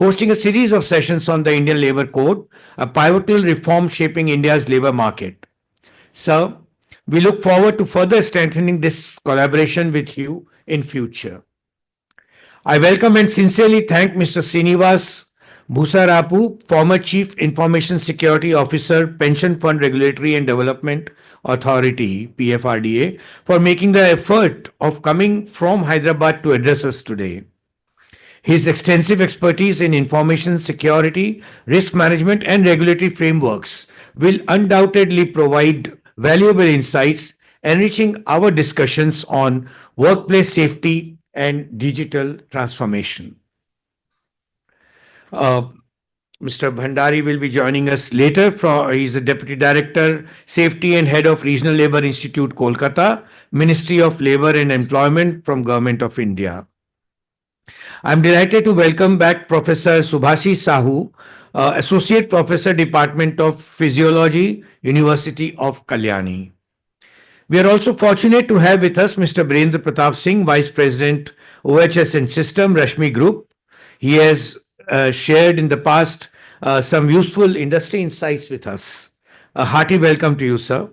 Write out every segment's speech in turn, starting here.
hosting a series of sessions on the Indian Labour Code, a pivotal reform shaping India's labour market. Sir, we look forward to further strengthening this collaboration with you in future. I welcome and sincerely thank Mr. Srinivas Bhusarapu, former Chief Information Security Officer, Pension Fund Regulatory and Development Authority, PFRDA, for making the effort of coming from Hyderabad to address us today. His extensive expertise in information security, risk management, and regulatory frameworks will undoubtedly provide valuable insights, enriching our discussions on workplace safety and digital transformation. Uh, Mr. Bhandari will be joining us later. He's the Deputy Director, Safety and Head of Regional Labour Institute, Kolkata, Ministry of Labour and Employment from Government of India. I'm delighted to welcome back Professor Subhashi Sahu, Associate Professor, Department of Physiology, University of Kalyani. We are also fortunate to have with us Mr. Birendra Pratap Singh, Vice President, OHS and System, Rashmi Group. He has shared in the past some useful industry insights with us. A hearty welcome to you, sir.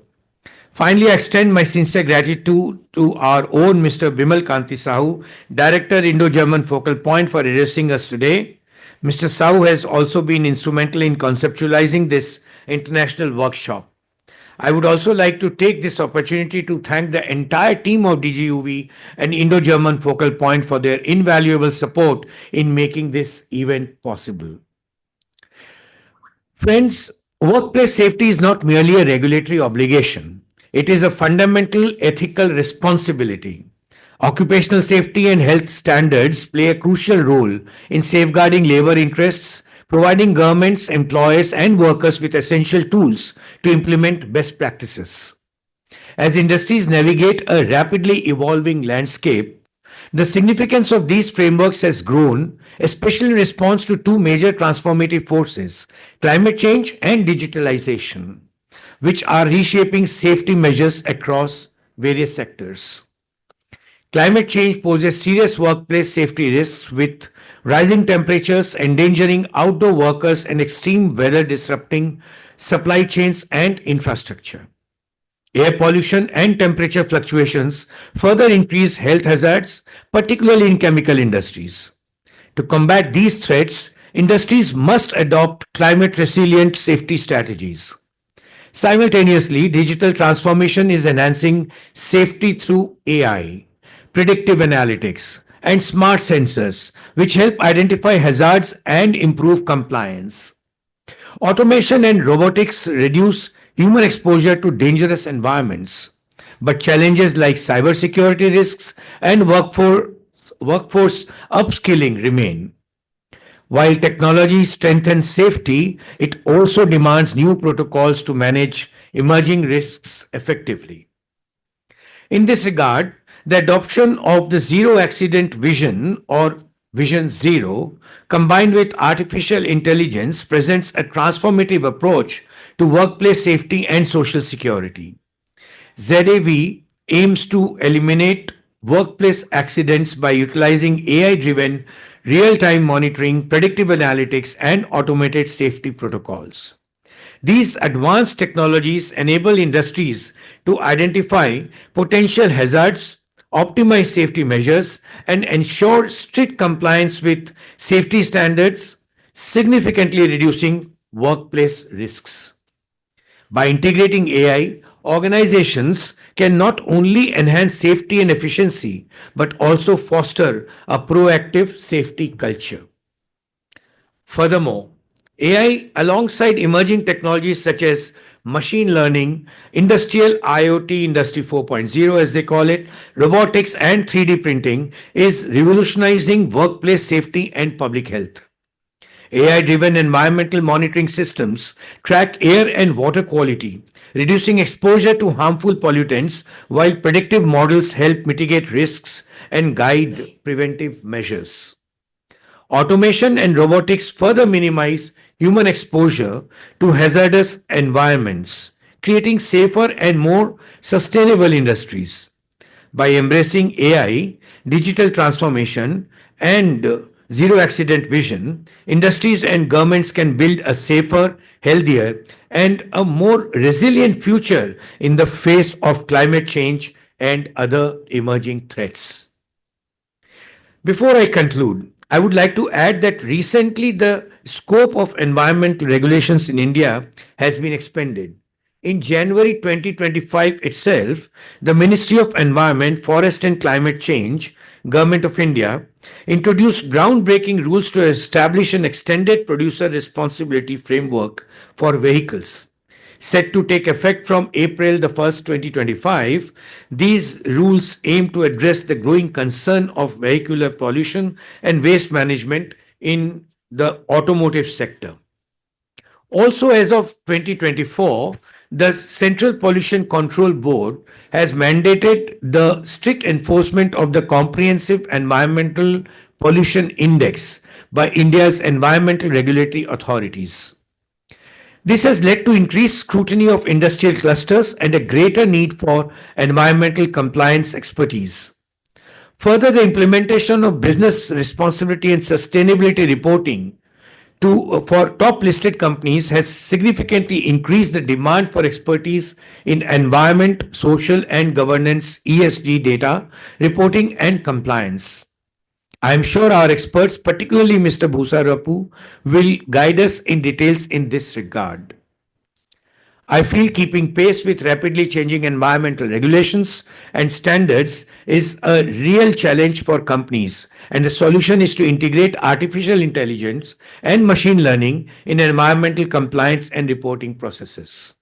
Finally, I extend my sincere gratitude to our own Mr. Bimal Kanti Sahu, Director, Indo-German Focal Point, for addressing us today. Mr. Sahu has also been instrumental in conceptualizing this international workshop. I would also like to take this opportunity to thank the entire team of DGUV and Indo-German Focal Point for their invaluable support in making this event possible. Friends, workplace safety is not merely a regulatory obligation. It is a fundamental ethical responsibility. Occupational safety and health standards play a crucial role in safeguarding labor interests, providing governments, employers, and workers with essential tools to implement best practices. As industries navigate a rapidly evolving landscape, the significance of these frameworks has grown, especially in response to two major transformative forces, climate change and digitalization, which are reshaping safety measures across various sectors. Climate change poses serious workplace safety risks, with rising temperatures endangering outdoor workers and extreme weather disrupting supply chains and infrastructure. Air pollution and temperature fluctuations further increase health hazards, particularly in chemical industries. To combat these threats, industries must adopt climate resilient safety strategies. Simultaneously, digital transformation is enhancing safety through AI, predictive analytics, and smart sensors, which help identify hazards and improve compliance. Automation and robotics reduce human exposure to dangerous environments, but challenges like cybersecurity risks and workforce upskilling remain. While technology strengthens safety, it also demands new protocols to manage emerging risks effectively. In this regard, the adoption of the zero accident vision, or Vision Zero, combined with artificial intelligence, presents a transformative approach to workplace safety and social security. ZAV aims to eliminate workplace accidents by utilizing AI-driven real-time monitoring, predictive analytics, and automated safety protocols. These advanced technologies enable industries to identify potential hazards, optimize safety measures, and ensure strict compliance with safety standards, significantly reducing workplace risks. By integrating AI, organizations can not only enhance safety and efficiency, but also foster a proactive safety culture. Furthermore, AI, alongside emerging technologies such as machine learning, industrial IoT, Industry 4.0 as they call it, robotics, and 3D printing, is revolutionizing workplace safety and public health. AI-driven environmental monitoring systems track air and water quality, reducing exposure to harmful pollutants, while predictive models help mitigate risks and guide preventive measures. Automation and robotics further minimize human exposure to hazardous environments, creating safer and more sustainable industries. By embracing AI, digital transformation, and zero accident vision, industries and governments can build a safer, healthier, and a more resilient future in the face of climate change and other emerging threats. Before I conclude, I would like to add that recently the scope of environmental regulations in India has been expanded. In January 2025 itself, the Ministry of Environment, Forest and Climate Change, Government of India, introduced groundbreaking rules to establish an extended producer responsibility framework for vehicles set to take effect from April the 1st, 2025. These rules aim to address the growing concern of vehicular pollution and waste management in the automotive sector. Also, as of 2024, the Central Pollution Control Board has mandated the strict enforcement of the Comprehensive Environmental Pollution Index by India's environmental regulatory authorities. This has led to increased scrutiny of industrial clusters and a greater need for environmental compliance expertise. Further, the implementation of business responsibility and sustainability reporting for top listed companies has significantly increased the demand for expertise in environment, social, and governance ESG data reporting and compliance. I am sure our experts, particularly Mr. Bhusa Rapu, will guide us in details in this regard. I feel keeping pace with rapidly changing environmental regulations and standards is a real challenge for companies, and the solution is to integrate artificial intelligence and machine learning in environmental compliance and reporting processes.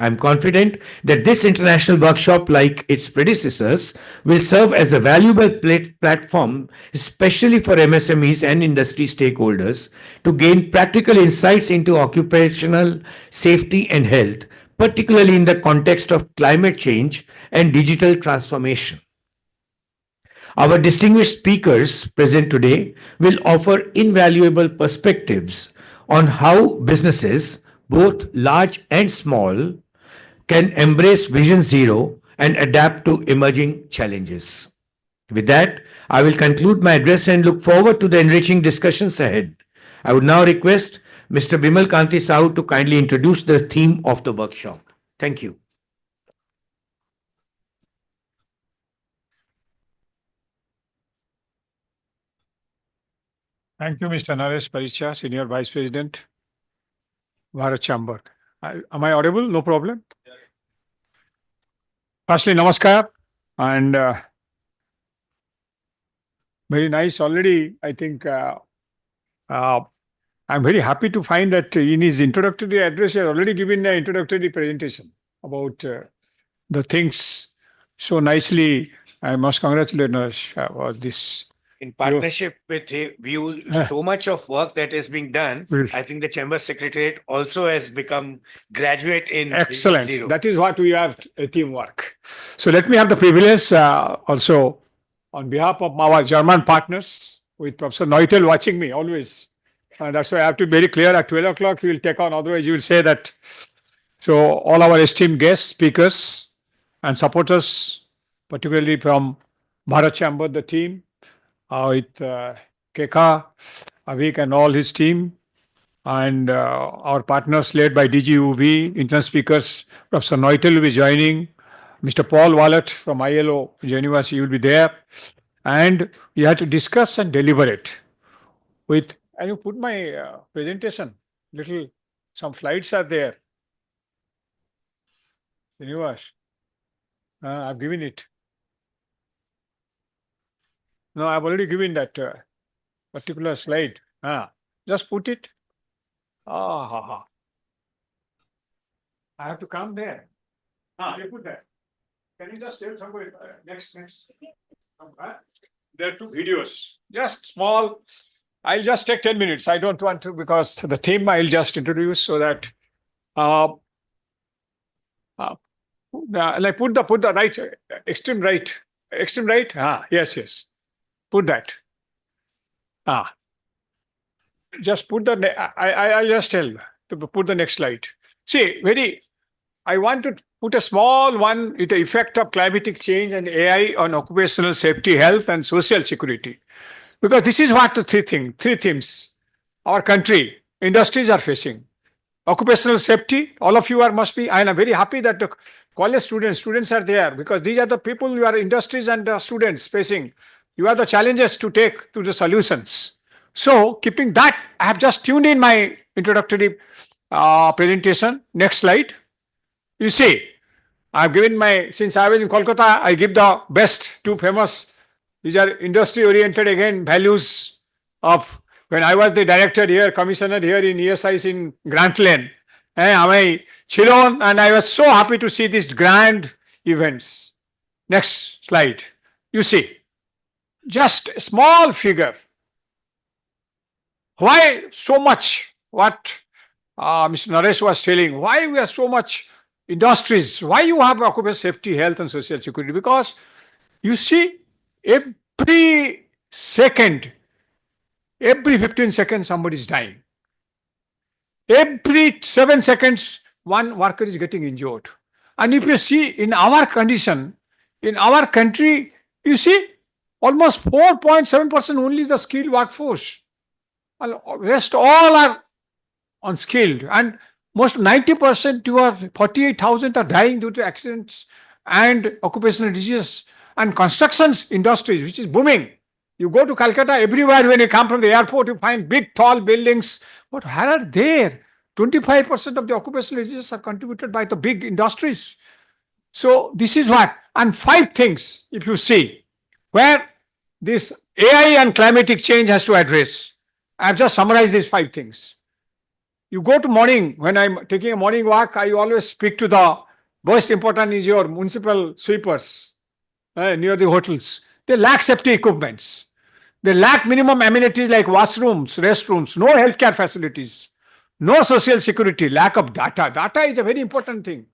I'm confident that this international workshop, like its predecessors, will serve as a valuable platform, especially for MSMEs and industry stakeholders, to gain practical insights into occupational safety and health, particularly in the context of climate change and digital transformation. Our distinguished speakers present today will offer invaluable perspectives on how businesses, both large and small, can embrace Vision Zero and adapt to emerging challenges. With that, I will conclude my address and look forward to the enriching discussions ahead. I would now request Mr. Bimal Kanti Sahu to kindly introduce the theme of the workshop. Thank you. Thank you, Mr. Naresh Paricha, Senior Vice President, Bharat Chamber. Am I audible? No problem. Firstly, namaskar, and very nice already. I think I'm very happy to find that in his introductory address, he has already given an introductory presentation about the things so nicely. I must congratulate Naresh about this. In partnership with you, so much of work that is being done, I think the Chamber Secretariat also has become graduate in Excellent. Zero. That is what we are, teamwork. So let me have the privilege also on behalf of our German partners with Professor Neutel watching me always. That's why I have to be very clear at 12 o'clock you will take on, otherwise you will say that. So all our esteemed guests, speakers and supporters, particularly from Bharat Chamber, the team, with Keka, Avik and all his team, and our partners led by DGUB, international speakers, Professor Neutel will be joining, Mr. Paul Wallet from ILO Geneva, he will be there, and we have to discuss and deliberate with, and you put my presentation, some slides are there. Srinivas, I've given it. No, I've already given that particular slide. Just put it. I have to come there. You put that. Can you just tell somebody next? There are two videos. Just small. I'll just take 10 minutes. I don't want to, because the theme I'll just introduce so that like put the right, extreme right. Extreme right? Yes. Put that. Just put I'll just tell to put the next slide. See, I want to put a small one with the effect of climatic change and AI on occupational safety, health, and social security. Because this is what the three themes our country, industries are facing. Occupational safety, all of you are must be, and I'm very happy that the college students are there because these are the people you are industries and students facing. You are the challenges to take to the solutions. So keeping that, I have just tuned in my introductory presentation. Next slide. You see, I've given since I was in Kolkata, I give the best two famous, these are industry oriented again values of when I was the director here, commissioner here in ESIs in Grant Lane. I Chilon, and I was so happy to see these grand events. Next slide. You see, just a small figure. Why so much? What Mr. Naresh was telling, why we are so much industries, why you have occupational safety, health and social security? Because you see, every second, every 15 seconds, somebody is dying. Every 7 seconds, one worker is getting injured. And if you see in our condition, in our country, you see almost 4.7% only the skilled workforce. And rest all are unskilled. And most 90% to our 48,000 are dying due to accidents and occupational diseases and constructions industries, which is booming. You go to Calcutta, everywhere when you come from the airport, you find big, tall buildings. But where are there? 25% of the occupational diseases are contributed by the big industries. So this is what, and 5 things, if you see, where this AI and climatic change has to address. I have just summarized these 5 things. You go to morning, when I'm taking a morning walk, I always speak to the most important is your municipal sweepers near the hotels. They lack safety equipments. They lack minimum amenities like washrooms, restrooms, no healthcare facilities, no social security, lack of data. Data is a very important thing.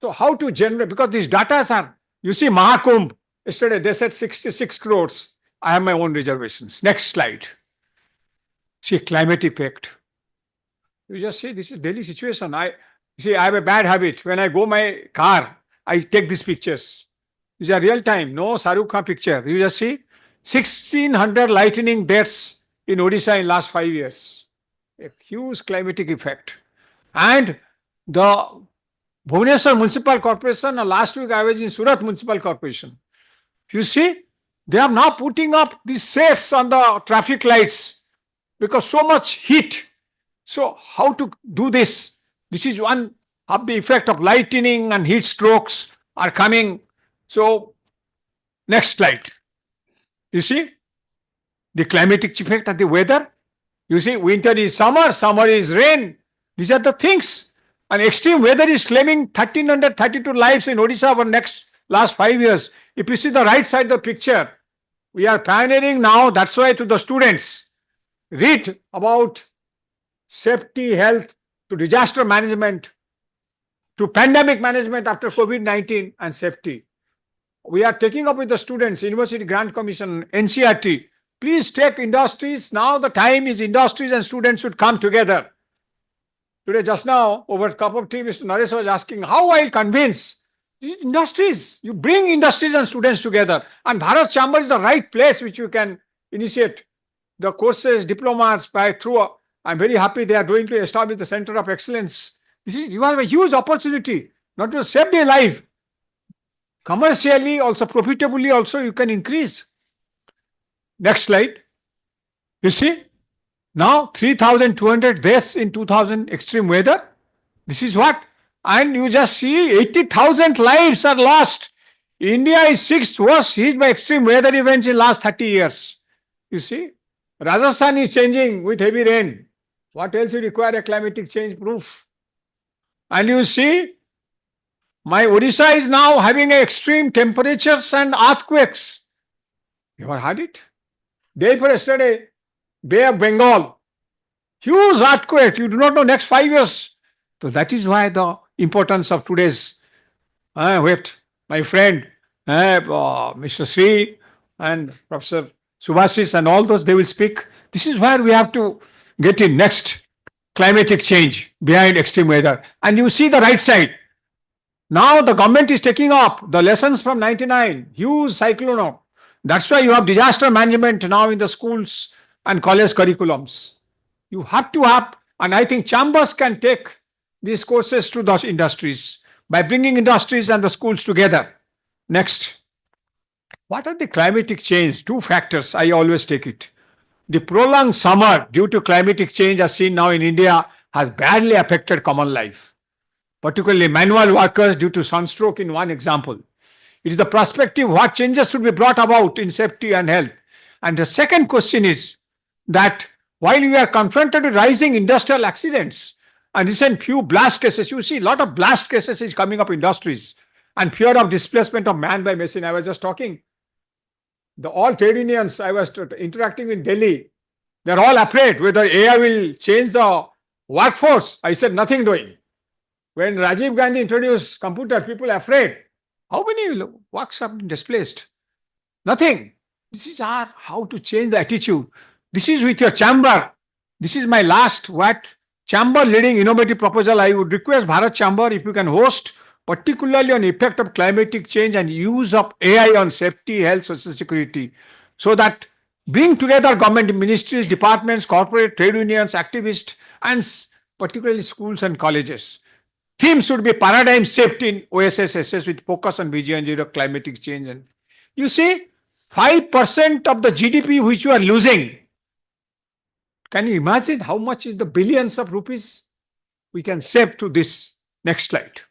So how to generate, because these data are, you see Mahakumbh, yesterday they said 66 crores. I have my own reservations. Next slide. See climate effect. You just see this is daily situation. I have a bad habit. When I go my car, I take these pictures. These are real time, no Shahrukh Khan picture. You just see 1,600 lightning deaths in Odisha in last 5 years. A huge climatic effect. And the Bhubaneswar Municipal Corporation, last week I was in Surat Municipal Corporation. You see, they are now putting up these sets on the traffic lights because so much heat. So how to do this? This is one of the effect of lightning and heat strokes are coming. So next slide. You see the climatic effect of the weather. You see winter is summer, summer is rain. These are the things. And extreme weather is claiming 1,332 lives in Odisha over last 5 years. If you see the right side of the picture, we are pioneering now. That's why to the students, read about safety, health, to disaster management, to pandemic management after COVID-19 and safety. We are taking up with the students, University Grant Commission, NCRT. Please take industries. Now the time is industries and students should come together. Today, just now, over a cup of tea, Mr. Naresh was asking how I'll convince these industries. You bring industries and students together. And Bharat Chamber is the right place which you can initiate the courses, diplomas through. I'm very happy they are going to establish the Center of Excellence. You have a huge opportunity, not to save their life. Commercially, also profitably, also you can increase. Next slide. You see, now 3,200 deaths in 2000 extreme weather. This is what? And you just see 80,000 lives are lost. India is 6th worst hit by extreme weather events in last 30 years. You see, Rajasthan is changing with heavy rain. What else you require a climatic change proof? And you see, my Odisha is now having extreme temperatures and earthquakes. You ever heard it? Day before yesterday, Bay of Bengal, huge earthquake. You do not know next 5 years. So that is why the importance of today's with my friend Mr. Sri and Professor Subhasis and all those, they will speak. This is where we have to get in next. Climatic change behind extreme weather. And you see the right side. Now the government is taking up the lessons from 99, huge cyclone. That's why you have disaster management now in the schools and college curriculums. You have to have, and I think chambers can take these courses to those industries by bringing industries and the schools together. Next, what are the climatic change? Two factors, I always take it. The prolonged summer due to climatic change as seen now in India has badly affected common life, particularly manual workers due to sunstroke in one example. It is the perspective what changes should be brought about in safety and health. And the second question is that while we are confronted with rising industrial accidents and recent few blast cases, you see a lot of blast cases is coming up industries and fear of displacement of man by machine. I was just talking. The all trade unions I was interacting in Delhi, they're all afraid whether AI will change the workforce. I said nothing doing. When Rajiv Gandhi introduced computer, people are afraid. How many works have been displaced? Nothing. This is our how to change the attitude. This is with your chamber. This is my last chamber leading innovative proposal. I would request Bharat Chamber if you can host, particularly on effect of climatic change and use of AI on safety, health, social security, so that bring together government ministries, departments, corporate, trade unions, activists, and particularly schools and colleges. Theme should be paradigm shift in OSSSS with focus on vision zero climatic change. And you see, 5% of the GDP which you are losing. Can you imagine how much is the billions of rupees we can save to this? Next slide.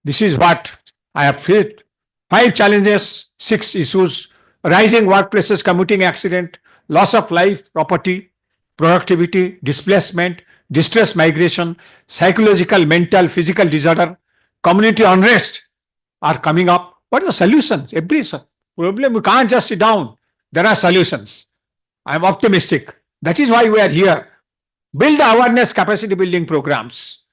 This is what I have felt. 5 challenges, 6 issues: rising workplaces, commuting accident, loss of life, property, productivity, displacement, distress migration, psychological, mental, physical disorder, community unrest are coming up. What are the solutions? Every problem, we can't just sit down. There are solutions. I am optimistic. That is why we are here. Build awareness capacity building programs.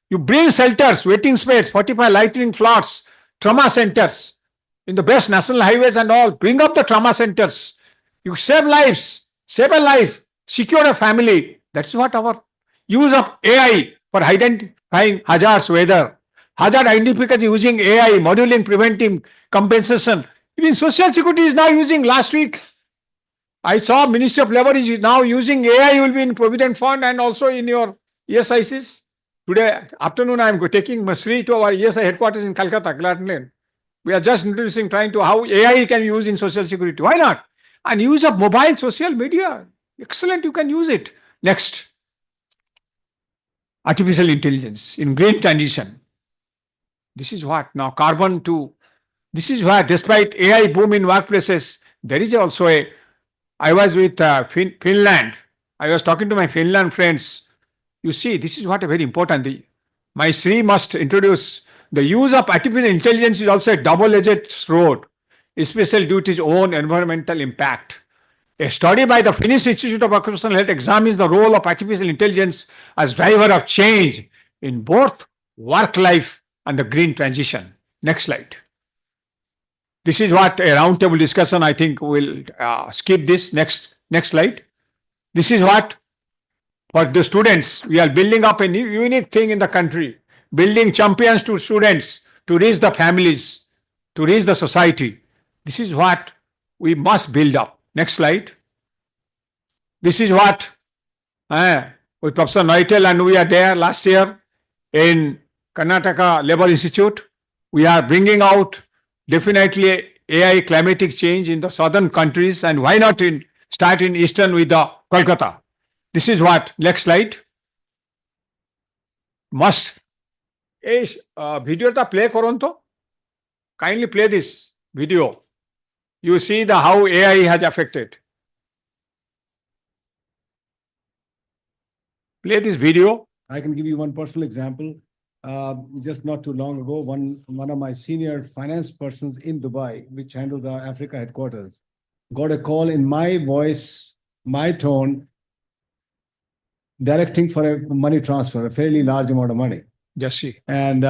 You build shelters, waiting space, 45 lightning floods, trauma centers in the best national highways and all. Bring up the trauma centers. You save lives, save a life, secure a family. That's what our use of AI for identifying hazards, weather, hazard identification using AI, modeling, preventing, compensation. Even Social Security is now using. Last week, I saw Ministry of Labor is now using AI will be in Provident Fund and also in your ESICs. Today afternoon, I am taking Masri to our ESI headquarters in Calcutta, Gladden Lane. We are just introducing, trying to how AI can be used in Social Security. Why not? And use of mobile social media. Excellent, you can use it. Next. Artificial intelligence in green transition. This is what now carbon to. This is why despite AI boom in workplaces, there is also a. I was with Finland. I was talking to my Finland friends. You see, this is what a very important. My Sri must introduce the use of artificial intelligence is also a double-edged sword, especially due to its own environmental impact. A study by the Finnish Institute of Occupational Health examines the role of artificial intelligence as driver of change in both work life and the green transition. Next slide. This is what a roundtable discussion, I think we'll skip this. Next slide. This is what for the students, we are building up a new unique thing in the country, building champions to students, to reach the families, to reach the society. This is what we must build up. Next slide. This is what with Professor Noitel and we are there last year in Karnataka Labour Institute. We are bringing out definitely AI climatic change in the southern countries and why not start in eastern with the Kolkata. This is what. Next slide. Must. Video ta play koron to. Kindly play this video. You see the how AI has affected. Play this video. I can give you one personal example. Just not too long ago, one of my senior finance persons in Dubai, which handles our Africa headquarters, got a call in my voice, my tone, directing for a money transfer, a fairly large amount of money. Just see. And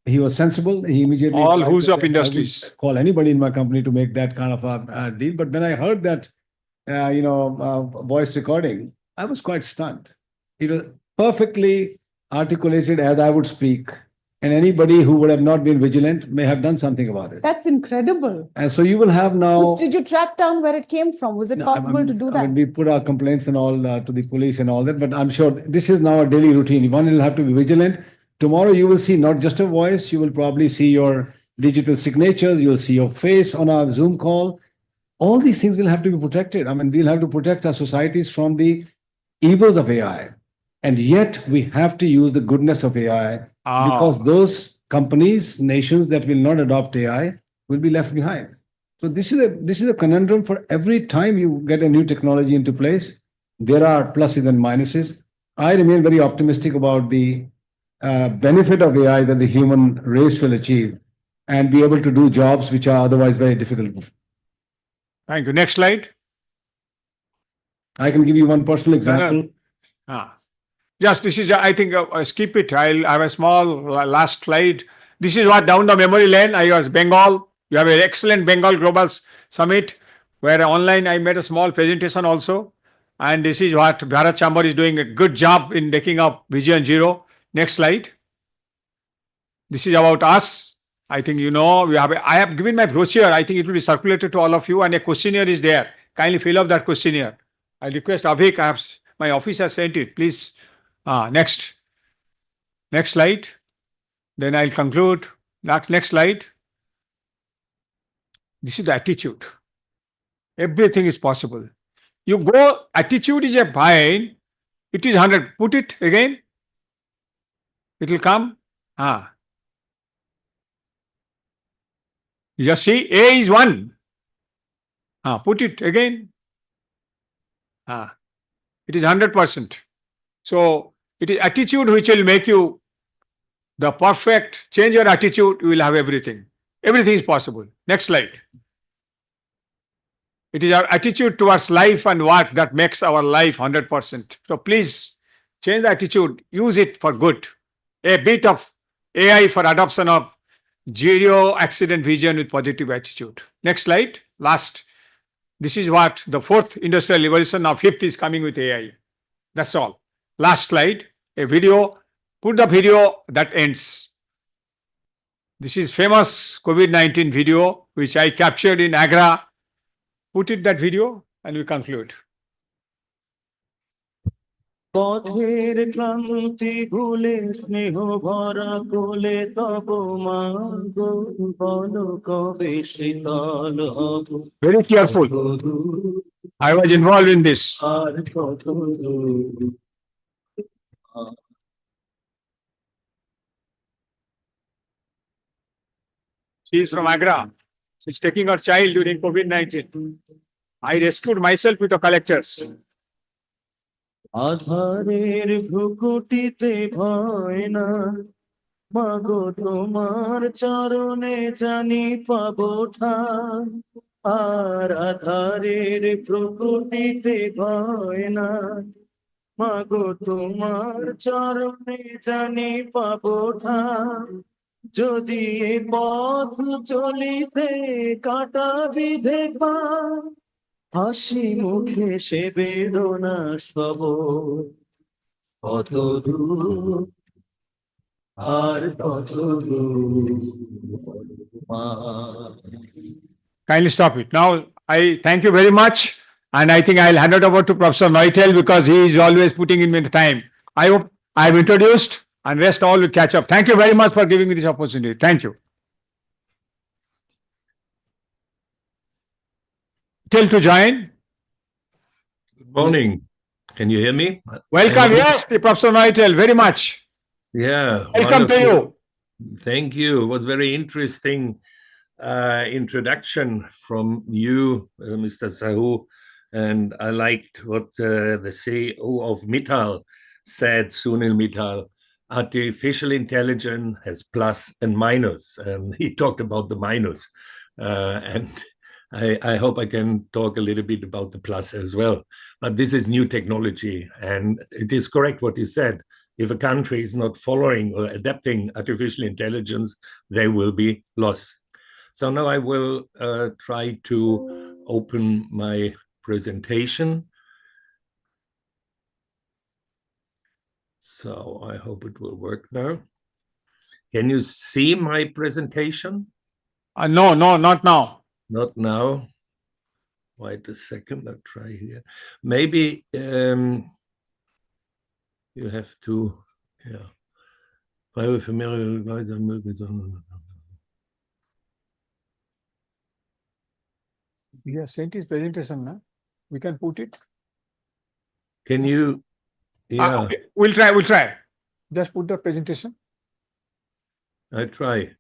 he was sensible. He immediately all who's up industries call anybody in my company to make that kind of a deal. But when I heard that, voice recording, I was quite stunned. It was perfectly articulated as I would speak. And anybody who would have not been vigilant may have done something about it. That's incredible. And so you will have now. Did you track down where it came from? Was it No, possible to do I that? mean, we put our complaints and all to the police and all that, but I'm sure this is now a daily routine. One will have to be vigilant. Tomorrow you will see not just a voice, you will probably see your digital signatures, you'll see your face on our Zoom call. All these things will have to be protected. I mean, we'll have to protect our societies from the evils of AI. And yet we have to use the goodness of AI because those companies, nations that will not adopt AI will be left behind. So this is a conundrum for every time you get a new technology into place. There are pluses and minuses. I remain very optimistic about the benefit of AI that the human race will achieve and be able to do jobs which are otherwise very difficult. Thank you. Next slide. I can give you one personal example. Just this is, I think, skip it. I'll have a small last slide. This is what down the memory lane. I was Bengal. You have an excellent Bengal Global Summit where online I made a small presentation also. And this is what Bharat Chamber is doing a good job in taking up Vision Zero. Next slide. This is about us. I think you know, I have given my brochure. I think it will be circulated to all of you and a questionnaire is there. Kindly fill up that questionnaire. I request Avik, my office has sent it. Please, next slide. Then I'll conclude. Next slide. This is the attitude. Everything is possible. You go, attitude is a fine. It is 100. Put it again. It will come. You just see A is 1. Put it again. It is 100%. So it is attitude which will make you the perfect. Change your attitude, you will have everything. Everything is possible. Next slide. It is our attitude towards life and work that makes our life 100%. So please change the attitude, use it for good. A bit of AI for adoption of zero accident vision with positive attitude. Next slide. Last. This is what the fourth industrial revolution, now fifth is coming with AI. That's all. Last slide. A video. Put the video that ends. This is famous COVID-19 video which I captured in Agra. Put it that video and we conclude. পথের ক্লান্তি ভুলে স্নেহ ভরা কোলে তব মাগো বলো কবে শীতল হব Very careful. I was involved in this. আর কত দূর She is from Agra. She's taking her child during COVID-19. I rescued myself with the collectors. আধারের ভ্রুকুটিতে ভয় না মাগো তোমার চরণে জানি পাবো ঠাঁই আর আধারের ভ্রুকুটিতে ভয় না মাগো তোমার চরণে জানি পাবো ঠাঁই যদি এ পথ চলিতে কাটা বিধে পায় হাসি মুখে সে বেদনা সব কত দূর আর কত দূর Kindly stop it. Now, I thank you very much. And I think I'll hand it over to Professor Noitel because he is always putting in the time. I hope I've introduced and rest all will catch up. Thank you very much for giving me this opportunity. Thank you. Till to join. Good morning. Can you hear me? Welcome. Yes, Professor Noitel, very much. Yeah. Welcome to you. Thank you. It was very interesting introduction from you, Mr. Sahu. And I liked what the CEO of Mittal said, Sunil Mittal. Artificial intelligence has plus and minus. And he talked about the minus. And I hope I can talk a little bit about the plus as well. But this is new technology. And it is correct what he said. If a country is not following or adapting artificial intelligence, they will be lost. So now I will try to open my presentation. So I hope it will work now. Can you see my presentation? No, not now. Not now. Wait a second, I'll try here. Maybe you have to, yeah. Freiwillige für mehrere Leute möglich sein. He has sent his presentation, na? We can put it. Can you, yeah, Okay, we'll try. Just put the presentation. I try.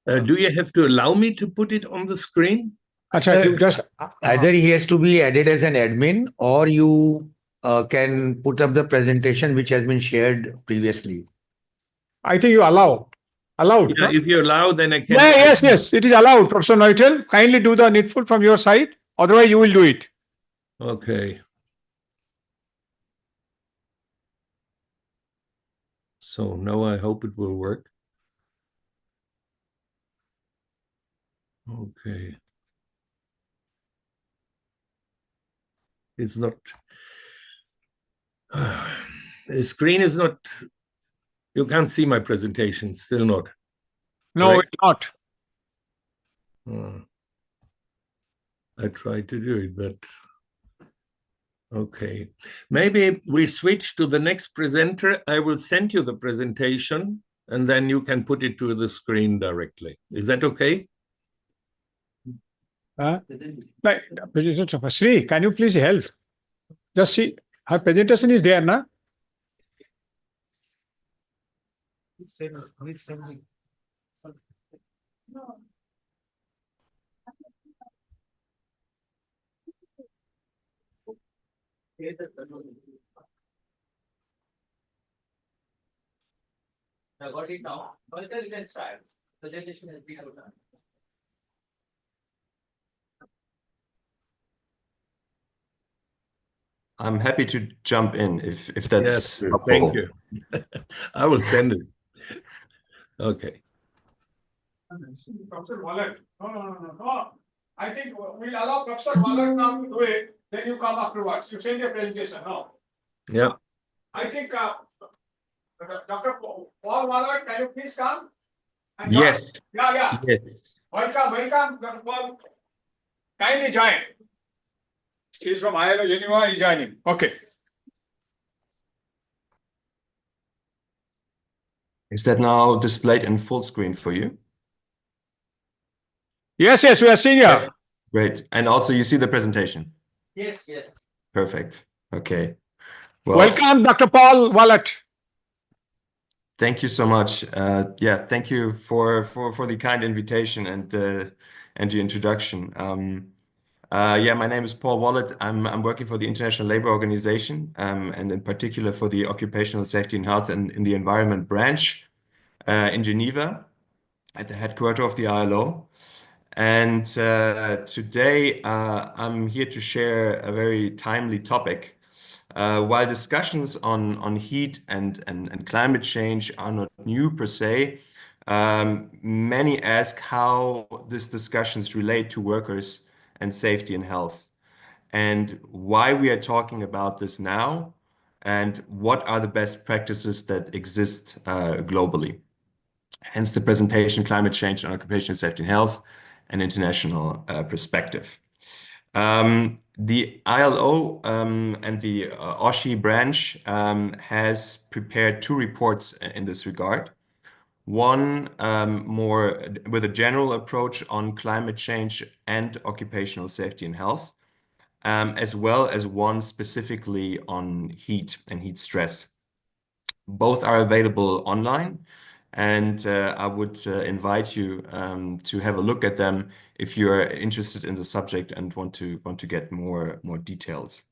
Do you have to allow me to put it on the screen? Acha, you just Either he has to be added as an admin, or you can put up the presentation which has been shared previously. I think you allowed, Yeah, no? if you allow, then I can. Yeah, yes, it is allowed. Professor Neutel, kindly do the needful from your side. Otherwise, you will do it. Okay. So now I hope it will work. Okay. It's not. The screen is not. You can't see my presentation. Still not. No, Right. it's not. I tried to do it, but okay. Maybe we switch to the next presenter. I will send you the presentation, and then you can put it to the screen directly. Is that okay? Like, presentation of Sri, can you please help? Just see, her presentation is there, na? I'm happy to jump in if that's Yes, helpful. thank you. I will send it. Okay. Professor Wallet. No. I think we'll allow Professor Wallet now to do it. Then you come afterwards. You send your presentation, no? Yeah. I think Dr. Paul Wallet, can you please come? And join? Yes. Yeah. Yes. Welcome, Dr. Paul. Kindly join. He's from ILO Geneva, he's joining. Okay. Is that now displayed in full screen for you? Yes, we are seeing you. Yes. Great. And also you see the presentation? Yes. Perfect. Okay. Well, Welcome, Dr. Paul Wallet. thank you so much. Yeah, thank you for the kind invitation and the introduction. Yeah, my name is Paul Wallet. I'm working for the International Labour Organization, and in particular for the Occupational Safety and Health in the Environment branch in Geneva at the headquarters of the ILO. And today I'm here to share a very timely topic. While discussions on heat and climate change are not new per se, many ask how these discussions relate to workers and safety and health, and why we are talking about this now, and what are the best practices that exist globally. Hence the presentation, Climate Change and Occupational Safety and Health, an International Perspective. The ILO and the OSHI branch has prepared two reports in this regard. One more with a general approach on climate change and occupational safety and health, as well as one specifically on heat and heat stress. Both are available online, and I would invite you to have a look at them if you are interested in the subject and want to get more details.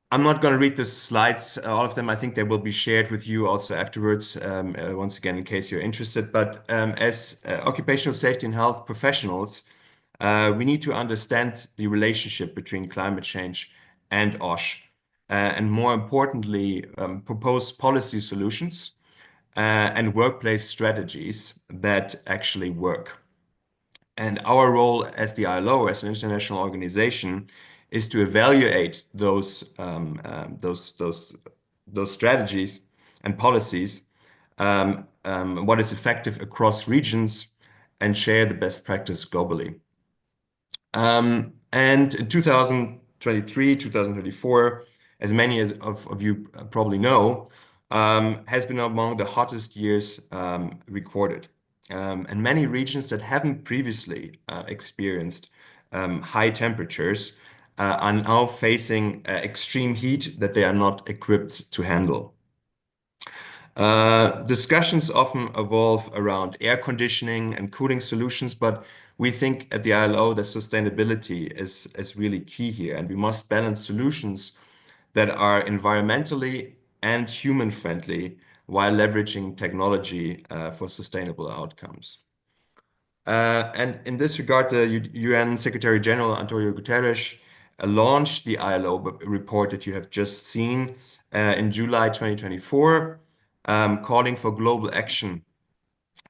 I'm not going to read the slides, all of them. I think they will be shared with you also afterwards, once again, in case you're interested. But as occupational safety and health professionals, we need to understand the relationship between climate change and OSH, and more importantly, propose policy solutions and workplace strategies that actually work. And our role as the ILO, as an international organization, is to evaluate those strategies and policies, what is effective across regions, and share the best practice globally. And in 2023, 2024, as many of you probably know, has been among the hottest years recorded. And many regions that haven't previously experienced high temperatures are now facing extreme heat that they are not equipped to handle. Discussions often evolve around air conditioning and cooling solutions, but we think at the ILO that sustainability is really key here, and we must balance solutions that are environmentally and human-friendly while leveraging technology for sustainable outcomes. And in this regard, the UN Secretary General Antonio Guterres launched the ILO report that you have just seen in July 2024, calling for global action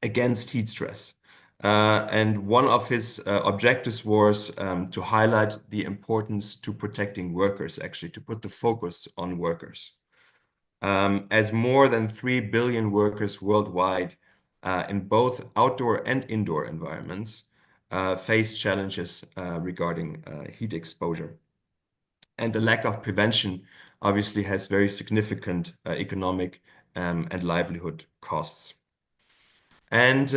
against heat stress. And one of his objectives was to highlight the importance to protecting workers, actually, to put the focus on workers. As more than 3 billion workers worldwide in both outdoor and indoor environments face challenges regarding heat exposure. And the lack of prevention obviously has very significant economic and livelihood costs. And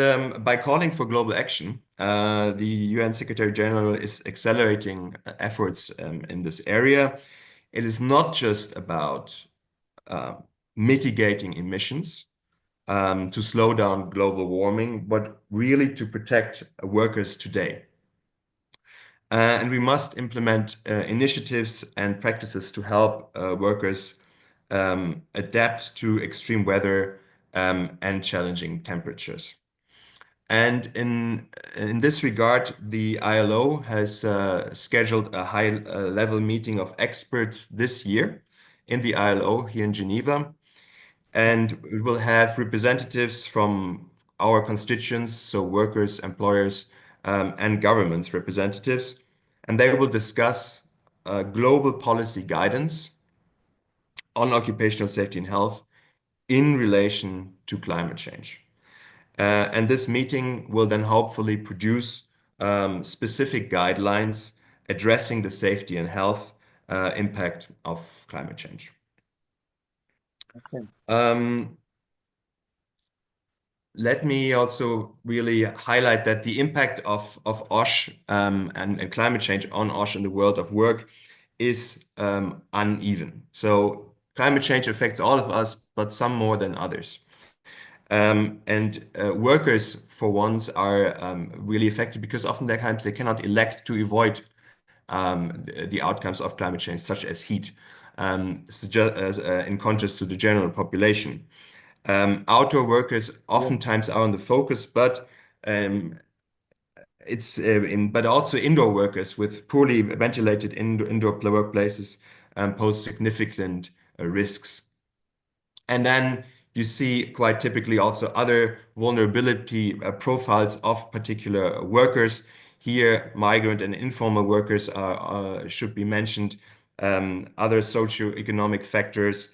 by calling for global action, the UN Secretary General is accelerating efforts in this area. It is not just about mitigating emissions to slow down global warming, but really to protect workers today. And we must implement initiatives and practices to help workers adapt to extreme weather and challenging temperatures. And in this regard, the ILO has scheduled a high-level meeting of experts this year in the ILO here in Geneva. And we will have representatives from our constituents, so workers, employers, and governments representatives. And they will discuss global policy guidance on occupational safety and health in relation to climate change. And this meeting will then hopefully produce specific guidelines addressing the safety and health impact of climate change. Let me also really highlight that the impact of OSH and climate change on OSH in the world of work is uneven. So climate change affects all of us, but some more than others. And workers, for once, are really affected because oftentimes they cannot elect to avoid the outcomes of climate change, such as heat, in contrast to the general population. Outdoor workers oftentimes are on the focus, but but also indoor workers with poorly ventilated indoor workplaces pose significant risks. And then you see quite typically also other vulnerability profiles of particular workers. Here, migrant and informal workers should be mentioned. Other socioeconomic factors,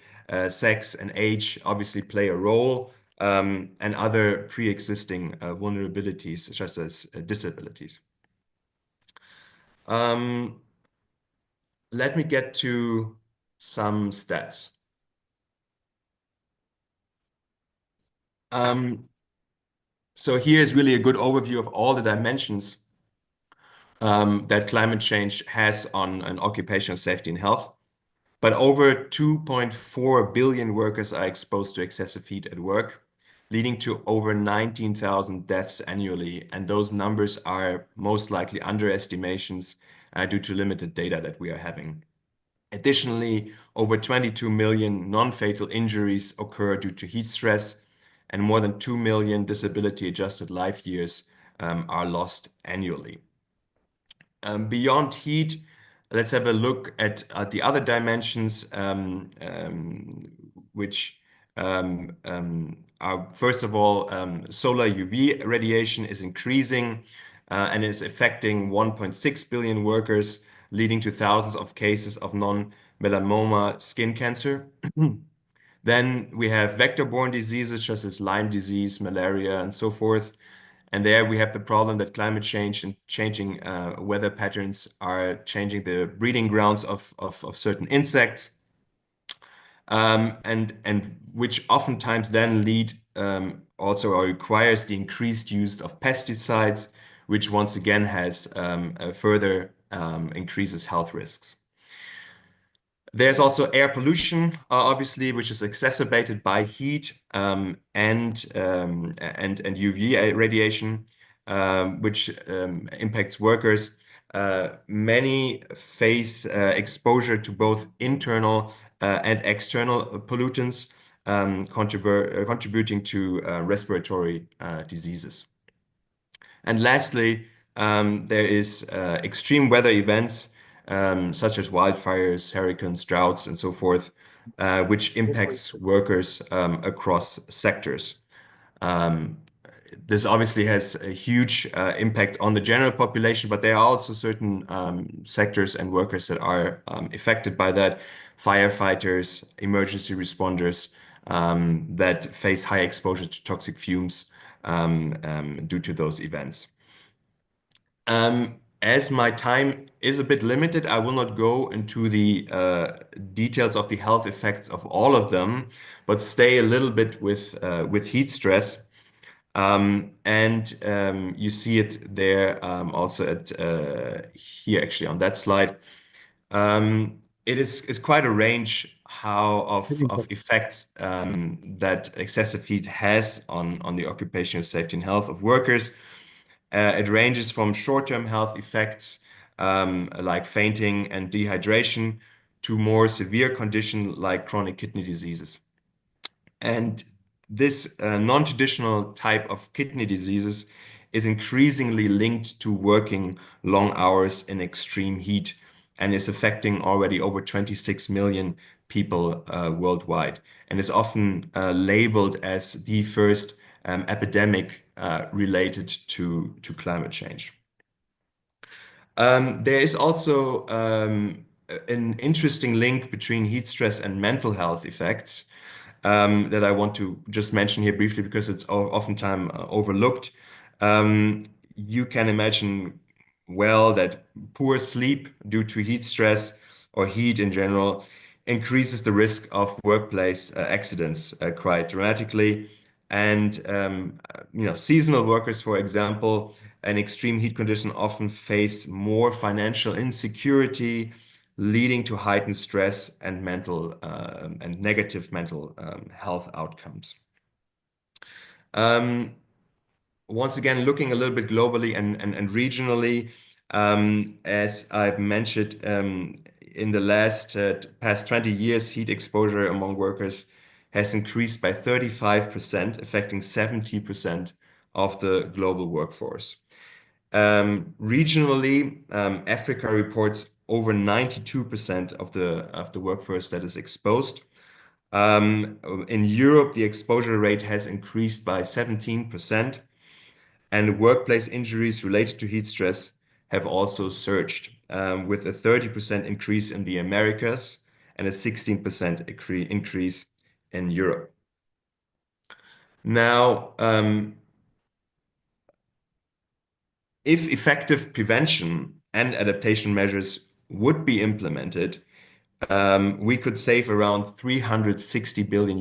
sex and age obviously play a role, and other pre-existing vulnerabilities such as disabilities. Let me get to some stats. So here is really a good overview of all the dimensions that climate change has on occupational safety and health. But over 2.4 billion workers are exposed to excessive heat at work, leading to over 19,000 deaths annually. And those numbers are most likely underestimations due to limited data that we are having. Additionally, over 22 million non-fatal injuries occur due to heat stress, and more than 2 million disability-adjusted life years are lost annually. Beyond heat, let's have a look at the other dimensions, which are, first of all, solar UV radiation is increasing and is affecting 1.6 billion workers, leading to thousands of cases of non-melanoma skin cancer. Then we have vector-borne diseases such as Lyme disease, malaria, and so forth. And there we have the problem that climate change and changing weather patterns are changing the breeding grounds of certain insects, and which oftentimes then lead also or requires the increased use of pesticides, which once again has further increases health risks. There's also air pollution, obviously, which is exacerbated by heat and UV radiation, which impacts workers. Many face exposure to both internal and external pollutants, contributing to respiratory diseases. And lastly, there is extreme weather events such as wildfires, hurricanes, droughts, and so forth, which impacts workers across sectors. This obviously has a huge impact on the general population, but there are also certain sectors and workers that are affected by that. Firefighters, emergency responders that face high exposure to toxic fumes due to those events. As my time is a bit limited, I will not go into the details of the health effects of all of them, but stay a little bit with heat stress. You see it there also at here actually on that slide. It is quite a range of effects that excessive heat has on the occupational safety and health of workers. It ranges from short-term health effects like fainting and dehydration to more severe conditions like chronic kidney diseases. And this non-traditional type of kidney diseases is increasingly linked to working long hours in extreme heat and is affecting already over 26 million people worldwide, and is often labeled as the first epidemic related to climate change. There is also an interesting link between heat stress and mental health effects that I want to just mention here briefly because it's oftentimes overlooked. You can imagine well that poor sleep due to heat stress or heat in general increases the risk of workplace accidents quite dramatically. And seasonal workers, for example, in extreme heat condition often face more financial insecurity, leading to heightened stress and mental and negative mental health outcomes. Once again, looking a little bit globally and regionally, as I've mentioned, in the past 20 years, heat exposure among workers has increased by 35%, affecting 70% of the global workforce. Regionally, Africa reports over 92% of the workforce that is exposed. In Europe, the exposure rate has increased by 17%, and workplace injuries related to heat stress have also surged, with a 30% increase in the Americas and a 16% increase in Europe. Now, if effective prevention and adaptation measures would be implemented, we could save around $360 billion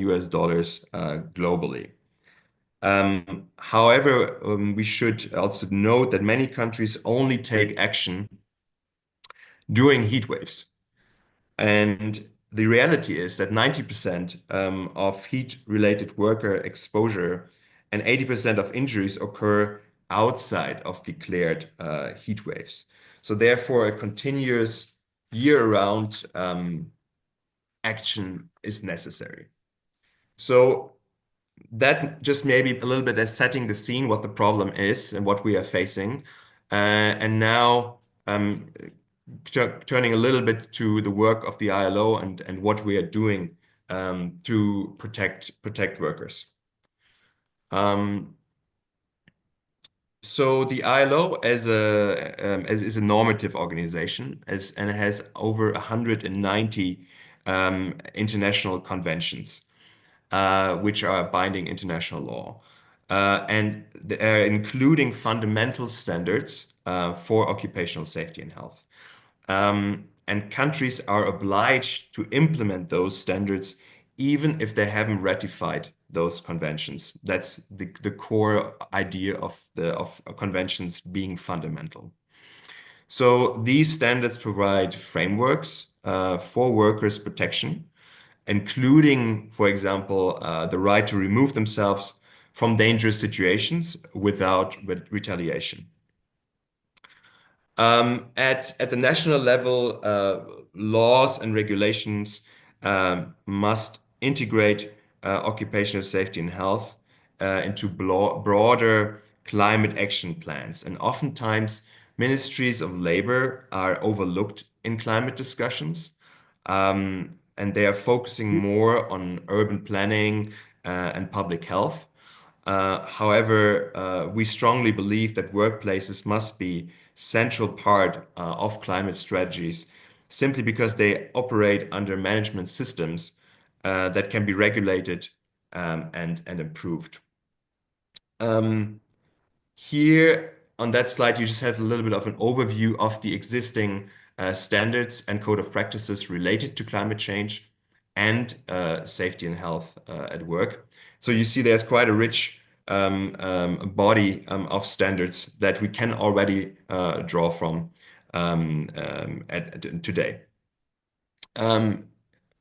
globally. However, we should also note that many countries only take action during heat waves. And the reality is that 90% of heat-related worker exposure and 80% of injuries occur outside of declared heat waves. So therefore, a continuous year-round action is necessary. So that just maybe a little bit as setting the scene, what the problem is and what we are facing. And now turning a little bit to the work of the ILO and what we are doing to protect workers. So the ILO is a normative organization and it has over 190 international conventions. which are binding international law, and including fundamental standards for occupational safety and health. And countries are obliged to implement those standards even if they haven't ratified those conventions. That's the core idea of conventions being fundamental. So these standards provide frameworks for workers' protection, including, for example, the right to remove themselves from dangerous situations without retaliation. At the national level, laws and regulations must integrate occupational safety and health into broader climate action plans. And oftentimes, ministries of labor are overlooked in climate discussions. And they are focusing more on urban planning and public health. However, we strongly believe that workplaces must be central part of climate strategies simply because they operate under management systems that can be regulated and improved. Here on that slide, you just have a little bit of an overview of the existing standards and code of practices related to climate change and safety and health at work. So you see there's quite a rich body of standards that we can already draw from today.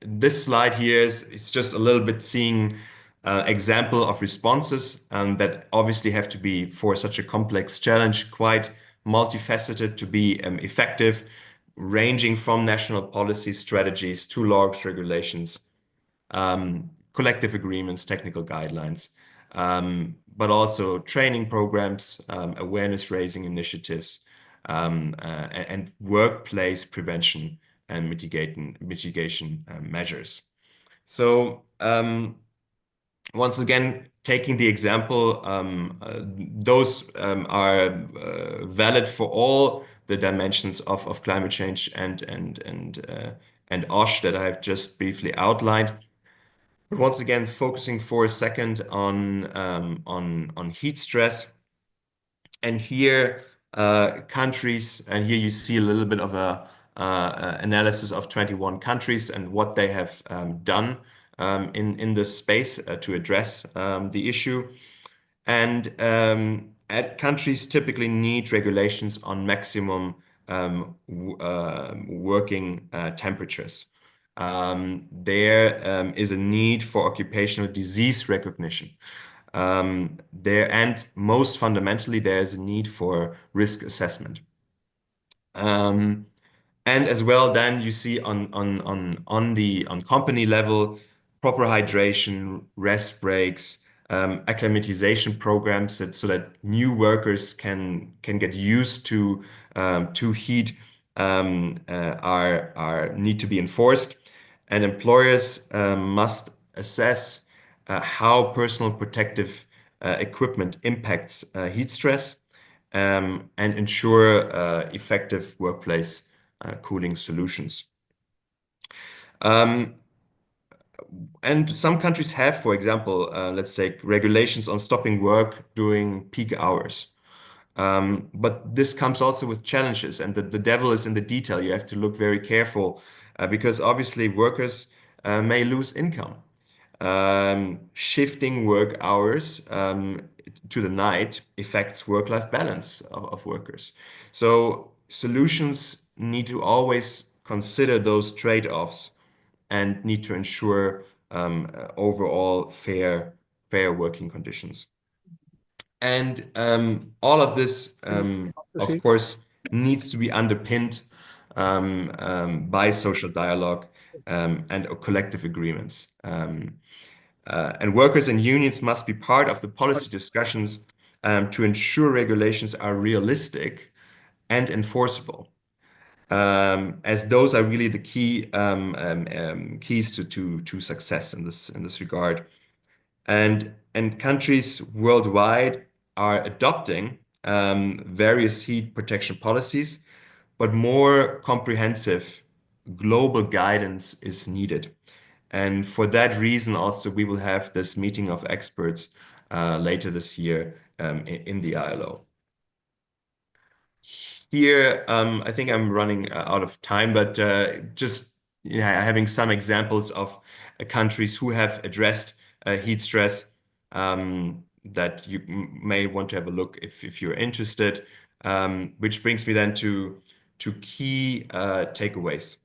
This slide here is just a little bit seeing example of responses that obviously have to be, for such a complex challenge, quite multifaceted to be effective, ranging from national policy strategies to laws, regulations, collective agreements, technical guidelines, but also training programs, awareness raising initiatives, and workplace prevention and mitigation measures. So once again, taking the example, those are valid for all the dimensions of climate change and OSH that I've just briefly outlined. But once again, focusing for a second on heat stress, and here countries, and here you see a little bit of a analysis of 21 countries and what they have done in this space to address the issue. And countries typically need regulations on maximum working temperatures. There is a need for occupational disease recognition. And most fundamentally, there is a need for risk assessment. And as well, then you see on company level, proper hydration, rest breaks, acclimatization programs so that new workers can get used to heat need to be enforced, and employers must assess how personal protective equipment impacts heat stress and ensure effective workplace cooling solutions. And some countries have, for example, let's say regulations on stopping work during peak hours. But this comes also with challenges, and the devil is in the detail. You have to look very careful because obviously workers may lose income. Shifting work hours to the night affects work-life balance of workers. So solutions need to always consider those trade-offs and need to ensure overall fair working conditions. And all of this, of course, needs to be underpinned by social dialogue and collective agreements. And workers and unions must be part of the policy discussions to ensure regulations are realistic and enforceable, as those are really the keys to success in this regard. And countries worldwide are adopting various heat protection policies, but more comprehensive global guidance is needed. And for that reason, also, we will have this meeting of experts later this year in the ILO. Here, I think I'm running out of time, but just having some examples of countries who have addressed heat stress that you may want to have a look if you're interested, which brings me then to key takeaways.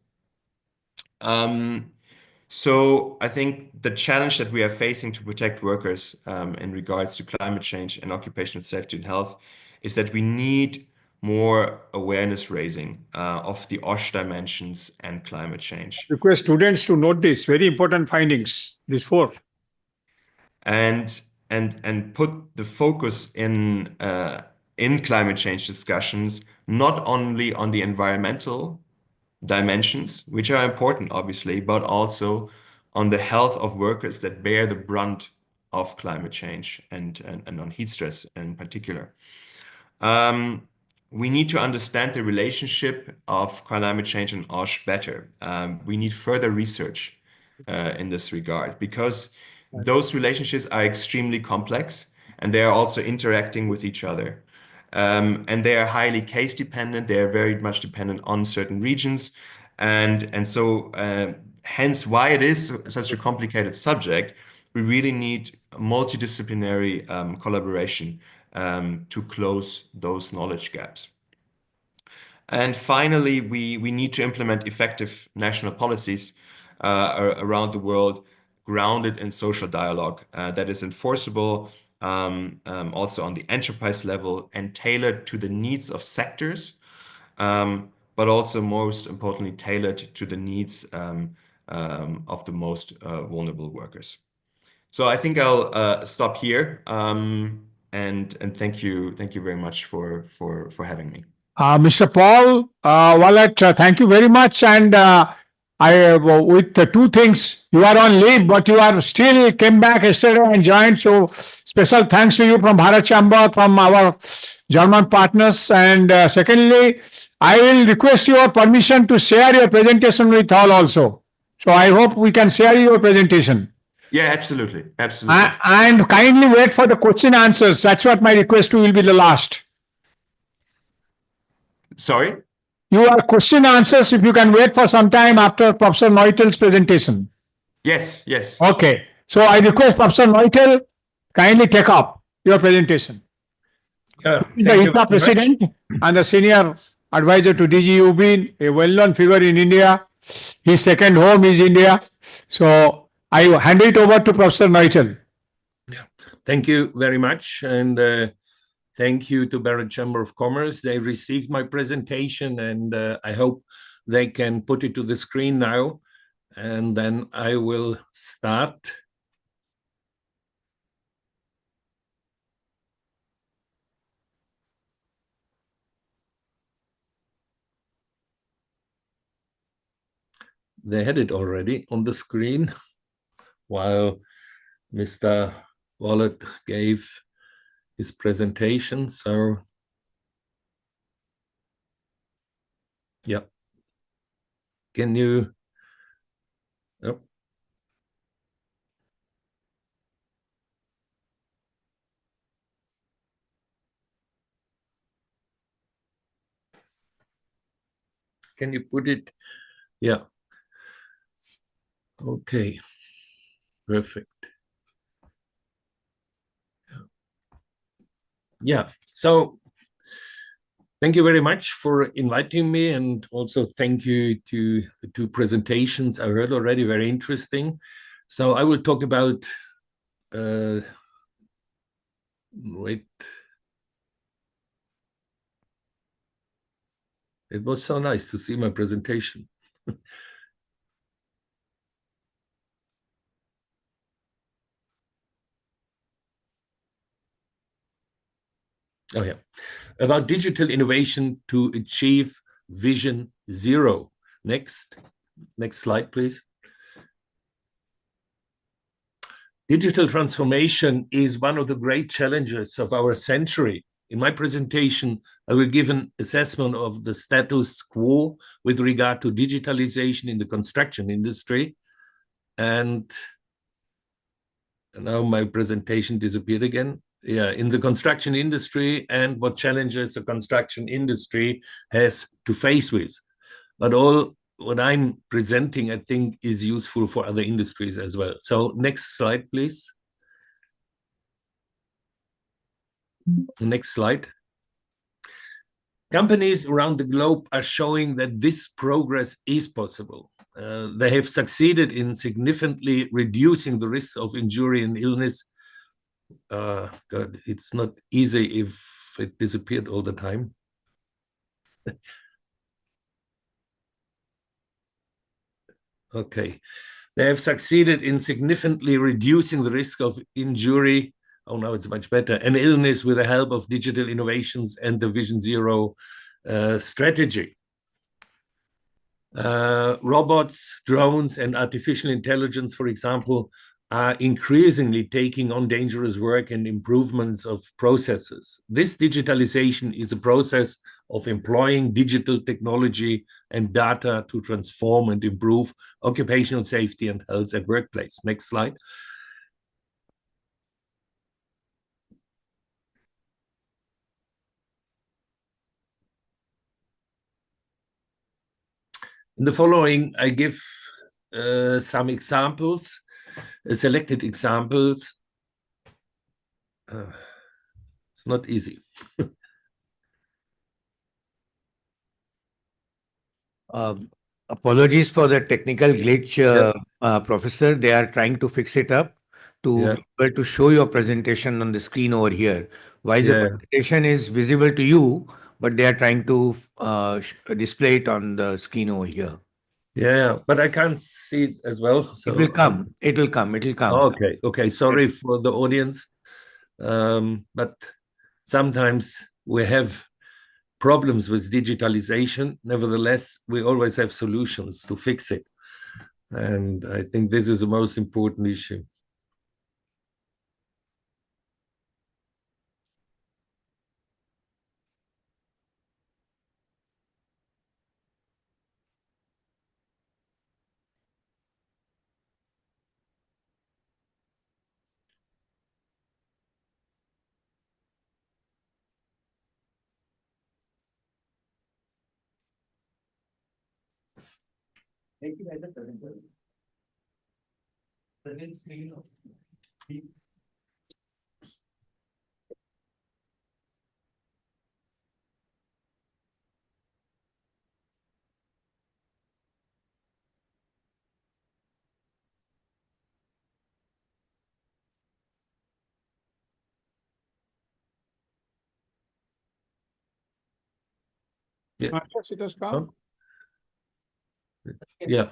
So I think the challenge that we are facing to protect workers in regards to climate change and occupational safety and health is that we need more awareness raising of the OSH dimensions and climate change. Request students to note this, very important findings, these four. And put the focus in climate change discussions, not only on the environmental dimensions, which are important, obviously, but also on the health of workers that bear the brunt of climate change and on heat stress in particular. We need to understand the relationship of climate change and OSH better. We need further research in this regard, because those relationships are extremely complex and they are also interacting with each other. And they are highly case dependent. They are very much dependent on certain regions. And so hence why it is such a complicated subject, we really need multidisciplinary collaboration to close those knowledge gaps. And finally, we need to implement effective national policies around the world, grounded in social dialogue that is enforceable also on the enterprise level and tailored to the needs of sectors, but also most importantly tailored to the needs of the most vulnerable workers. So I think I'll stop here and thank you very much for having me. Mr. Paul Wallet, thank you very much. And with the two things, you are on leave, but you are still came back yesterday and joined. So special thanks to you from Bharat Chamber, from our German partners. And secondly, I will request your permission to share your presentation with all also. So I hope we can share your presentation. Yeah, absolutely. Absolutely. And kindly wait for the question answers. That's what my request will be the last. Sorry? Your question answers, if you can wait for some time after Professor Neutel's presentation. Yes, yes. Okay. So I request Professor Neutel, kindly take up your presentation. Yeah, The thank you ITA very much. president and the senior advisor to DG Ubin, a well-known figure in India. His second home is India. So I hand it over to Professor Neutel. Thank you very much. And thank you to Bharat Chamber of Commerce. They received my presentation and I hope they can put it to the screen now. And then I will start. They had it already on the screen while Mr. Wallet gave his presentation. So, yeah. Can you? Oh. Can you put it? Yeah. Okay. Perfect. Yeah. So thank you very much for inviting me, and also thank you to the two presentations I heard already, very interesting. So I will talk about wait. It was so nice to see my presentation. Oh yeah, about digital innovation to achieve Vision Zero. Next slide, please. Digital transformation is one of the great challenges of our century. In my presentation, I will give an assessment of the status quo with regard to digitalization in the construction industry And now my presentation disappeared again. Yeah, in the construction industry and what challenges the construction industry has to face with. But all what I'm presenting, I think, is useful for other industries as well. So next slide, please. Next slide. Companies around the globe are showing that this progress is possible. They have succeeded in significantly reducing the risk of injury and illness. God, it's not easy if it disappeared all the time. Okay. They have succeeded in significantly reducing the risk of injury. Oh, now it's much better. And illness with the help of digital innovations and the Vision Zero strategy. Robots, drones, and artificial intelligence, for example, are increasingly taking on dangerous work and improvements of processes. This digitalization is a process of employing digital technology and data to transform and improve occupational safety and health at workplace. Next slide. In the following, I give some examples, selected examples. It's not easy. Apologies for the technical glitch, Professor. They are trying to fix it up to be able to show your presentation on the screen over here. While the presentation is visible to you, but they are trying to display it on the screen over here. Yeah, but I can't see it as well. So it will come. It will come. It will come. Okay. Okay. Sorry for the audience. But sometimes we have problems with digitalization. Nevertheless, we always have solutions to fix it. And I think this is the most important issue. Yes, it has come. Yeah.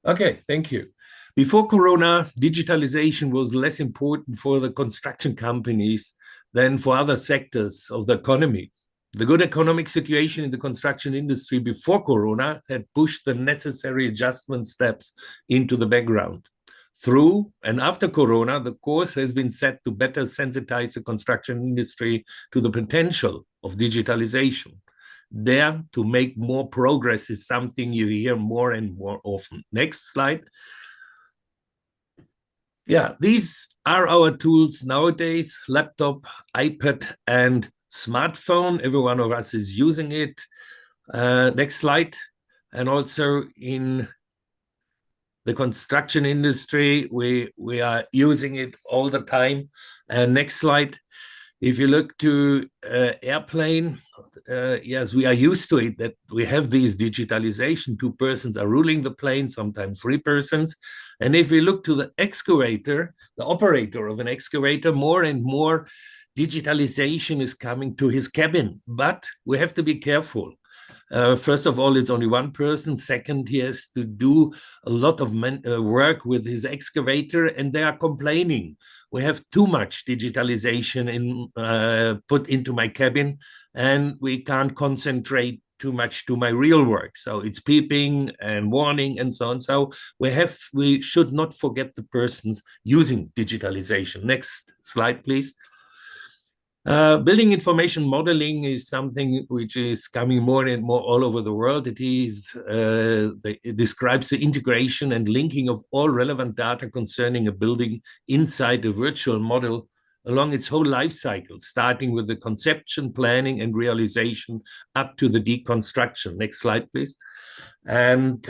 Okay, thank you. Before Corona, digitalization was less important for the construction companies than for other sectors of the economy. The good economic situation in the construction industry before Corona had pushed the necessary adjustment steps into the background. Through and after Corona, the course has been set to better sensitize the construction industry to the potential of digitalization. There to make more progress is something you hear more and more often. Next slide. Yeah, these are our tools nowadays: laptop, iPad, and smartphone. Every one of us is using it. Next slide. And also in the construction industry, we are using it all the time. And next slide. If you look to airplane, yes, we are used to it, that we have these digitalization. 2 persons are ruling the plane, sometimes 3 persons. And if we look to the excavator, the operator of an excavator, more and more digitalization is coming to his cabin. But we have to be careful. First of all, it's only 1 person. Second, he has to do a lot of work with his excavator, and they are complaining. We have too much digitalization put into my cabin, and we can't concentrate too much to my real work. So it's beeping and warning and so on. So we should not forget the persons using digitalization. Next slide, please. Building information modeling is something which is coming more and more all over the world. It describes the integration and linking of all relevant data concerning a building inside a virtual model along its whole life cycle, starting with the conception, planning, and realization up to the deconstruction. Next slide, please. And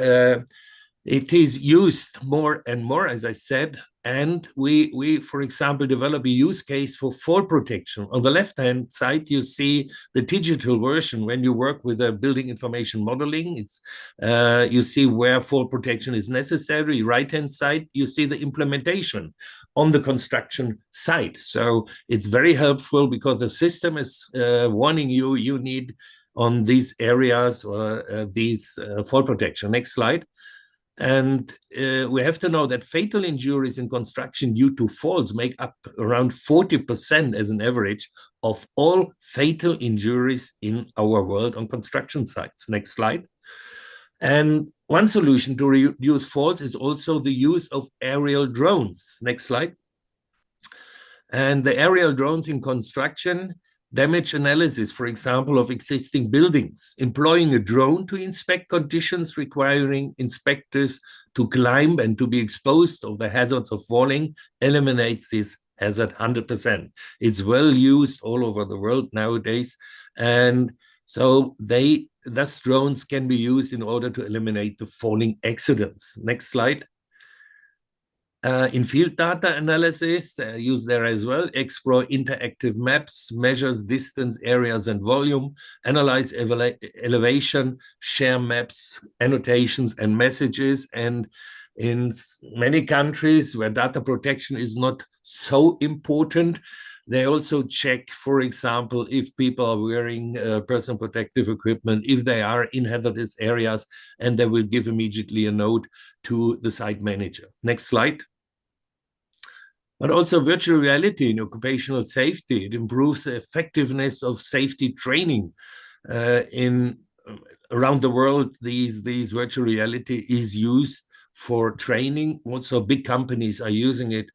it is used more and more, as I said, and we, for example, develop a use case for fall protection. On the left-hand side, you see the digital version. When you work with a building information modeling, you see where fall protection is necessary. Right-hand side, you see the implementation on the construction site. So it's very helpful because the system is warning you need on these areas or these fall protection. Next slide. And we have to know that fatal injuries in construction due to falls make up around 40% as an average of all fatal injuries in our world on construction sites. Next slide. And one solution to reduce falls is also the use of aerial drones. Next slide. And the aerial drones in construction, damage analysis, for example, of existing buildings, employing a drone to inspect conditions requiring inspectors to climb and to be exposed of the hazards of falling, eliminates this hazard 100%. It's well used all over the world nowadays. And so thus drones can be used in order to eliminate the falling accidents. Next slide. In field data analysis, used there as well, explore interactive maps, measures distance, areas, and volume, analyze elevation, share maps, annotations, and messages. And in many countries where data protection is not so important, they also check, for example, if people are wearing personal protective equipment, if they are in hazardous areas, and they will give immediately a note to the site manager. Next slide. But also virtual reality in occupational safety. It improves the effectiveness of safety training. Around the world, these virtual reality is used for training. Also, big companies are using it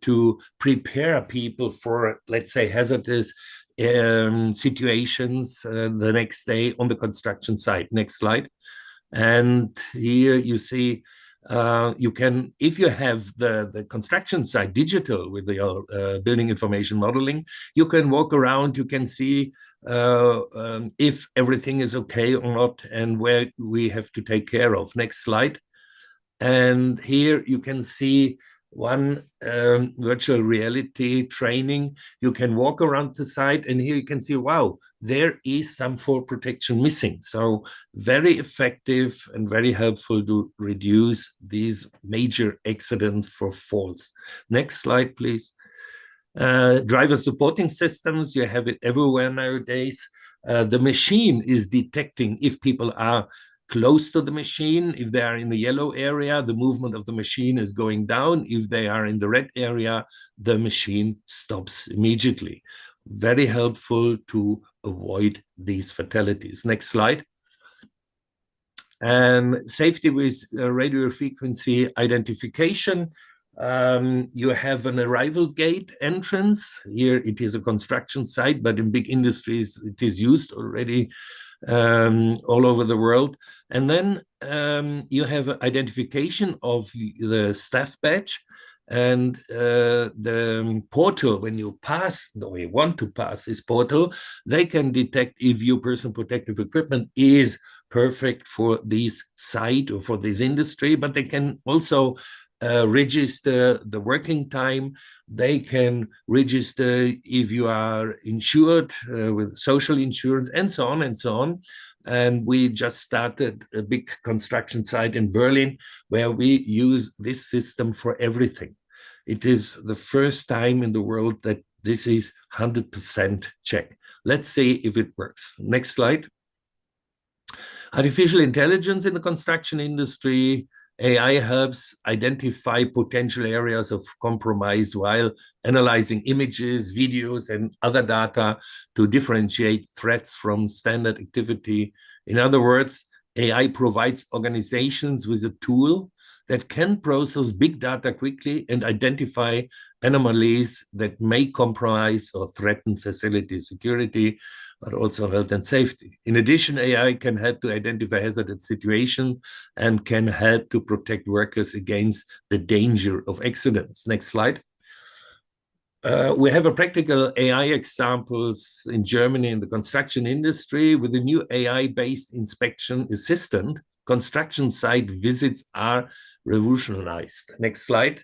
to prepare people for, let's say, hazardous situations the next day on the construction site. Next slide. And here you see you can, if you have the construction site digital with your building information modeling, you can walk around, you can see if everything is okay or not and where we have to take care of. Next slide. And here you can see one virtual reality training. You can walk around the site and here you can see, wow, there is some fall protection missing. So very effective and very helpful to reduce these major accidents for falls. Next slide, please. Driver supporting systems, you have it everywhere nowadays. The machine is detecting if people are close to the machine. If they are in the yellow area, the movement of the machine is going down. If they are in the red area, the machine stops immediately. Very helpful to avoid these fatalities. Next slide. And safety with radio frequency identification. You have an arrival gate entrance. Here it is a construction site, but in big industries it is used already all over the world. And then you have identification of the staff badge and the portal. When you pass, or you want to pass this portal, they can detect if your personal protective equipment is perfect for this site or for this industry, but they can also register the working time. They can register if you are insured with social insurance and so on and so on. And we just started a big construction site in Berlin where we use this system for everything. It is the first time in the world that this is 100% check. Let's see if it works. Next slide. Artificial intelligence in the construction industry. AI helps identify potential areas of compromise while analyzing images, videos, and other data to differentiate threats from standard activity. In other words, AI provides organizations with a tool that can process big data quickly and identify anomalies that may compromise or threaten facility security, but also health and safety. In addition, AI can help to identify hazardous situations and can help to protect workers against the danger of accidents. Next slide. We have a practical AI examples in Germany in the construction industry with a new AI-based inspection assistant. Construction site visits are revolutionized. Next slide.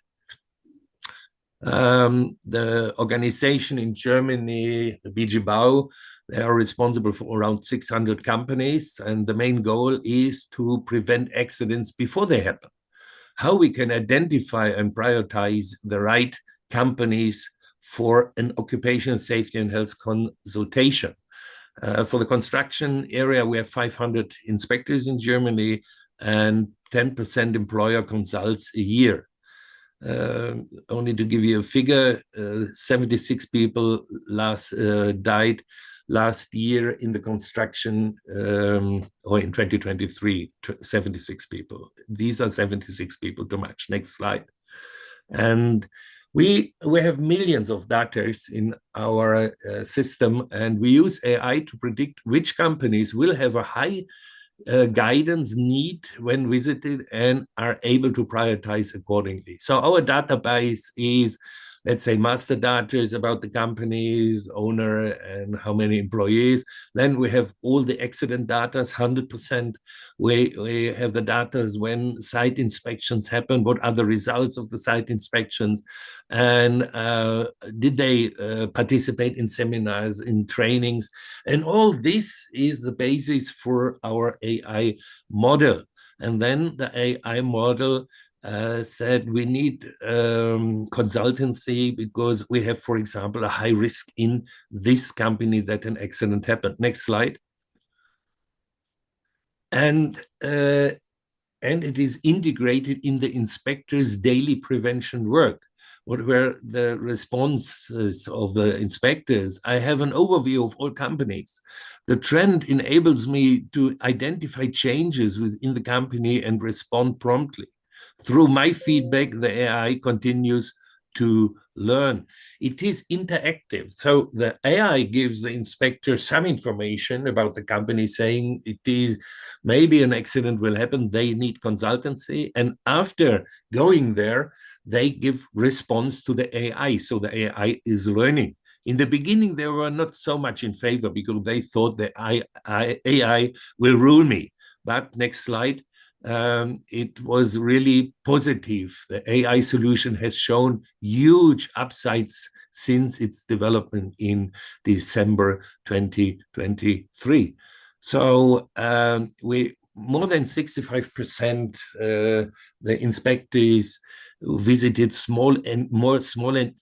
The organization in Germany, the BG Bau, they are responsible for around 600 companies, and the main goal is to prevent accidents before they happen. How we can identify and prioritize the right companies for an occupational safety and health consultation. For the construction area, we have 500 inspectors in Germany, and 10% employer consults a year. Only to give you a figure, 76 people died last year in the construction, or in 2023, 76 people. These are 76 people too much. Next slide. And we have millions of data in our system, and we use AI to predict which companies will have a high guidance need when visited and are able to prioritize accordingly. So our database is, let's say, master data is about the company's owner and how many employees. Then we have all the accident data, 100%. We have the data when site inspections happen, what are the results of the site inspections, and did they participate in seminars, in trainings, and all this is the basis for our AI model. And then the AI model said we need consultancy because we have, for example, a high risk in this company that an accident happened. Next slide. And it is integrated in the inspector's daily prevention work. What were the responses of the inspectors? I have an overview of all companies. The trend enables me to identify changes within the company and respond promptly. Through my feedback, the AI continues to learn. It is interactive. So the AI gives the inspector some information about the company, saying it is maybe an accident will happen, they need consultancy. And after going there, they give response to the AI. So the AI is learning. In the beginning, they were not so much in favor because they thought the AI will rule me. But next slide. It was really positive. The AI solution has shown huge upsides since its development in December 2023. So we more than 65% the inspectors visited small and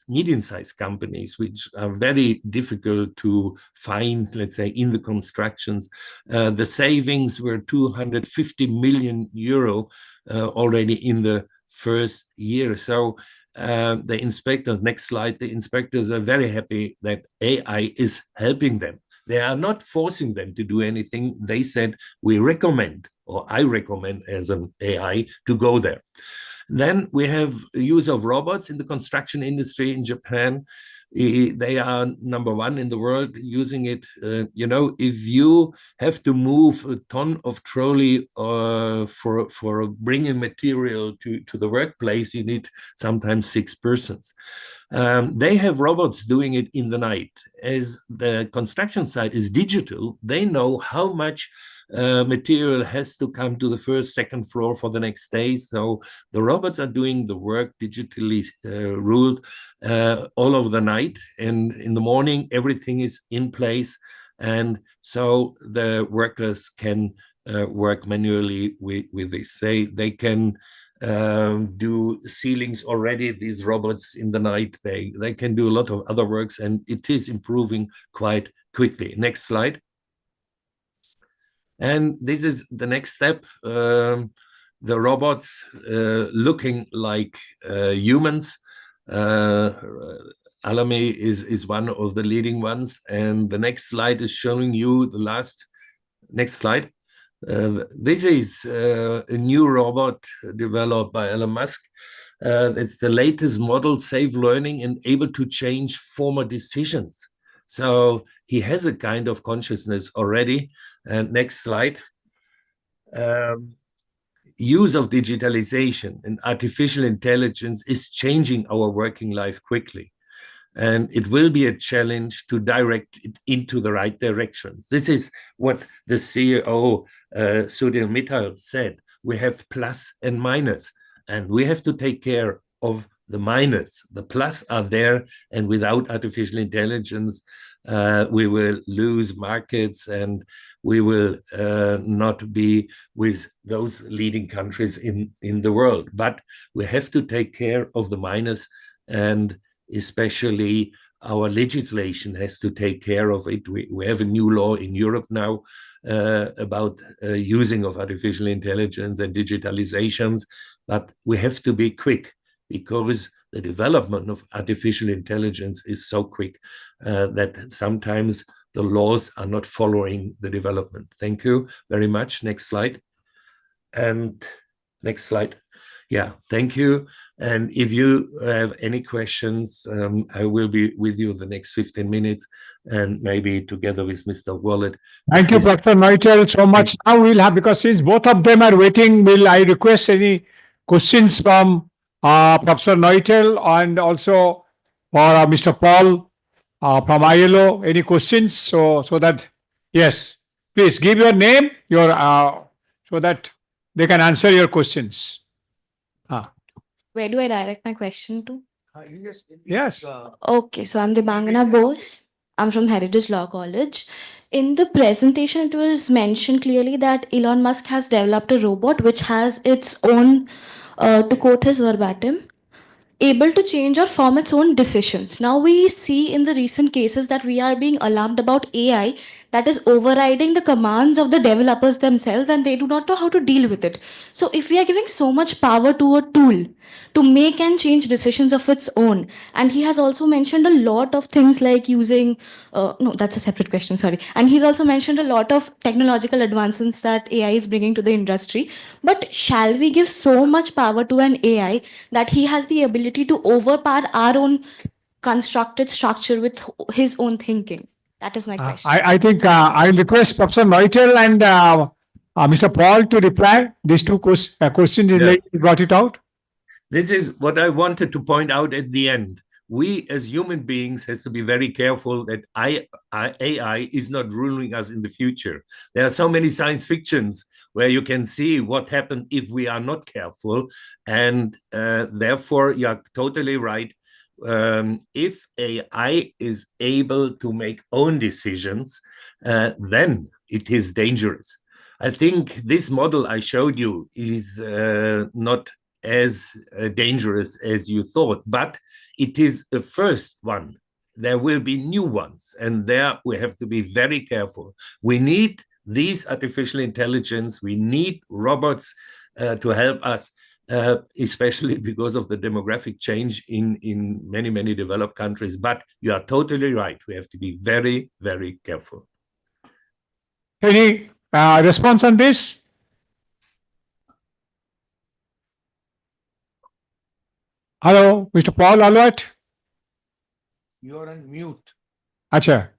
medium-sized companies, which are very difficult to find, let's say, in the constructions. The savings were 250 million euro already in the first year. So the inspectors, next slide, the inspectors are very happy that AI is helping them. They are not forcing them to do anything. They said, we recommend, or I recommend as an AI to go there. Then we have use of robots in the construction industry in Japan. They are number one in the world using it. You know, if you have to move a ton of trolley for bringing material to the workplace, you need sometimes 6 persons. They have robots doing it in the night. As the construction site is digital, they know how much material has to come to the first, second floor for the next day. So the robots are doing the work digitally ruled all over the night. And in the morning, everything is in place. And so the workers can work manually with this. They can do ceilings already, these robots in the night. They can do a lot of other works, and it is improving quite quickly. Next slide. And this is the next step. The robots looking like humans. Alamy is one of the leading ones. And the next slide is showing you the last, next slide. This is a new robot developed by Elon Musk. It's the latest model, safe learning and able to change former decisions. So he has a kind of consciousness already. And next slide. Use of digitalization and artificial intelligence is changing our working life quickly. And it will be a challenge to direct it into the right directions. This is what the CEO, Sudhir Mittal, said. We have plus and minus, and we have to take care of the minus. The plus are there, and without artificial intelligence, we will lose markets and we will not be with those leading countries in the world. But we have to take care of the minus, and especially our legislation has to take care of it. We have a new law in Europe now about using of artificial intelligence and digitalizations, but we have to be quick because the development of artificial intelligence is so quick that sometimes the laws are not following the development. Thank you very much. Next slide. And next slide. Yeah, thank you. And if you have any questions, I will be with you the next 15 minutes and maybe together with Mr. Wallet. Thank you, Professor Neutel, so much. Now we'll have, because since both of them are waiting, will I request any questions from Professor Neutel and also for Mr. Paul from ILO? Any questions? So that, yes, please give your name, your so that they can answer your questions. Where do I direct my question to? Yes. Okay, so I'm Debangana Bose. I'm from Heritage Law College. In the presentation, it was mentioned clearly that Elon Musk has developed a robot which has its own, to quote his verbatim, able to change or form its own decisions. Now we see in the recent cases that we are being alarmed about AI that is overriding the commands of the developers themselves and they do not know how to deal with it. So if we are giving so much power to a tool to make and change decisions of its own, and he has also mentioned a lot of things like using, no, that's a separate question, sorry. And he's also mentioned a lot of technological advancements that AI is bringing to the industry. But shall we give so much power to an AI that he has the ability to overpower our own constructed structure with his own thinking? That is my question. I think I'll request Professor Neutel and Mr. Paul to reply these two questions Yeah. you brought it out. This is what I wanted to point out at the end. We as human beings has to be very careful that AI is not ruling us in the future. There are so many science fictions where you can see what happens if we are not careful. And therefore, you're totally right. If AI is able to make own decisions, then it is dangerous. I think this model I showed you is not as dangerous as you thought, but it is the first one. There will be new ones, and there we have to be very careful. We need these artificial intelligence, we need robots to help us, especially because of the demographic change in many, many developed countries. But you are totally right. We have to be very, very careful. Any response on this? Hello, Mr. Paul Alert. You're on mute. Acha.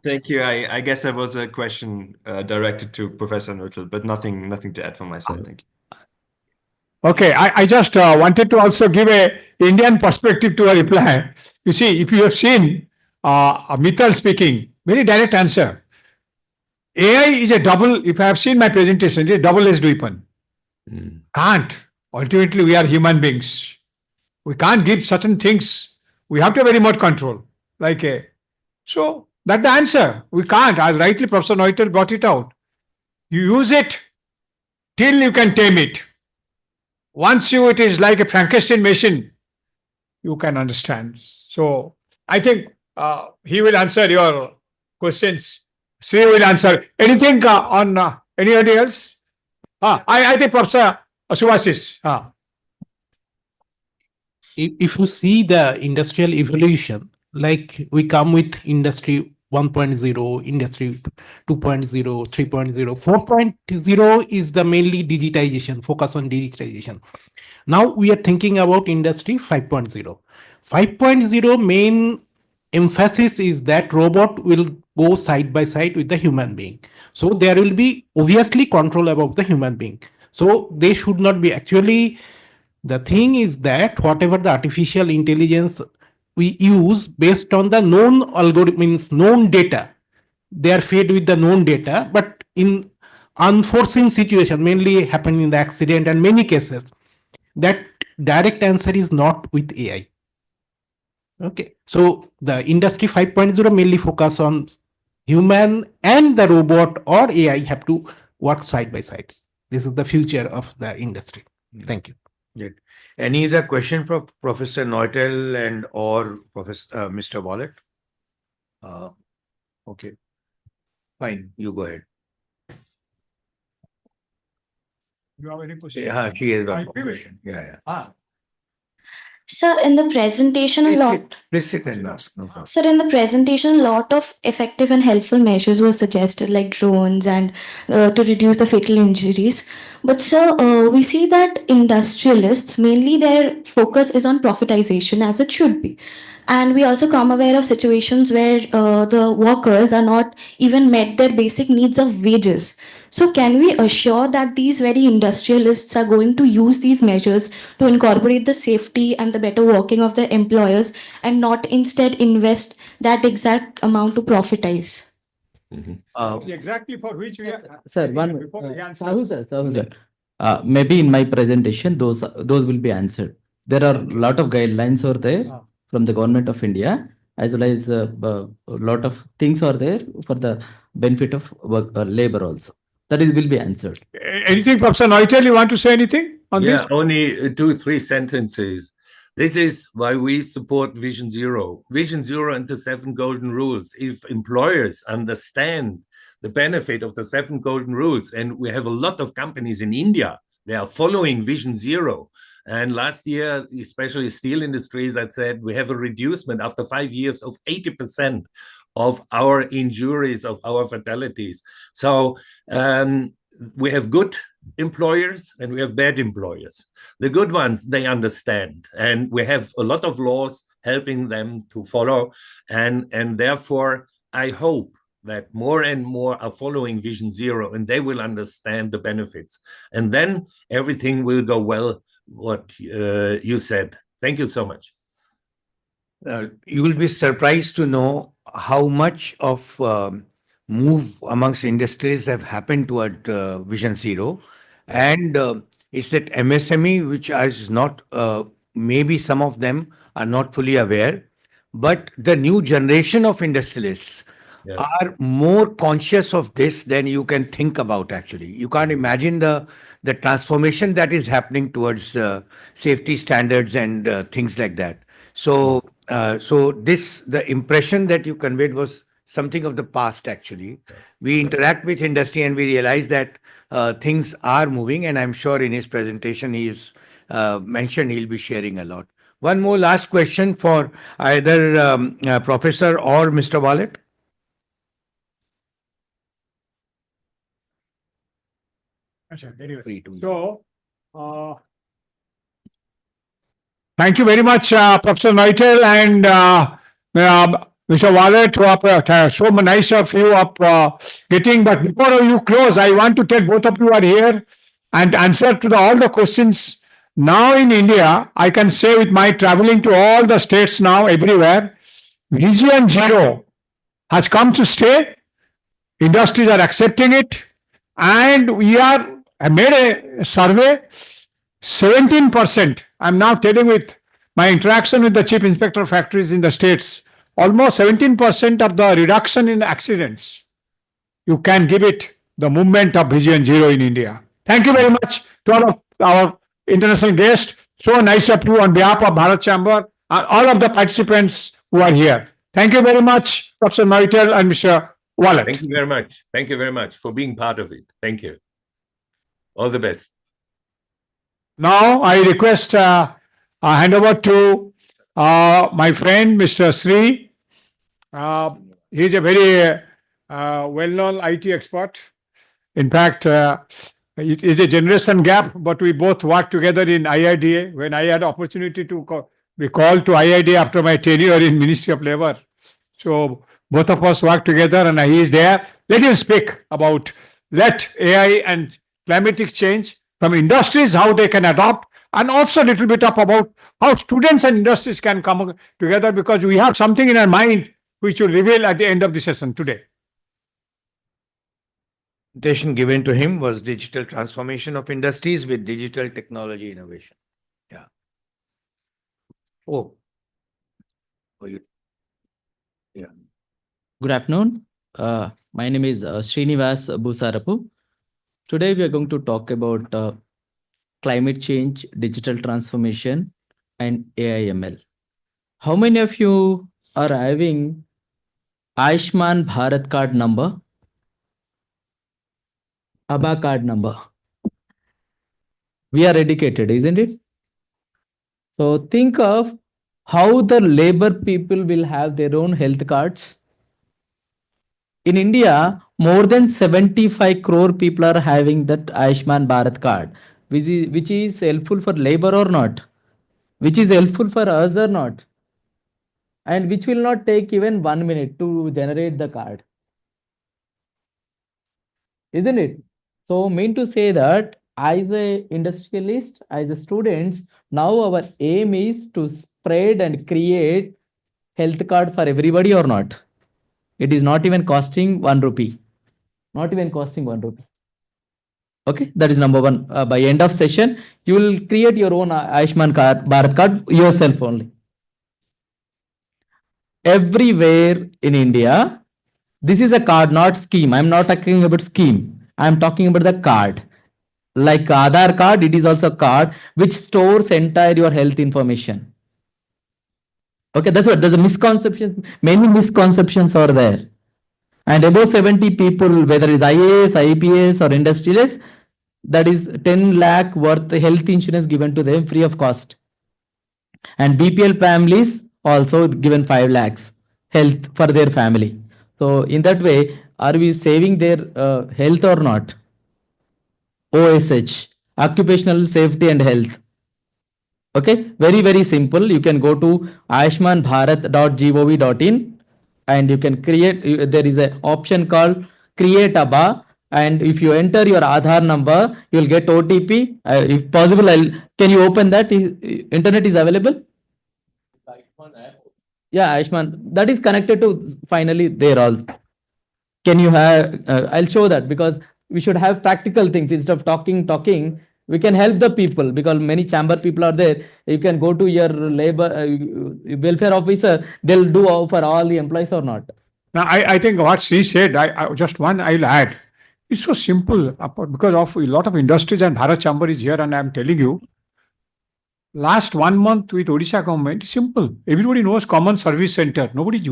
Thank you. I guess that was a question directed to Professor Neutel, but nothing to add from my side. Thank you. Okay, I just wanted to also give a Indian perspective to a reply. You see, if you have seen Mittal speaking, very direct answer. AI is a double, if I have seen my presentation, it is a double-edged weapon. Can't. Ultimately, we are human beings. We can't give certain things. We have to have a remote control. So that's the answer. We can't. As rightly Professor Neutel brought it out. You use it till you can tame it. Once it is like a Frankenstein machine, you can understand. So I think he will answer your questions. Sri will answer. Anything on anybody else? I think Professor Subhasis. If you see the industrial evolution, like we come with industry 1.0, industry 2.0, 3.0. 4.0 is the mainly digitization, focus on digitization. Now we are thinking about industry 5.0. 5.0 main emphasis is that robot will go side by side with the human being. So there will be obviously control about the human being. So they should not be actually, the thing is that whatever the artificial intelligence we use based on the known algorithm, means known data, they are fed with the known data, but in unforeseen situation, mainly happen in the accident and many cases, that direct answer is not with AI. Okay, so the industry 5.0 mainly focus on human and the robot or AI have to work side by side. This is the future of the industry. Thank you. Great. Any other question for Professor Neutel and or Professor Mr. Wallet? Okay, fine. You go ahead. You have any question? Yeah, she has got I a question. Yeah, yeah. Sir, in the presentation, Please sit and ask. No problem. Sir, in the presentation, a lot of effective and helpful measures were suggested, like drones and to reduce the fatal injuries. But, sir, we see that industrialists mainly their focus is on profitization, as it should be. And we also come aware of situations where the workers are not even met their basic needs of wages. So, can we assure that these very industrialists are going to use these measures to incorporate the safety and the better working of their employers and not instead invest that exact amount to profitize? Exactly for which we are. Sir, one Before he answers. Sahu sir. Maybe in my presentation, those will be answered. There are a lot of guidelines over there from the government of India, as well as a lot of things are there for the benefit of work, labor also. That is will be answered. Anything, Professor Neutel, you want to say anything on this? Yeah, only 2-3 sentences. This is why we support Vision Zero. Vision Zero and the 7 golden rules. If employers understand the benefit of the 7 golden rules, and we have a lot of companies in India, they are following Vision Zero. And last year, especially steel industries, that said we have a reducement after 5 years of 80% of our injuries, of our fatalities. So we have good employers and we have bad employers. The good ones, they understand, and we have a lot of laws helping them to follow, and therefore I hope that more and more are following Vision Zero, and they will understand the benefits, and then everything will go well. What you said. Thank you so much. You will be surprised to know how much of move amongst industries have happened toward Vision Zero. And it's that MSME, which is not, maybe some of them are not fully aware, but the new generation of industrialists are more conscious of this than you can think about, actually. You can't imagine the transformation that is happening towards safety standards and things like that. So, the impression that you conveyed was something of the past, actually. We interact with industry and we realize that things are moving, and I'm sure in his presentation he is mentioned he'll be sharing a lot. One more last question for either Professor or Mr. Wallet. Anyway, so thank you very much, Professor Neutel and Mr. Wallet, who are so nice of you of getting. But before you close, I want to tell both of you are here and answer to all the questions. Now in India, I can say with my traveling to all the states now, everywhere, Vision Zero has come to stay. Industries are accepting it, and we are. I made a survey. 17%. I'm now telling with my interaction with the chief inspector of factories in the states, almost 17% of the reduction in accidents. You can give it the movement of Vision Zero in India. Thank you very much to all of our international guests. So nice of you on behalf of Bharat Chamber and all of the participants who are here. Thank you very much, Professor Neutel and Mr. Wallet. Thank you very much. Thank you very much for being part of it. Thank you. All the best. Now I request I hand over to my friend Mr. Sri. He's a very well-known IT expert. In fact, it is a generation gap, but we both worked together in IIDA. When I had opportunity to be called to IIDA after my tenure in Ministry of Labor. So both of us work together and he is there. Let him speak about let AI and climatic change from industries, how they can adopt, and also a little bit up about how students and industries can come together, because we have something in our mind which will reveal at the end of the session today. Presentation given to him was digital transformation of industries with digital technology innovation. Yeah. Oh. Oh, you. Yeah. Good afternoon. My name is Srinivas Busarapu. Today we are going to talk about climate change, digital transformation, and AI/ML. How many of you are having Ayushman Bharat card number? ABBA card number. We are educated, isn't it? So think of how the labor people will have their own health cards. In India, more than 75 crore people are having that Ayushman Bharat card, which is helpful for labor or not, which is helpful for us or not, and which will not take even 1 minute to generate the card. Isn't it? So mean to say that as a industrialist, as a students, now our aim is to spread and create health card for everybody or not. It is not even costing 1 rupee. Not even costing 1 rupee. Okay, that is number one. By end of session, you will create your own Ayushman card, Bharat card yourself only. Everywhere in India, this is a card, not scheme. I'm not talking about scheme. I'm talking about the card. Like Aadhaar card, it is also a card which stores entire your health information. Okay, that's what there's a misconception. Many misconceptions are there. And above 70 people, whether it's IAS, IPS, or industrialists, that is 10 lakh worth health insurance given to them free of cost. And BPL families also given 5 lakhs health for their family. So in that way, are we saving their health or not? OSH, occupational safety and health. Okay, very, very simple. You can go to ayushmanbharat.gov.in and you can create, there is an option called create ABBA. And if you enter your Aadhaar number, you will get OTP. If possible, can you open that? Internet is available? Yeah, Ayushman, that is connected to finally there all. Can you have, I'll show that because we should have practical things instead of talking. We can help the people because many chamber people are there. You can go to your labor welfare officer. They'll do for all the employees or not. Now, I think what she said, just one I'll add. It's so simple because of a lot of industries and Bharat Chamber is here and I'm telling you, last 1 month with Odisha government, simple. Everybody knows Common Service Center. Nobody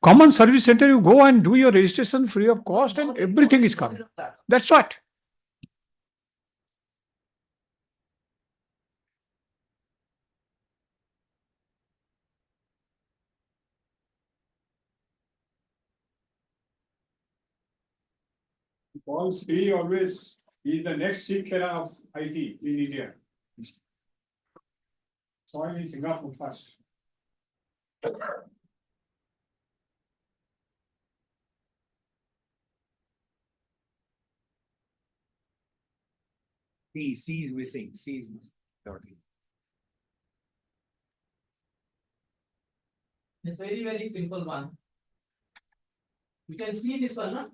Common Service Center, you go and do your registration free of cost and everything is coming. That's what. Paul Sri always is the next Sikh era of IT in India. Saw him in Singapore first. C is missing. C is not. It's very, very simple one. You can see this one, no?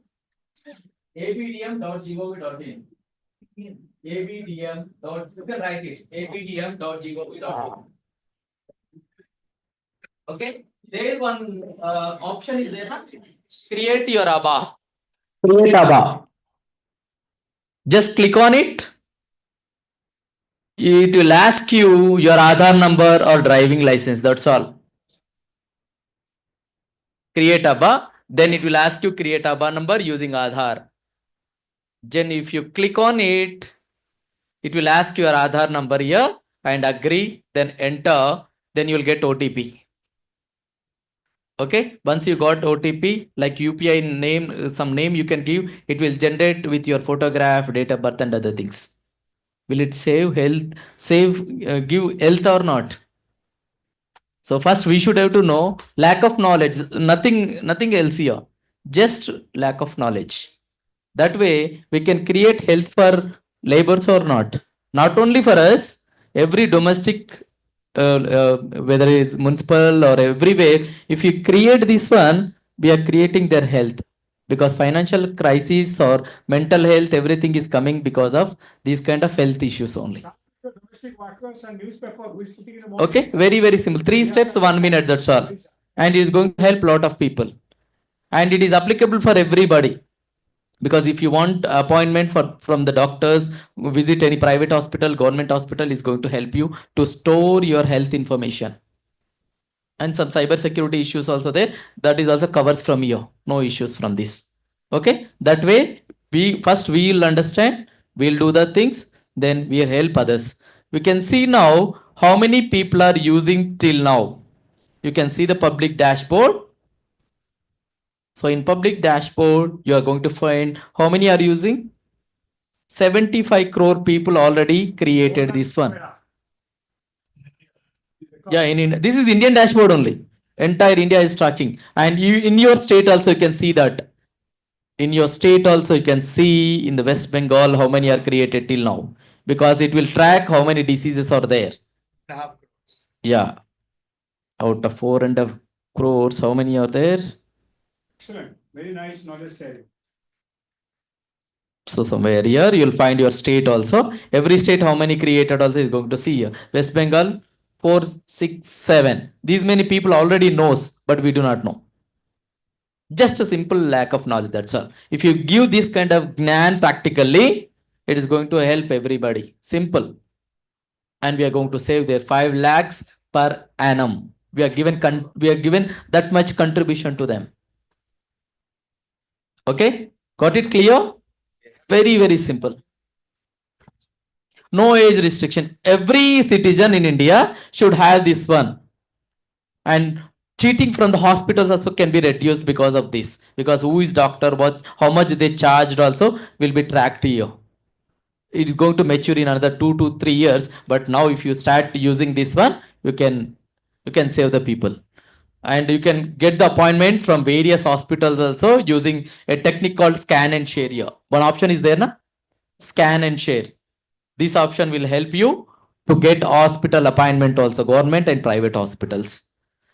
abdm.gov.in. You can write it. abdm.gov.in. Okay. There one option is there, huh? Create your ABBA. Create ABBA. Just click on it. It will ask you your Aadhaar number or driving license. That's all. Create ABBA. Then it will ask you create ABBA number using Aadhaar. Then if you click on it, it will ask your Aadhaar number here and agree, then enter, then you will get OTP. Okay, once you got OTP, like UPI name, some name you can give, it will generate with your photograph, date of birth, and other things. Will it save health, give health or not? So first we should have to know lack of knowledge, nothing else here, just lack of knowledge. That way we can create health for laborers or not. Not only for us, every domestic, whether it's municipal or everywhere, if you create this one, we are creating their health. Because financial crisis or mental health, everything is coming because of these kind of health issues only. The domestic workers and newspaper who is putting in the morning. Okay, very simple. 3 steps, 1 minute, that's all. And it is going to help a lot of people. And it is applicable for everybody. Because if you want appointment from the doctors, visit any private hospital, government hospital is going to help you to store your health information. And some cyber security issues also there. That is also covers from you. No issues from this. Okay, that way we will understand, we'll do the things, then we'll help others. We can see now how many people are using till now. You can see the public dashboard. So in public dashboard, you are going to find how many are using. 75 crore people already created this one. Yeah, this is Indian dashboard only. Entire India is tracking. And you in your state also you can see that. In your state also you can see in the West Bengal how many are created till now. Because it will track how many diseases are there. Yeah. Out of 4.5 crores, how many are there? Excellent. Very nice knowledge sharing. So somewhere here you'll find your state also. Every state how many created also is going to see here. West Bengal 4, 6, 7. These many people already knows, but we do not know. Just a simple lack of knowledge, that's all. If you give this kind of gnan practically, it is going to help everybody. Simple. And we are going to save their 5 lakhs per annum. We are given that much contribution to them. Okay, got it clear? Very simple. No age restriction. Every citizen in India should have this one. And cheating from the hospitals also can be reduced because of this. Because who is doctor, how much they charged also will be tracked here. It is going to mature in another 2 to 3 years. But now if you start using this one, you can save the people. And you can get the appointment from various hospitals also using a technique called scan and share here. One option is there, na? Scan and share. This option will help you to get hospital appointment also, government and private hospitals.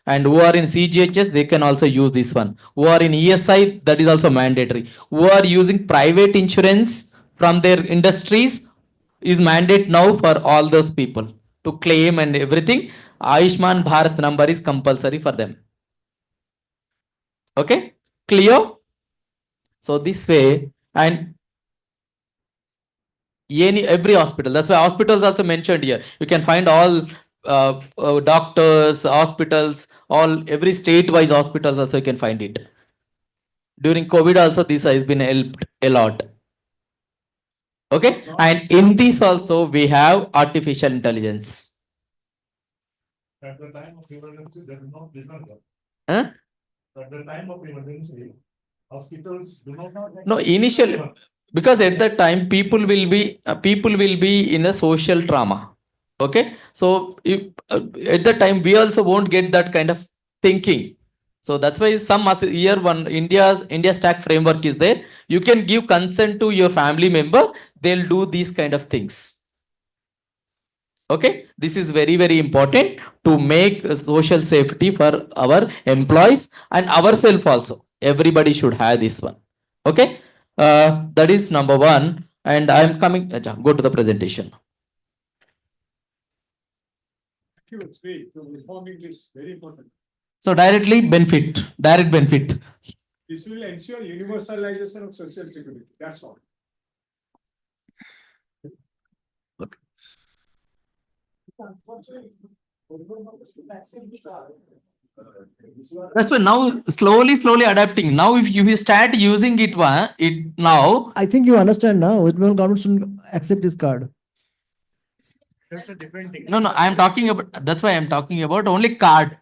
And who are in CGHS, they can also use this one. Who are in ESI, that is also mandatory. Who are using private insurance from their industries, is mandate now for all those people to claim and everything. Ayushman Bharat number is compulsory for them. Okay, clear? So this way, and every hospital, that's why hospitals also mentioned here. You can find all doctors, hospitals, every state-wise hospitals also you can find it. During COVID also this has been helped a lot. Okay, and in this also we have artificial intelligence. At the time of emergency, there is no business. Huh? At the time of emergency, hospitals do not have. No, initially, because at that time people will be in a social trauma. Okay, so at that time we also won't get that kind of thinking. So that's why India stack framework is there. You can give consent to your family member, they'll do these kind of things. Okay, this is very important to make social safety for our employees and ourselves also. Everybody should have this one. Okay, that is number 1. And I am coming. Go to the presentation. Thank you, Sri, for informing this. Very important. So direct benefit. This will ensure universalization of social security. That's all. Okay. That's why now slowly adapting. Now if you start using it now. I think you understand now. West Bengal government shouldn't accept this card. That's a different thing. No, I am talking about, that's why I am talking about only card.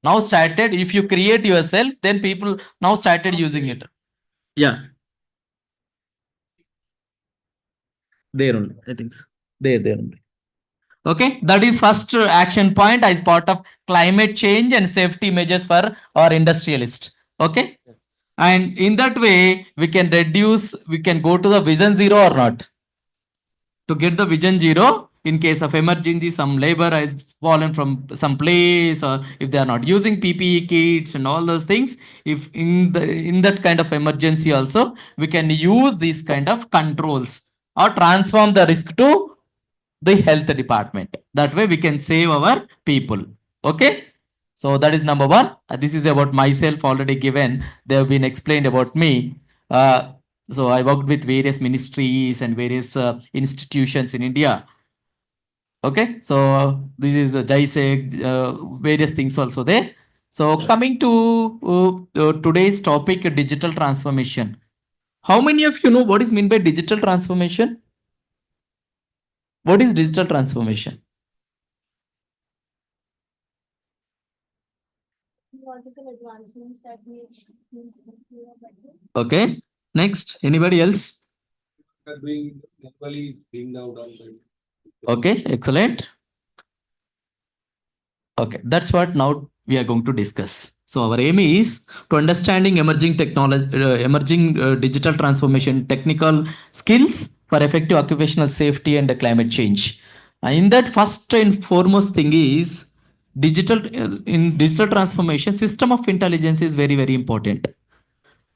Now started, if you create yourself, then people now started using it. Yeah. There only, I think so. There only. Okay, that is first action point as part of climate change and safety measures for our industrialist. Okay, and in that way we can reduce, we can go to the vision zero or not. To get the vision zero, in case of emergency, some labor has fallen from some place, or if they are not using PPE kits and all those things, if in that kind of emergency also, we can use these kind of controls or transform the risk to the health department. That way we can save our people. Okay. So that is number one. This is about myself already given. They have been explained about me. So I worked with various ministries and various institutions in India. Okay. So this is JISEC, various things also there. So coming to today's topic, digital transformation. How many of you know what is meant by digital transformation? What is digital transformation? Okay. Next, anybody else? Okay, excellent. Okay, that's what now we are going to discuss. So our aim is to understanding emerging technology, emerging digital transformation, technical skills for effective occupational safety and climate change. In that, first and foremost thing is digital. In digital transformation, system of intelligence is very important.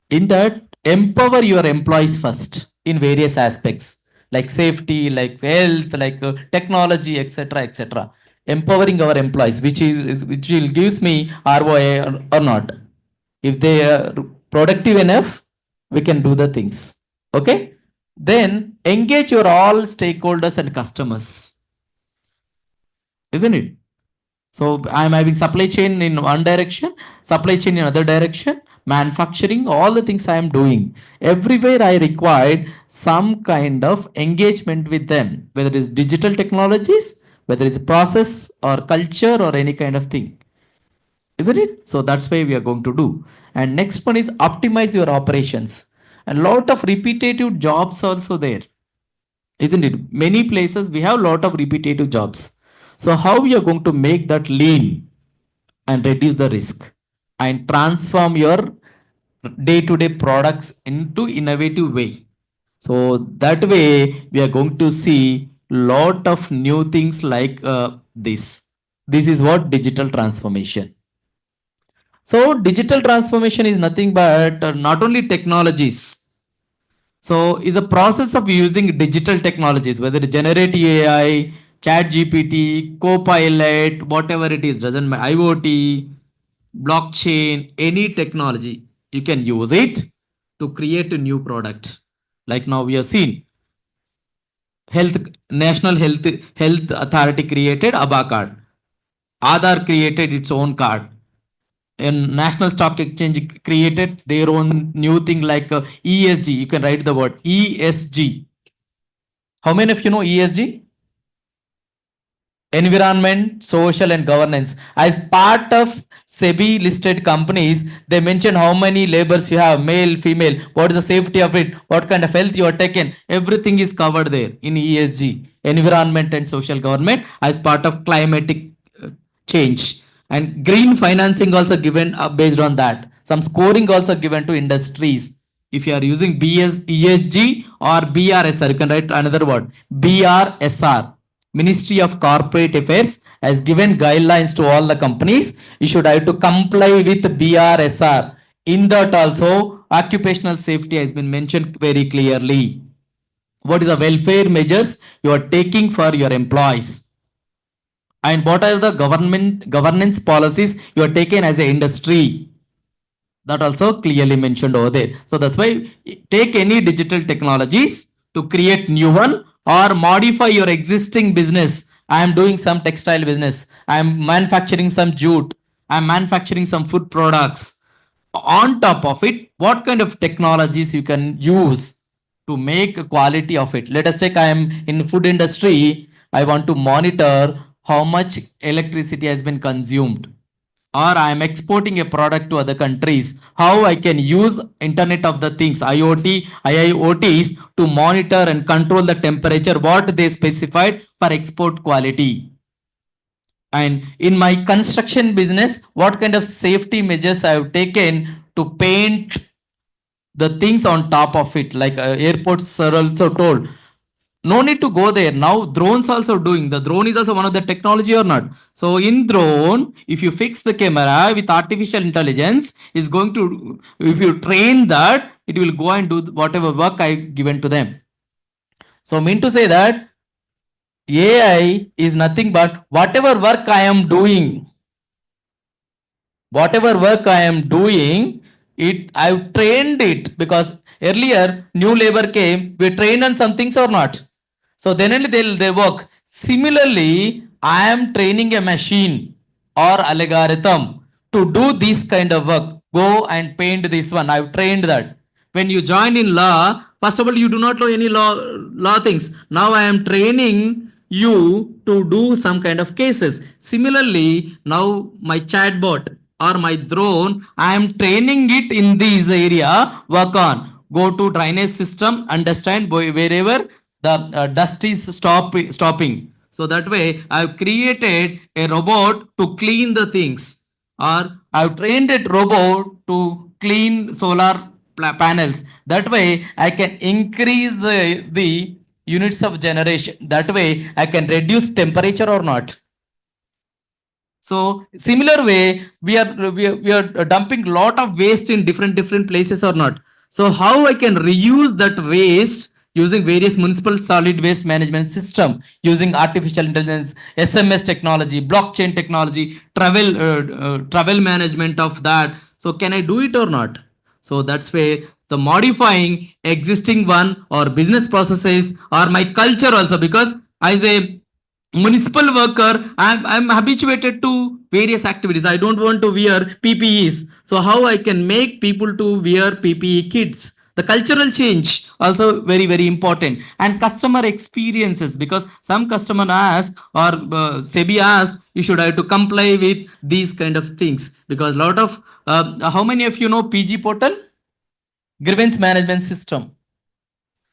In that, empower your employees first in various aspects like safety, like health, like technology, etc. Empowering our employees, which will gives me ROI or not. If they are productive enough, we can do the things. Okay. Then engage your all stakeholders and customers, isn't it? So I'm having supply chain in one direction, supply chain in other direction, manufacturing, all the things I am doing. Everywhere I required some kind of engagement with them, whether it is digital technologies, whether it's process or culture or any kind of thing. Isn't it? So that's why we are going to do. And next one is optimize your operations. A lot of repetitive jobs also there. Isn't it? Many places we have a lot of repetitive jobs. So how we are going to make that lean and reduce the risk and transform your day-to-day products into innovative way. So that way we are going to see lot of new things like this. This is what digital transformation. So digital transformation is nothing but not only technologies. So is a process of using digital technologies, whether it's generative AI, chat GPT, copilot, whatever it is, doesn't matter, IoT, blockchain, any technology, you can use it to create a new product. Like now we have seen health, National Health Authority created ABA card. Aadhaar created its own card. And National Stock Exchange created their own new thing like ESG. You can write the word ESG. How many of you know ESG? Environment, social and governance. As part of SEBI listed companies, they mention how many labors you have, male, female, what is the safety of it, what kind of health you are taken. Everything is covered there in ESG, environment and social government, as part of climatic change. And green financing also given based on that. Some scoring also given to industries. If you are using ESG or BRSR, you can write another word, BRSR. Ministry of Corporate Affairs has given guidelines to all the companies. You should have to comply with BRSR. In that also, occupational safety has been mentioned very clearly. What is the welfare measures you are taking for your employees? And what are the governance policies you are taking as an industry? That also clearly mentioned over there. So that's why take any digital technologies to create new one or modify your existing business. I am doing some textile business. I am manufacturing some jute. I am manufacturing some food products. On top of it, what kind of technologies you can use to make a quality of it? Let us take, I am in food industry. I want to monitor how much electricity has been consumed. or I am exporting a product to other countries, how I can use Internet of the Things, IoT, IIoTs to monitor and control the temperature, what they specified for export quality. And in my construction business, what kind of safety measures I have taken to paint the things on top of it, like airports are also told. No need to go there. Now drones also doing. The drone is also one of the technology or not. So in drone, if you fix the camera with artificial intelligence, is going to, if you train that, it will go and do whatever work I given to them. So mean to say that AI is nothing but whatever work I am doing, I've trained it, because earlier new labor came, we train on some things or not. So then only they work. Similarly, I am training a machine or algorithm to do this kind of work. Go and paint this one. I've trained that. When you join in law, first of all, you do not know any law things. Now I am training you to do some kind of cases. Similarly, now my chatbot or my drone, I am training it in this area, work on. Go to drainage system, understand wherever the dust is stopping. So that way I've created a robot to clean the things, or I've trained a robot to clean solar panels. That way I can increase the units of generation. That way I can reduce temperature or not. So similar way, we are dumping lot of waste in different places or not. So how I can reuse that waste using various municipal solid waste management system, using artificial intelligence, SMS technology, blockchain technology, travel management of that. So can I do it or not? So that's where the modifying existing one or business processes or my culture also, because as a municipal worker, I'm habituated to various activities. I don't want to wear PPEs. So how I can make people to wear PPE kits? The cultural change also very important, and customer experiences, because some customer ask or SEBI asked, you should have to comply with these kind of things, because lot of how many of you know PG portal, grievance management system?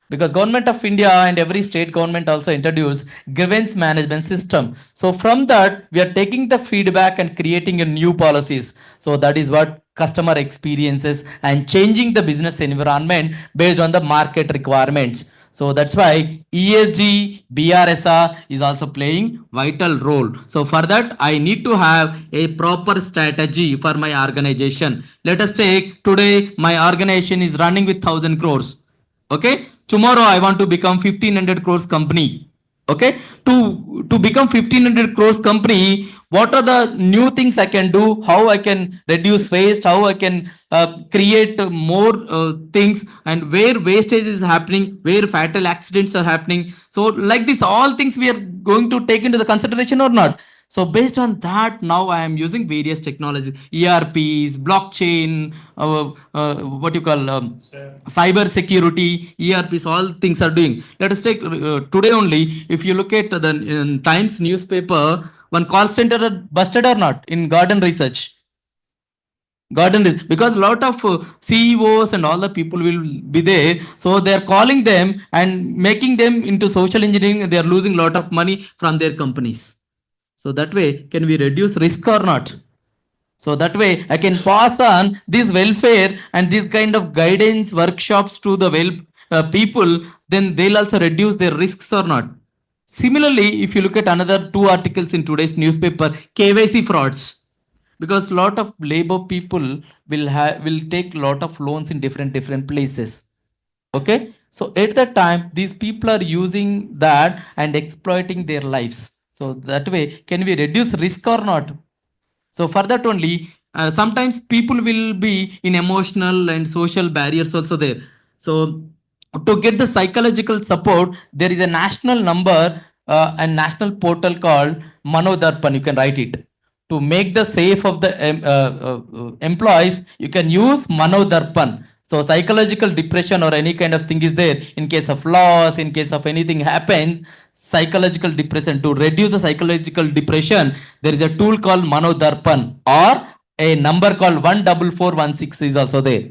Because government of India and every state government also introduced grievance management system. So from that, we are taking the feedback and creating a new policies. So that is what customer experiences and changing the business environment based on the market requirements. So that's why ESG, BRSR is also playing vital role. So for that, I need to have a proper strategy for my organization. Let us take today, my organization is running with 1,000 crores. Okay, tomorrow I want to become 1,500 crores company. Okay, to become 1,500 crores company, what are the new things I can do? How I can reduce waste? How I can create more things, and where wastage is happening, where fatal accidents are happening. So like this, all things we are going to take into the consideration or not. So based on that, now I am using various technologies, ERPs, blockchain, what you call cyber security, ERPs, all things are doing. Let us take today only. If you look at the Times newspaper, one call center busted or not in garden research. Because a lot of CEOs and all the people will be there, so they are calling them and making them into social engineering. They are losing a lot of money from their companies. So that way, can we reduce risk or not? So that way, I can pass on this welfare and this kind of guidance workshops to the people, then they'll also reduce their risks or not. Similarly, if you look at another two articles in today's newspaper, KYC frauds, because lot of labor people will take lot of loans in different places. Okay, so at that time, these people are using that and exploiting their lives. So that way, can we reduce risk or not? So for that only, sometimes people will be in emotional and social barriers also there. So to get the psychological support, there is a national number and national portal called Manodarpan. You can write it. To make the safe of the employees, you can use Manodarpan. So psychological depression or any kind of thing is there in case of loss, in case of anything happens, psychological depression. To reduce the psychological depression, there is a tool called Manodarpan or a number called 14416 is also there.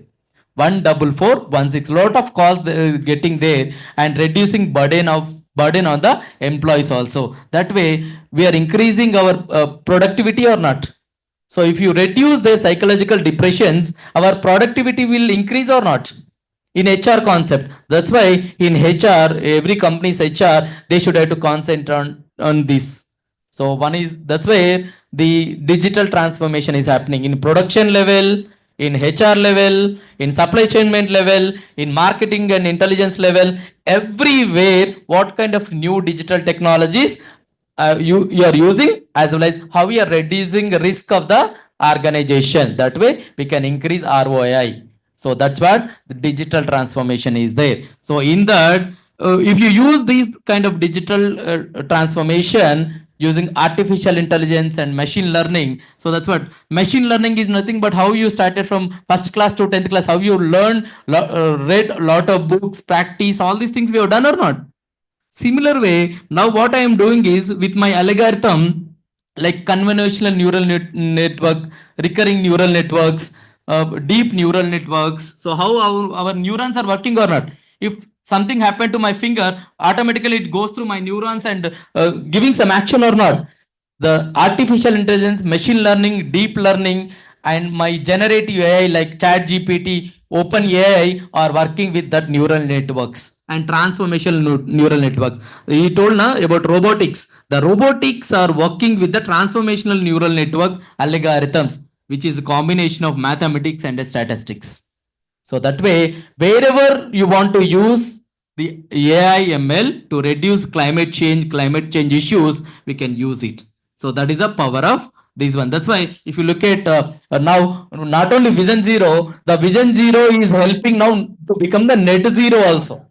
14416. Lot of calls getting there and reducing burden on the employees also. That way we are increasing our productivity or not. So if you reduce the psychological depressions, our productivity will increase or not? In HR concept. That's why in HR, every company's HR, they should have to concentrate on this. So one is, that's where the digital transformation is happening in production level, in HR level, in supply chain level, in marketing and intelligence level, everywhere, what kind of new digital technologies you are using, as well as how we are reducing the risk of the organization. That way we can increase ROI. So that's what the digital transformation is there. So in that, if you use these kind of digital transformation using artificial intelligence and machine learning, so that's what machine learning is, nothing but how you started from first class to 10th class, how you learn, read a lot of books, practice, all these things we have done or not. Similar way, now what I am doing is with my algorithm, like convolutional neural network, recurring neural networks, deep neural networks. So how our neurons are working or not? If something happened to my finger, automatically it goes through my neurons and giving some action or not. The artificial intelligence, machine learning, deep learning, and my generative AI like Chat GPT, Open AI are working with that neural networks and transformational neural networks. He told na about robotics. The robotics are working with the transformational neural network algorithms, which is a combination of mathematics and statistics. So that way, wherever you want to use the AI ML to reduce climate change issues, we can use it. So that is a power of this one. That's why if you look at now, not only Vision Zero, the Vision Zero is helping now to become the net zero also.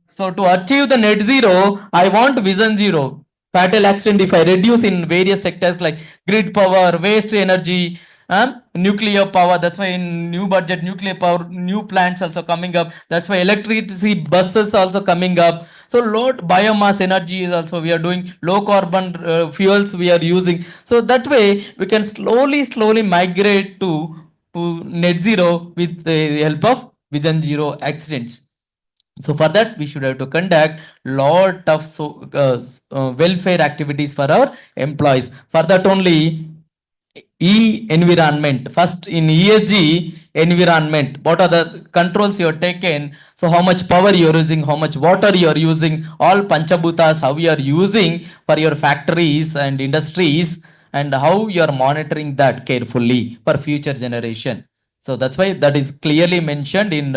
So to achieve the net zero, I want Vision Zero. Fatal accident if I reduce in various sectors like grid power, waste energy, nuclear power. That's why in new budget, nuclear power, new plants also coming up. That's why electricity buses also coming up. So low biomass energy is also we are doing, low carbon fuels we are using. So that way we can slowly migrate to net zero with the help of Vision Zero accidents. So for that, we should have to conduct lot of welfare activities for our employees. For that only, environment. First in ESG environment, what are the controls you are taken? So how much power you are using, how much water you are using, all panchabhutas, how you are using for your factories and industries, and how you are monitoring that carefully for future generation. So that's why that is clearly mentioned in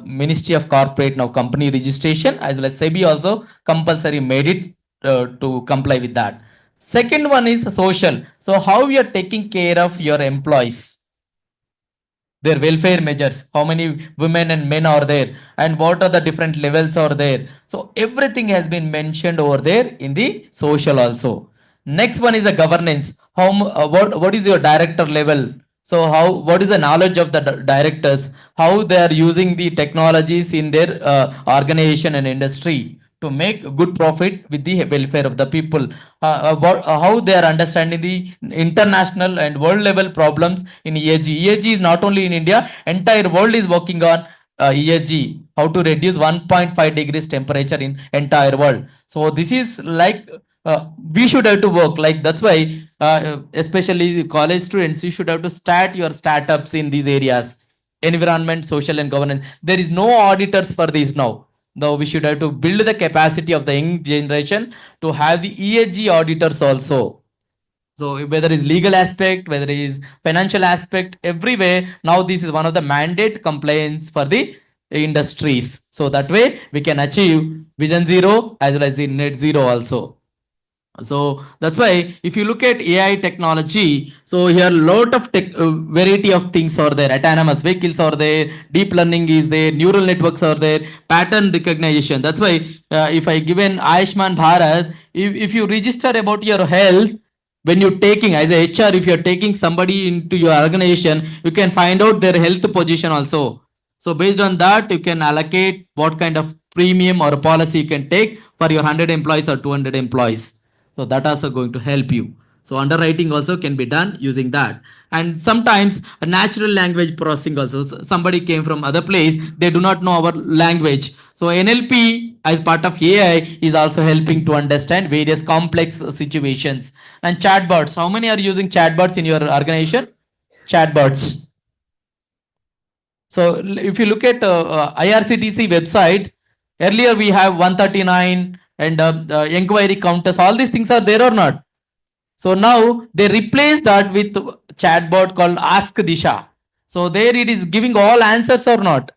Ministry of Corporate now company registration, as well as SEBI also compulsory made it to comply with that. Second one is social. So how you are taking care of your employees, their welfare measures, how many women and men are there, and what are the different levels are there. So everything has been mentioned over there in the social also. Next one is a governance. What is your director level? So what is the knowledge of the directors? How they are using the technologies in their organization and industry to make good profit with the welfare of the people. How they are understanding the international and world level problems in ESG. ESG is not only in India, entire world is working on ESG, how to reduce 1.5 degrees temperature in entire world. So this is like we should have to work like, that's why especially college students, you should have to start your startups in these areas, environment, social and governance. There is no auditors for this now. Now we should have to build the capacity of the young generation to have the ESG auditors also. So whether it's legal aspect, whether it is financial aspect, everywhere now this is one of the mandate compliance for the industries. So that way we can achieve Vision Zero as well as the net zero also. So that's why if you look at AI technology, so here lot of variety of things are there. Autonomous vehicles are there, deep learning is there, neural networks are there, pattern recognition. That's why if I given Ayushman Bharat, if you register about your health, when you're taking as a HR, if you're taking somebody into your organization, you can find out their health position also. So based on that, you can allocate what kind of premium or policy you can take for your 100 employees or 200 employees. So that also going to help you. So underwriting also can be done using that. And sometimes a natural language processing also. Somebody came from other place, they do not know our language. So NLP as part of AI is also helping to understand various complex situations. And chatbots, how many are using chatbots in your organization? Chatbots. So if you look at IRCTC website, earlier we have 139 and inquiry counters, all these things are there or not? So now they replace that with chatbot called Ask Disha. So there it is giving all answers or not.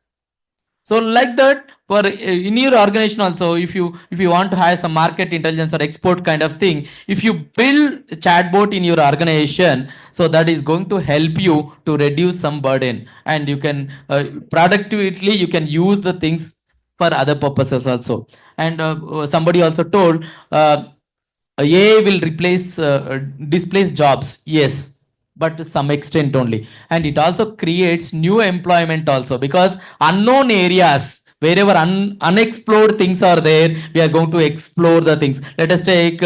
So like that, for in your organization also, if you want to have some market intelligence or export kind of thing, if you build a chatbot in your organization, so that is going to help you to reduce some burden, and you can productively you can use the things for other purposes also. And somebody also told AI will displace jobs. Yes, but to some extent only. And it also creates new employment also, because unknown areas, wherever unexplored things are there, we are going to explore the things. Let us take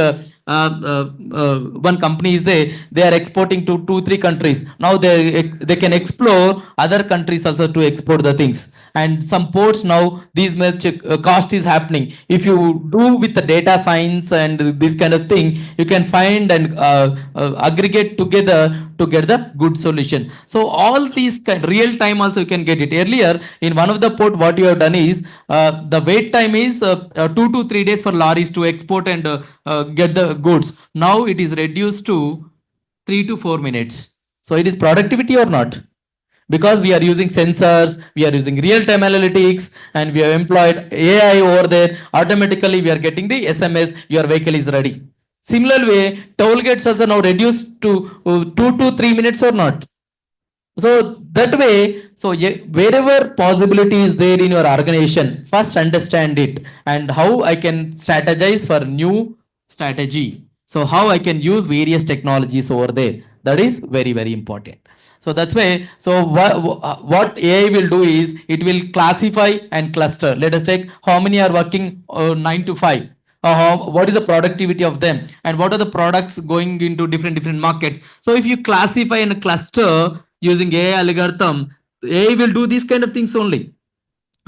one company is there, they are exporting to 2-3 countries. Now they can explore other countries also to export the things. And some ports now, these much cost is happening. If you do with the data science and this kind of thing, you can find and aggregate together to get the good solution. So all these real time also you can get it. Earlier in one of the port, what you have done is the wait time is 2 to 3 days for lorries to export and get the goods. Now it is reduced to 3 to 4 minutes. So it is productivity or not? Because we are using sensors, we are using real-time analytics, and we have employed AI over there. Automatically, we are getting the SMS, your vehicle is ready. Similar way, toll gates also now reduced to 2 to 3 minutes or not. So that way, so wherever possibility is there in your organization, first understand it and how I can strategize for new strategy. So how I can use various technologies over there. That is very, very important. So that's why, so what AI will do is it will classify and cluster. Let us take how many are working 9 to 5. What is the productivity of them, and what are the products going into different markets. So if you classify and cluster using AI algorithm, AI will do these kind of things only.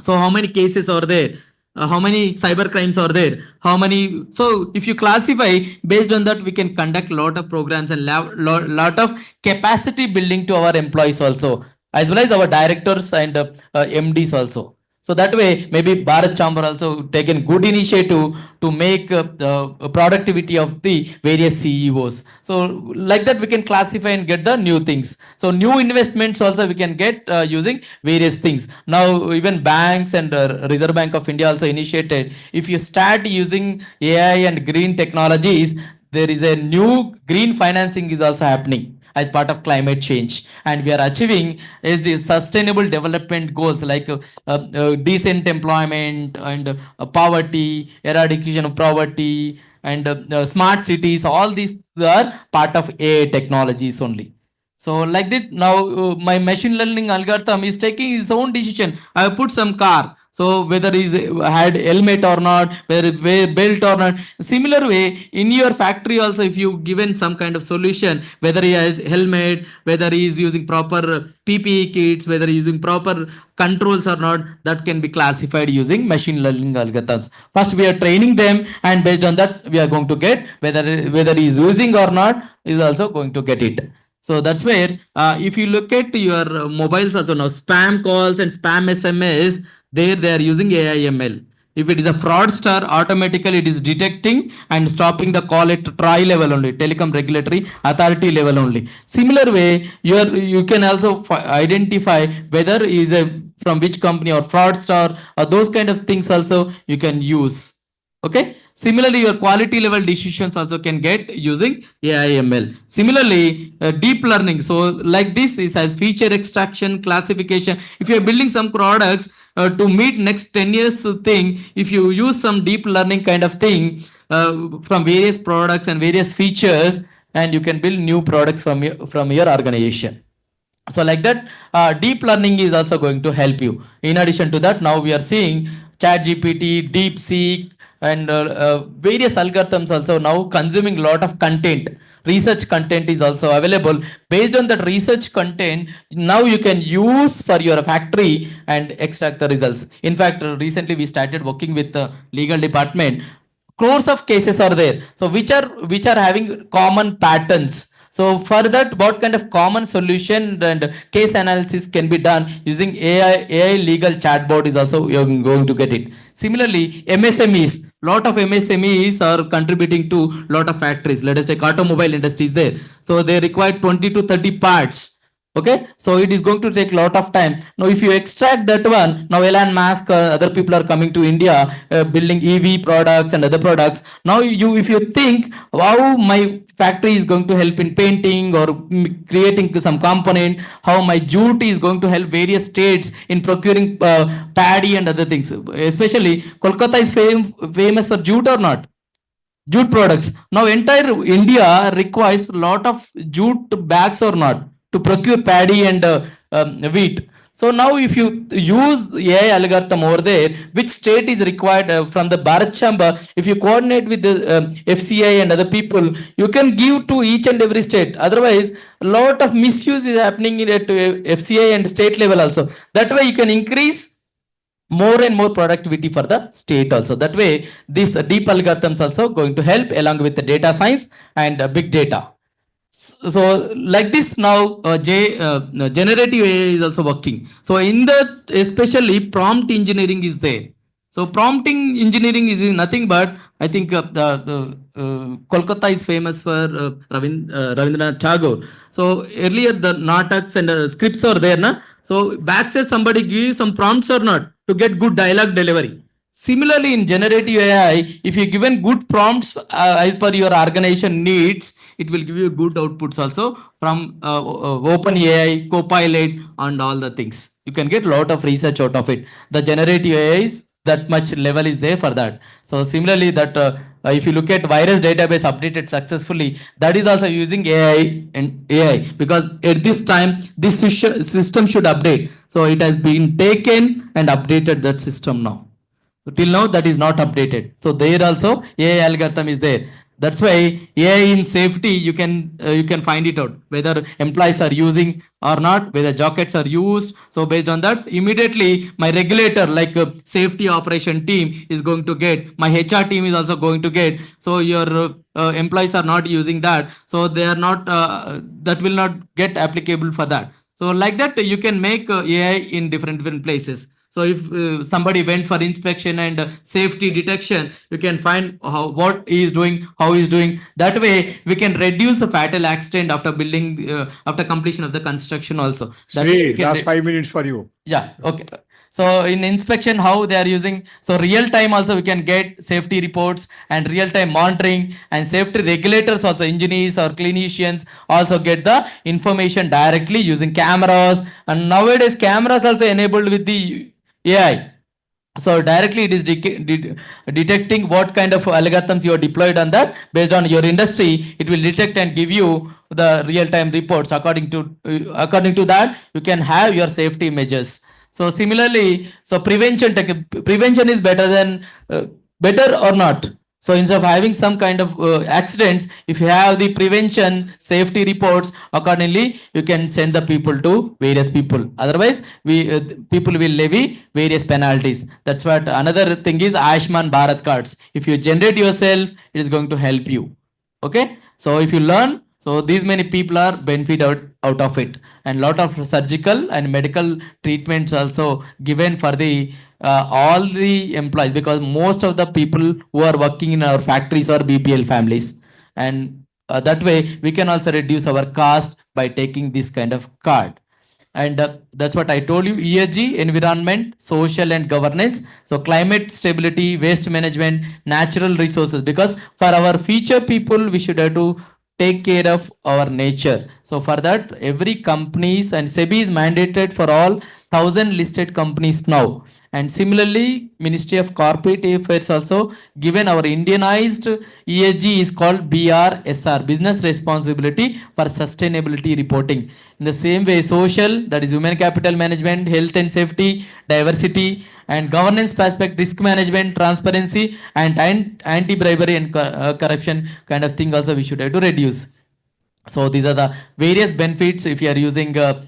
So how many cases are there? How many cyber crimes are there? How many? So if you classify, based on that, we can conduct a lot of programs and lot of capacity building to our employees also, as well as our directors and MDs also. So that way, maybe Bharat Chamber also taken good initiative to make the productivity of the various CEOs. So like that, we can classify and get the new things. So new investments also we can get using various things. Now even banks and Reserve Bank of India also initiated. If you start using AI and green technologies, there is a new green financing is also happening as part of climate change, and we are achieving the sustainable development goals like decent employment and poverty, eradication of poverty, and smart cities. All these are part of AI technologies only. So like that, now my machine learning algorithm is taking its own decision. I have put some car. So whether is had helmet or not, whether it wear belt or not. Similar way, in your factory also, if you given some kind of solution, whether he has helmet, whether he is using proper PPE kits, whether he is using proper controls or not, that can be classified using machine learning algorithms. First, we are training them, and based on that, we are going to get whether he is using or not, is also going to get it. So that's where if you look at your mobiles also now, spam calls and spam SMS, there they are using AI/ML. If it is a fraudster, automatically it is detecting and stopping the call at TRAI level only, Telecom Regulatory Authority level only. Similar way, you can also identify whether is a from which company or fraudster or those kind of things also you can use. Okay. Similarly, your quality level decisions also can get using AI/ML. Similarly, deep learning. So like this is as feature extraction, classification. If you are building some products to meet next 10 years thing, if you use some deep learning kind of thing from various products and various features, and you can build new products from your organization. So like that, deep learning is also going to help you. In addition to that, now we are seeing chat gpt, deepseek, and various algorithms also now consuming lot of content. Research content is also available. Based on that research content, now you can use for your factory and extract the results. In fact, recently we started working with the legal department. Crores of cases are there, so which are having common patterns. So for that, what kind of common solution and case analysis can be done using AI legal chatbot is also you're going to get it. Similarly, MSMEs, lot of MSMEs are contributing to lot of factories. Let us take automobile industries there. So they require 20 to 30 parts. Okay, so it is going to take a lot of time. Now if you extract that one, now Elon Musk, other people are coming to India, building EV products and other products. Now you, if you think how my factory is going to help in painting or creating some component, how my jute is going to help various states in procuring paddy and other things. Especially Kolkata is famous for jute or not? Jute products. Now entire India requires lot of jute bags or not to procure paddy and wheat. So now if you use AI algorithm over there, which state is required from the Bharat Chamba, if you coordinate with the FCI and other people, you can give to each and every state. Otherwise, a lot of misuse is happening at FCI and state level also. That way you can increase more and more productivity for the state also. That way, this deep algorithms also going to help along with the data science and big data. So like this now, generative AI is also working. So in that, especially prompt engineering is there. So prompting engineering is nothing but, I think Kolkata is famous for Ravindranath Tagore. So earlier the nataks and scripts are there, na? So back says somebody gives some prompts or not to get good dialogue delivery. Similarly, in generative AI, if you given good prompts as per your organization needs, it will give you good outputs also from OpenAI, Copilot, and all the things. You can get a lot of research out of it. The generative AI is that much level is there for that. So similarly, that if you look at virus database updated successfully, that is also using AI because at this time this system should update. So it has been taken and updated that system now. So till now that is not updated. So there also AI algorithm is there. That's why AI in safety, you can find it out whether employees are using or not, whether jackets are used. So based on that, immediately my regulator like safety operation team is going to get, my HR team is also going to get. So your employees are not using that, so they are not that will not get applicable for that. So like that you can make AI in different places. So if somebody went for inspection and safety detection, you can find what he is doing, how he is doing. That way we can reduce the fatal accident after building, after completion of the construction also. That way See, we can last 5 minutes for you. yeah, okay. So in inspection, how they are using, so real time also we can get safety reports and real time monitoring, and safety regulators also, engineers or clinicians also get the information directly using cameras. And nowadays cameras also enabled with the AI. So directly it is detecting what kind of algorithms you are deployed on that. Based on your industry, it will detect and give you the real time reports. According to that, you can have your safety measures. So similarly, so prevention is better than better or not. So instead of having some kind of accidents, if you have the prevention safety reports, accordingly you can send the people to various people. Otherwise, people will levy various penalties. That's what another thing is Ayushman Bharat cards. If you generate yourself, it is going to help you. Okay, so if you learn, so these many people are benefit out of it, and lot of surgical and medical treatments also given for the all the employees, because most of the people who are working in our factories are BPL families, and that way we can also reduce our cost by taking this kind of card. And that's what I told you: ESG, environment, social and governance. So climate stability, waste management, natural resources, because for our future people we should have to take care of our nature. So for that, every companies and SEBI is mandated for all 1,000 listed companies now. And similarly, Ministry of Corporate Affairs also given our Indianized ESG is called BRSR, Business Responsibility for Sustainability Reporting. In the same way, social, that is human capital management, health and safety, diversity, and governance aspect, risk management, transparency, and anti-bribery and corruption kind of thing also we should have to reduce. So these are the various benefits if you are using ESG,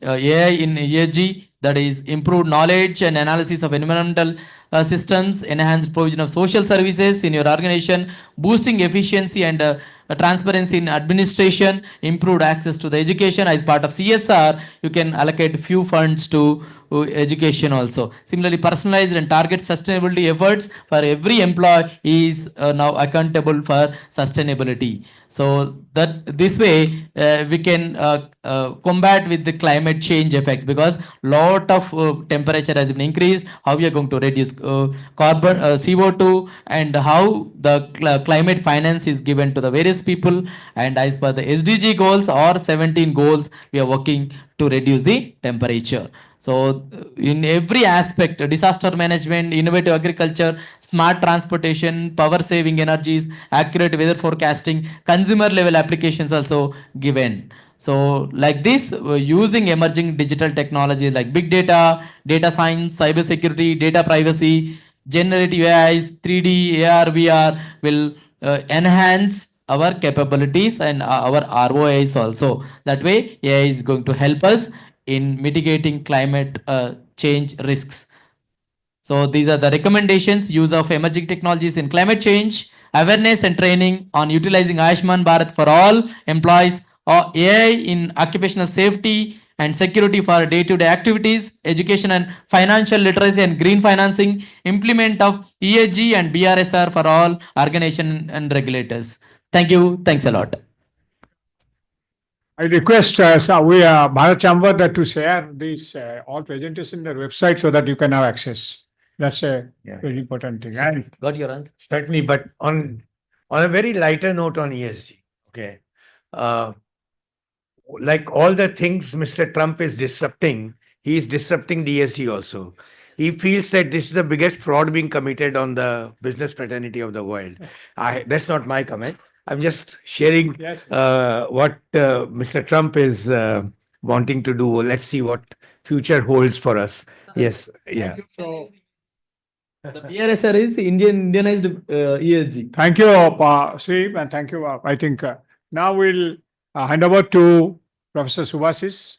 AI in ESG, that is improved knowledge and analysis of environmental systems, enhanced provision of social services in your organization, boosting efficiency and transparency in administration, improved access to the education. As part of CSR, you can allocate few funds to education also. Similarly, personalized and target sustainability efforts for every employee is now accountable for sustainability. So that this way we can combat with the climate change effects, because lot of temperature has been increased. How we are going to reduce carbon CO2, and how the climate finance is given to the various people, and as per the SDG goals or 17 goals we are working to reduce the temperature. So in every aspect, disaster management, innovative agriculture, smart transportation, power saving energies, accurate weather forecasting, consumer level applications also given. So like this, using emerging digital technologies like big data, data science, cyber security, data privacy, generative AIs, 3D, AR, VR will enhance our capabilities and our ROIs also. That way, AI is going to help us in mitigating climate change risks. So these are the recommendations: use of emerging technologies in climate change, awareness and training on utilizing Ayushman Bharat for all employees, or AI in occupational safety and security for day-to-day activities, education and financial literacy and green financing, implement of ESG and BRSR for all organizations and regulators. Thank you. Thanks a lot. I request Bharat Chamber that to share these all presentations in their website so that you can have access. That's a very important thing. And Got your answer? Certainly, but on a very lighter note on ESG, okay, like all the things Mr. Trump is disrupting, he is disrupting the ESG also. He feels that this is the biggest fraud being committed on the business fraternity of the world. That's not my comment. I'm just sharing Yes. what Mr. Trump is wanting to do. Let's see what future holds for us. Yes, yeah. So, The BRSR is Indianized ESG. thank you, Sri, and thank you. I think now we'll hand over to Professor Subhasis.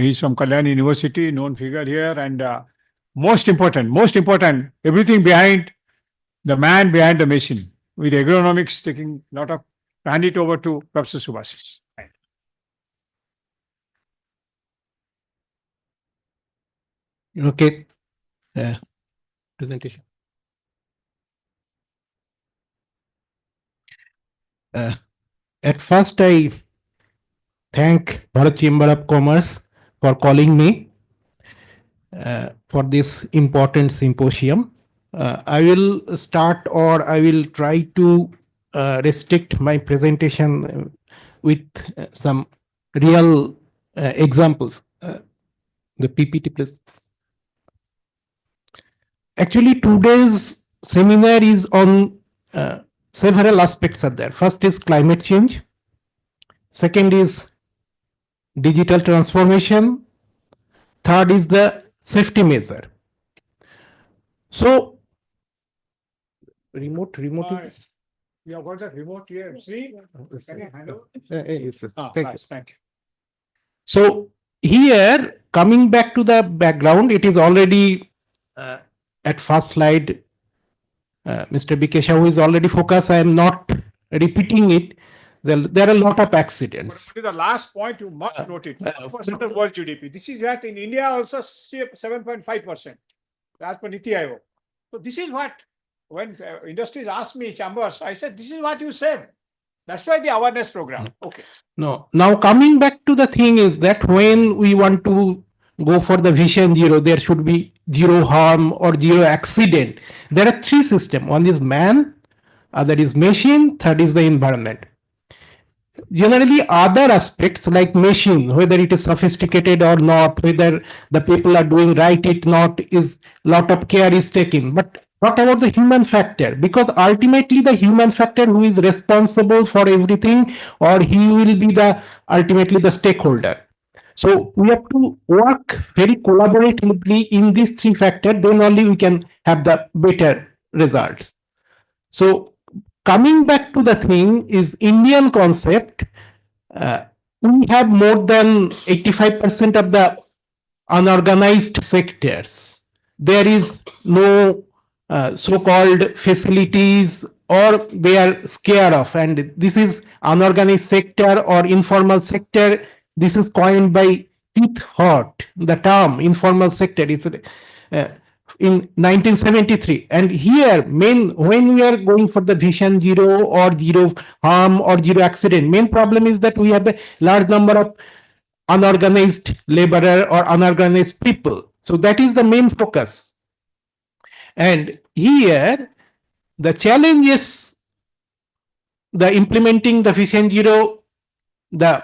He's from Kalyan University, known figure here, and most important, everything behind the man behind the machine, with agronomics taking a lot of. Hand it over to Professor Subhasis. Okay. Presentation. At first, I thank Bharat Chamber of Commerce for calling me for this important symposium. I will start, or I will try to restrict my presentation with some real examples. The PPT, please. Actually, today's seminar is on several aspects are there. First is climate change. Second is digital transformation. Third is the safety measure. So, remote. You have got that remote here. See? Can you hand over? Yes, Thank you. thank you. So here, coming back to the background, it is already at first slide. Mr. Bikesha, who is already focused, I am not repeating it. There are a lot of accidents. But the last point you must note it. Percent of world GDP. This is what in India also 7.5%. As per Niti Aayog. So this is what, when industries ask me, chambers, I said, this is what you said. That's why the awareness program. Okay. No. Now coming back to the thing is that when we want to go for the vision zero, there should be zero harm or zero accident. There are three systems. One is man, other is machine, third is the environment. generally other aspects like machine, whether it is sophisticated or not, whether the people are doing right it not, is lot of care is taken. But what about the human factor? Because ultimately the human factor who is responsible for everything, or he will be the ultimately the stakeholder. So we have to work very collaboratively in these three factors, then only we can have the better results. So coming back to the thing is Indian concept. We have more than 85% of the unorganized sectors. There is no so-called facilities, or they are scared of. And this is unorganized sector or informal sector. This is coined by Keith Hart, the term informal sector. It's in 1973. And here, when we are going for the vision zero or zero harm or zero accident, main problem is that we have a large number of unorganized laborer or unorganized people. So that is the main focus. And here, the challenge is the implementing the vision zero, the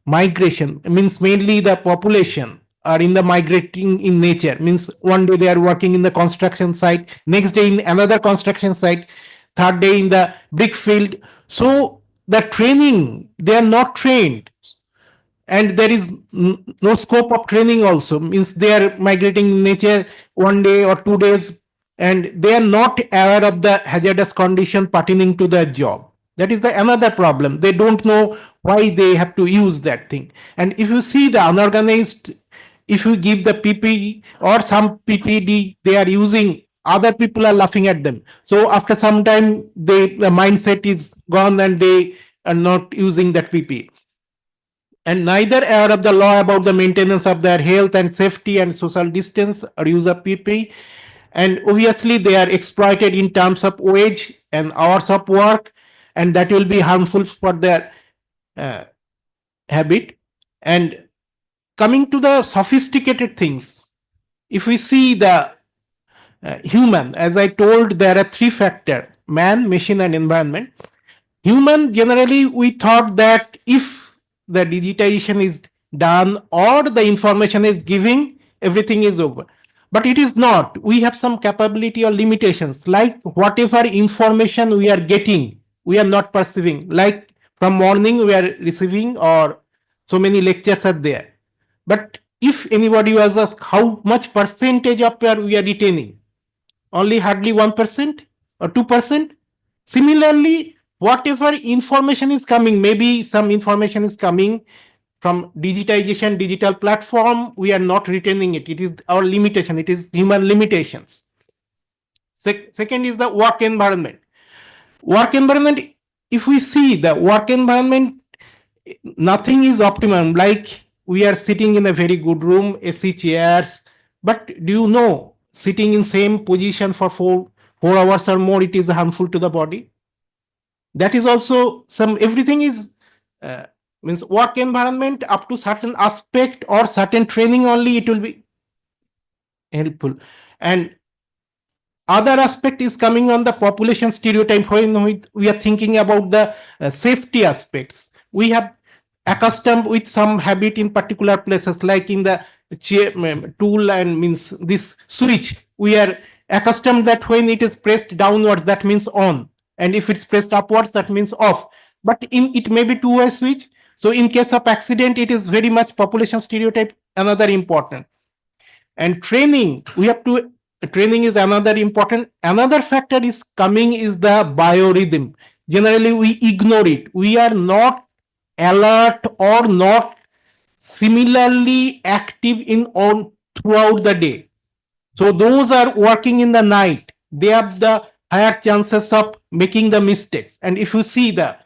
migration means mainly the population are in the migrating in nature, means one day they are working in the construction site, next day in another construction site, third day in the brick field. So the training, they are not trained, and there is no scope of training also, means they are migrating in nature 1 day or 2 days, and they are not aware of the hazardous condition pertaining to the job. That is the another problem. They don't know why they have to use that thing. And if you see the unorganized, if you give the PPE or some PPD they are using, other people are laughing at them. So after some time, the mindset is gone and they are not using that PPE. And neither aware of the law about the maintenance of their health and safety and social distance or use of PPE. And obviously they are exploited in terms of wage and hours of work, and that will be harmful for their habit. And coming to the sophisticated things, if we see the human, as I told, there are three factors: man, machine, and environment. Human, generally, we thought that if the digitization is done or the information is giving, everything is over. But it is not. We have some capability or limitations, like whatever information we are getting, we are not perceiving. Like from morning, we are receiving, or so many lectures are there. But if anybody was asked how much percentage of we are retaining, only hardly 1% or 2%. Similarly, whatever information is coming, maybe some information is coming from digitization, digital platform, we are not retaining it. It is our limitation. It is human limitations. Second is the work environment. Work environment, if we see the work environment, nothing is optimum. Like we are sitting in a very good room, AC chairs, but do you know, sitting in same position for 4 hours or more, it is harmful to the body. That is also some, everything is means work environment up to certain aspect or certain training only it will be helpful. And other aspect is coming on the population stereotype. When we are thinking about the safety aspects, we have accustomed with some habit in particular places, like in the tool and means this switch, we are accustomed that when it is pressed downwards, that means on, and if it's pressed upwards, that means off. But in it may be two-way switch. So in case of accident, it is very much population stereotype, another important. And training, we have to, training is another important. Another factor is coming is the biorhythm. Generally we ignore it. We are not alert or not similarly active in on throughout the day. So those are working in the night, they have the higher chances of making the mistakes. And if you see the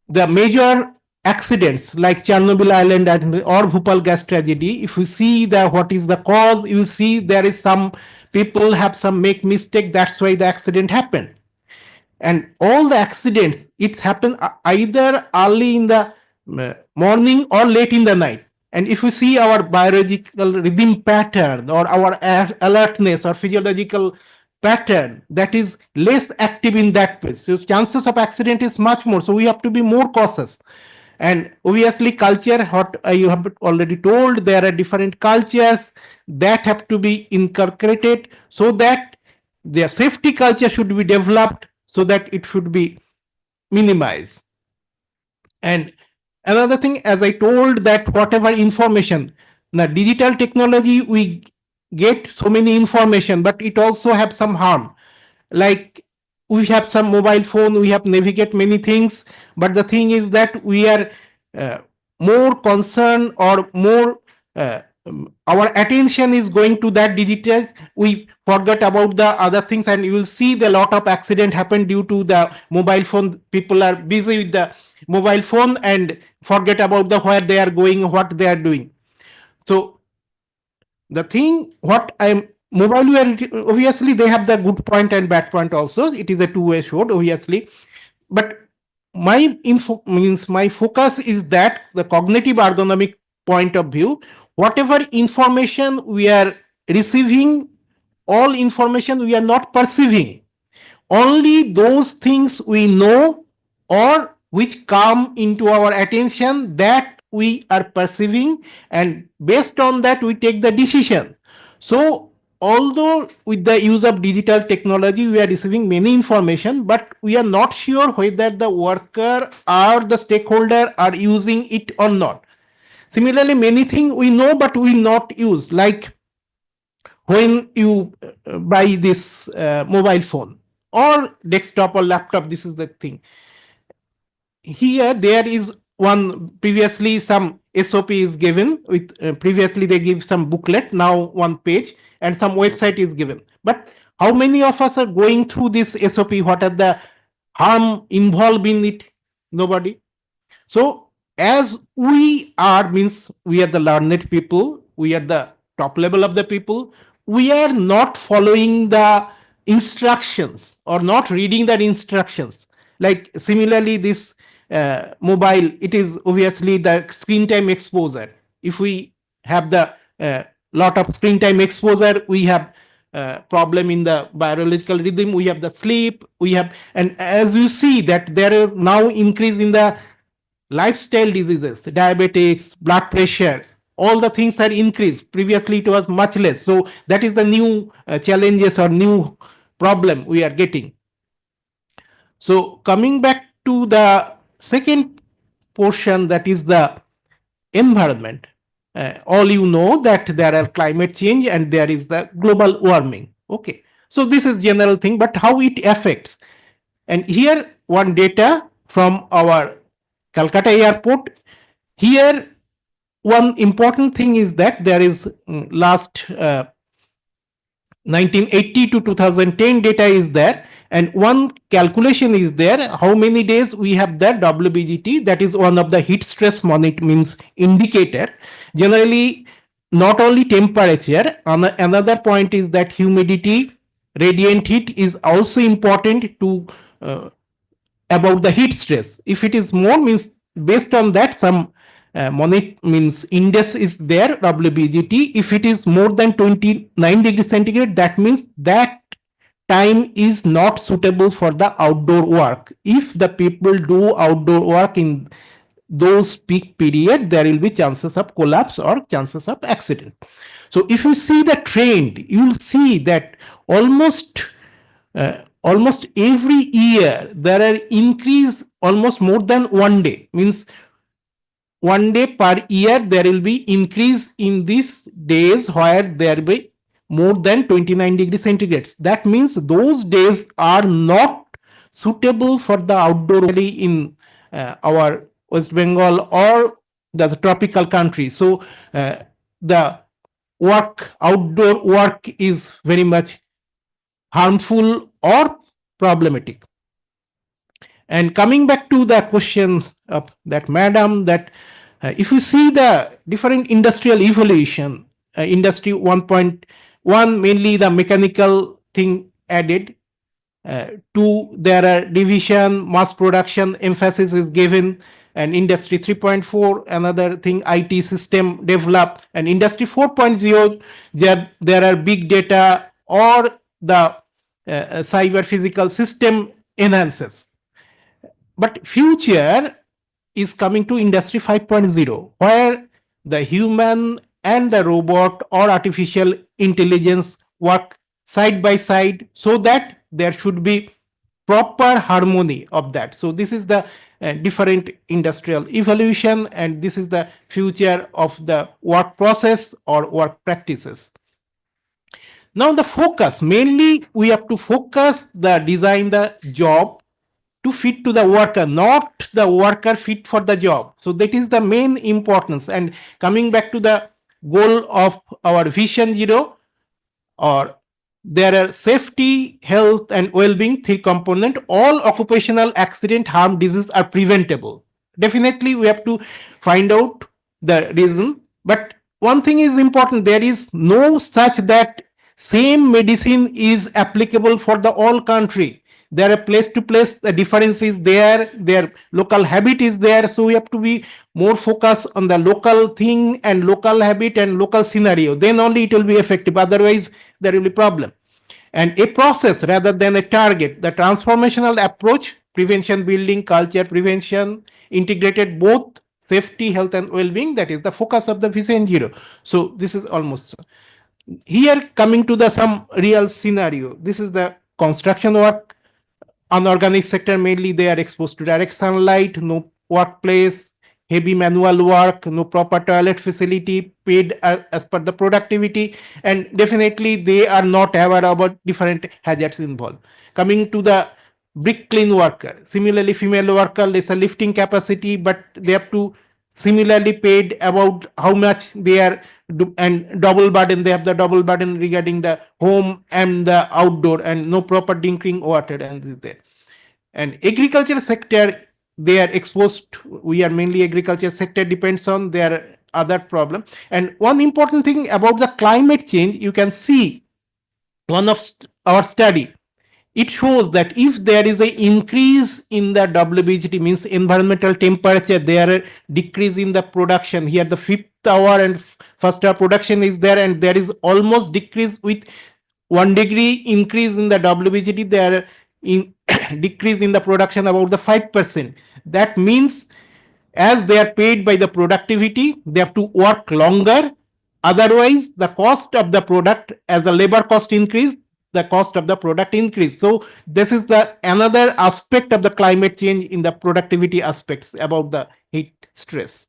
major accidents like Chernobyl Island or Bhopal gas tragedy, if you see the what is the cause, you see there is some people have some make mistake, that's why the accident happened. And all the accidents, it's happened either early in the morning or late in the night. And if you see our biological rhythm pattern or our alertness or physiological pattern that is less active in that place. So chances of accident is much more. So we have to be more cautious. And obviously culture, what you have already told, there are different cultures that have to be inculcated so that their safety culture should be developed so that it should be minimized. And another thing, as I told, that whatever information, the digital technology, we get so many information, but it also have some harm. Like we have some mobile phone, we have navigate many things, but the thing is that we are uh, more concerned or more our attention is going to that digital. We forget about the other things, and you will see the lot of accident happen due to the mobile phone. People are busy with the mobile phone and forget about the where they are going, what they are doing. So the thing, what I'm mobile, obviously they have the good point and bad point also. It is a two-way sword, obviously. But my info means my focus is that the cognitive ergonomic point of view, whatever information we are receiving, all information we are not perceiving, only those things we know or which come into our attention that we are perceiving, and based on that we take the decision. So although with the use of digital technology we are receiving many information, but we are not sure whether the worker or the stakeholder are using it or not. Similarly, many things we know but we not use, like when you buy this mobile phone or desktop or laptop, this is the thing. Here there is one, previously some SOP is given with previously they give some booklet, now one page, and some website is given. But how many of us are going through this SOP? What are the harm involved in it? Nobody. So as we are, means we are the learned people, we are the top level of the people, we are not following the instructions or not reading the instructions. Like similarly, this mobile, it is obviously the screen time exposure. If we have the lot of screen time exposure, we have problem in the biological rhythm, we have the sleep, we have, and as you see that there is now increase in the lifestyle diseases, diabetics, blood pressure, all the things are increased. Previously it was much less. So that is the new challenges or new problem we are getting. So coming back to the second portion, that is the environment. All you know that there are climate change and there is the global warming. Okay. So this is general thing, but how it affects. And here one data from our Calcutta airport. Here one important thing is that there is last 1980 to 2010 data is there, and one calculation is there how many days we have that WBGT, that is one of the heat stress monitor means indicator. Generally not only temperature, another point is that humidity, radiant heat is also important to about the heat stress. If it is more, means based on that some means index is there, WBGT. If it is more than 29 degrees centigrade, that means that time is not suitable for the outdoor work. If the people do outdoor work in those peak period, there will be chances of collapse or chances of accident. So if you see the trend, you will see that almost every year there are increase almost more than 1 day, means 1 day per year there will be increase in these days where there will be more than 29 degrees centigrade. That means those days are not suitable for the outdoor in our West Bengal or the tropical country. So the outdoor work is very much harmful or problematic. And coming back to the question of that madam, that if you see the different industrial evolution, industry 1.1, mainly the mechanical thing added. Two, there are division, mass production, emphasis is given, and industry 3.4, another thing, IT system developed, and industry 4.0, there are big data or the cyber physical system enhances. But future is coming to industry 5.0, where the human and the robot or artificial intelligence work side by side, so that there should be proper harmony of that. So this is the different industrial evolution, and this is the future of the work process or work practices. Now the focus, mainly we have to focus the design the job to fit to the worker, not the worker fit for the job. So that is the main importance. And coming back to the goal of our Vision Zero, or there are safety, health, and well-being, three component. All occupational accident, harm, disease are preventable. Definitely, we have to find out the reason. But one thing is important: there is no such that same medicine is applicable for the all country. There are place to place, the difference is there. Their local habit is there. So we have to be more focused on the local thing and local habit and local scenario. Then only it will be effective. Otherwise, there will be problem. And a process rather than a target. The transformational approach, prevention building, culture prevention, integrated both safety, health, and well-being. That is the focus of the Vision Zero. So this is almost here coming to the some real scenario. This is the construction work. Unorganized sector, mainly they are exposed to direct sunlight, no workplace, heavy manual work, no proper toilet facility, paid as per the productivity, and definitely they are not aware about different hazards involved. Coming to the brick clean worker, similarly female worker, lesser lifting capacity, but they have to similarly paid about how much they are and double burden, they have the double burden regarding the home and the outdoor, and no proper drinking water and is there. And agriculture sector, they are exposed, we are mainly agriculture sector depends on their other problem. And one important thing about the climate change, you can see one of our study, it shows that if there is a increase in the WBGT, means environmental temperature, there are decrease in the production. Here the fifth hour and first hour production is there, and there is almost decrease with 1 degree increase in the WBGT, there are in decrease in the production about the 5%. That means as they are paid by the productivity, they have to work longer. Otherwise, the cost of the product, as the labor cost increase, the cost of the product increase. So this is the another aspect of the climate change in the productivity aspects about the heat stress.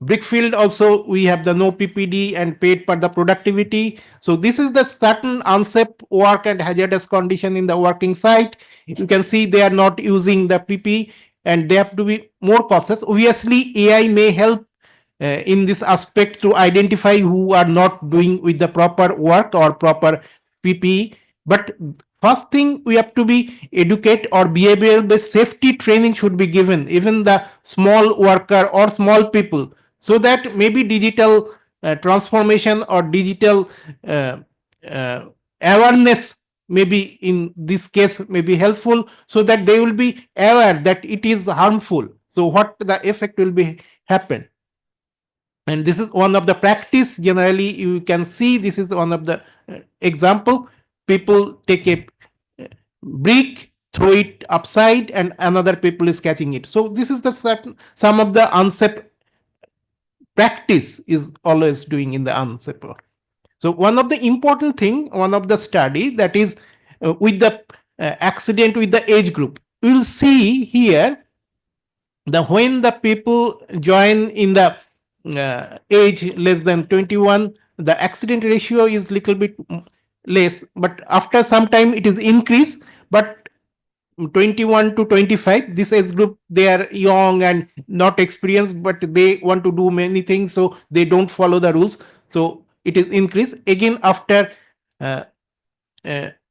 Brickfield also, we have the no PPD and paid per the productivity. So this is the certain unsafe work and hazardous condition in the working site. You can see they are not using the PP and they have to be more cautious. Obviously, AI may help in this aspect to identify who are not doing with the proper work or proper PPE. But first thing, we have to be educate or behavioral based safety training should be given, even the small worker or small people, so that maybe digital transformation or digital awareness maybe in this case may be helpful, so that they will be aware that it is harmful. So what the effect will be happen. And this is one of the practice. Generally, you can see this is one of the example. People take a brick, throw it upside, and another people is catching it. So this is the certain some of the unsafe practice is always doing in the unsafe work. So one of the important thing, one of the study that is with the accident with the age group, we will see here the when the people join in the age less than 21, the accident ratio is little bit less, but after some time it is increased. But 21 to 25, this age group, they are young and not experienced, but they want to do many things, so they don't follow the rules, so it is increased. Again, after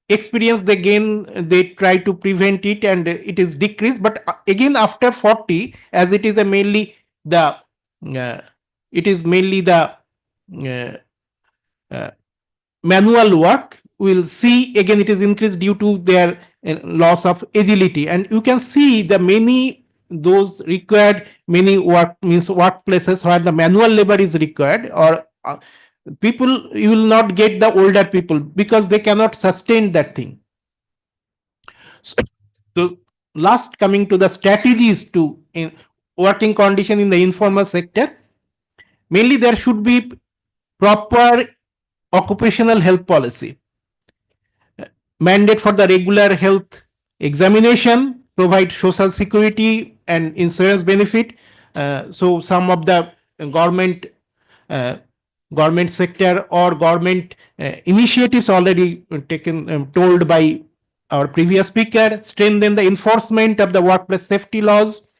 experience, they try to prevent it and it is decreased. But again, after 40, as it is a mainly the manual work, we'll see again it is increased due to their loss of agility. And you can see the many those required many work means workplaces where the manual labor is required, or people, you will not get the older people because they cannot sustain that thing. So last, coming to the strategies to in working condition in the informal sector, mainly there should be proper occupational health policy, mandate for the regular health examination, provide social security and insurance benefit. So some of the government uh, government sector or government initiatives already taken, told by our previous speaker, strengthen the enforcement of the workplace safety laws.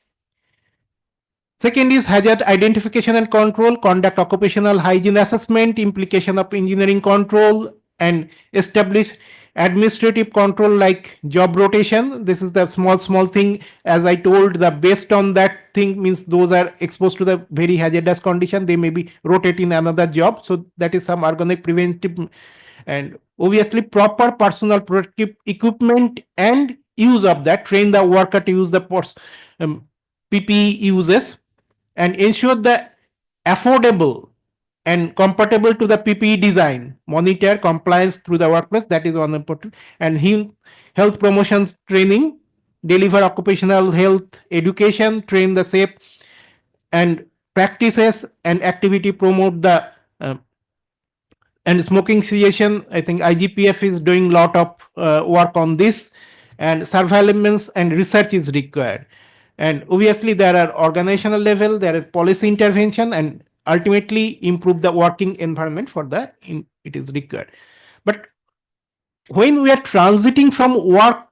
Second is hazard identification and control, conduct occupational hygiene assessment, implication of engineering control, and establish administrative control like job rotation. This is the small thing. As I told, the based on that thing means those are exposed to the very hazardous condition, they may be rotated in another job. So that is some organic preventive, and obviously proper personal protective equipment and use of that. Train the worker to use the PPE uses, and ensure the affordable and compatible to the PPE design. Monitor compliance through the workplace, that is one important. And health promotions training, deliver occupational health education, train the safe and practices and activity, promote the and smoking cessation. I think IGPF is doing a lot of work on this, and surveillance and research is required. And obviously there are organizational level, there are policy intervention, and ultimately improve the working environment for the it is required. But when we are transiting from work,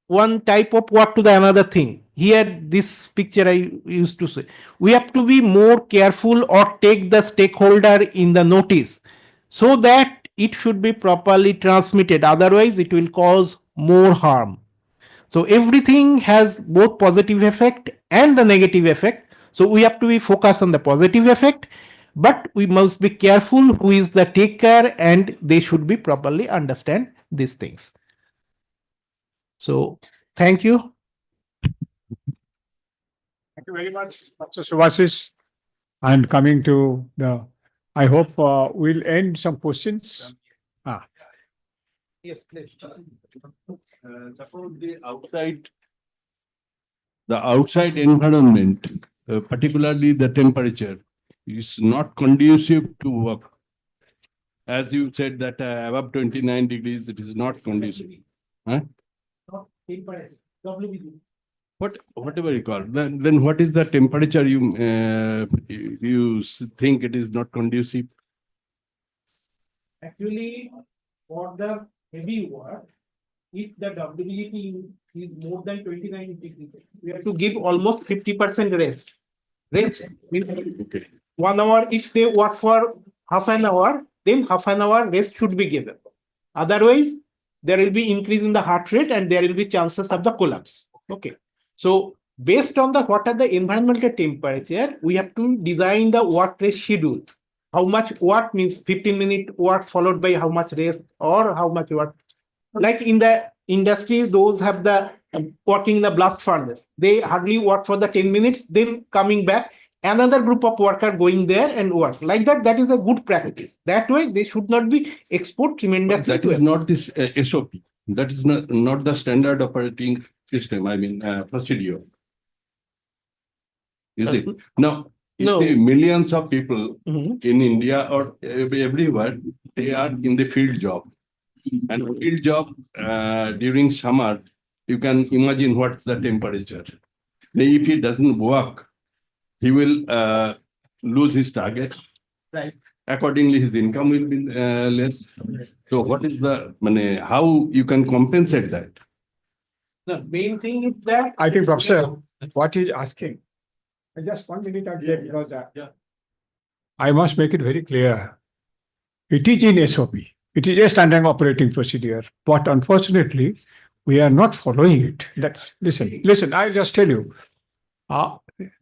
one type of work to the another thing, here this picture I used to say, we have to be more careful or take the stakeholder in the notice so that it should be properly transmitted, otherwise it will cause more harm. So everything has both positive effect and the negative effect. So we have to be focused on the positive effect, but we must be careful who is the taker, and they should be properly understand these things. So thank you. Thank you very much, Dr. Subhasis. And coming to the, I hope we'll end some questions. Yes, please. Suppose the outside environment, particularly the temperature, is not conducive to work. As you said that above 29 degrees, it is not conducive. Huh? Whatever you call, then what is the temperature you think it is not conducive? Actually, for the heavy work, if the WBT is more than 29 degrees, we have to give almost 50% rest. Rest means 1 hour. If they work for half an hour, then half an hour rest should be given. Otherwise, there will be increase in the heart rate and there will be chances of the collapse. Okay. So based on the what are the environmental temperature, we have to design the work rest schedule. How much work means 15-minute work followed by how much rest, or how much work. Like in the industry, those have the working in the blast furnace. They hardly work for the 10 minutes, then coming back, another group of worker going there and work. Like that, that is a good practice. That way, they should not be exposed tremendously. That is not this SOP. That is not the standard operating system, I mean, procedure. Is it? Now, No. Millions of people in India or everywhere, they are in the field job. And field job during summer, you can imagine what's the temperature. If he doesn't work, he will lose his target. Right. Accordingly, his income will be less. So what is the, how you can compensate that? The main thing is that I think, Professor, what he's asking, just 1 minute I'll take, because I must make it very clear. It is in SOP. It is a standard operating procedure, but unfortunately, we are not following it. Listen, I'll just tell you.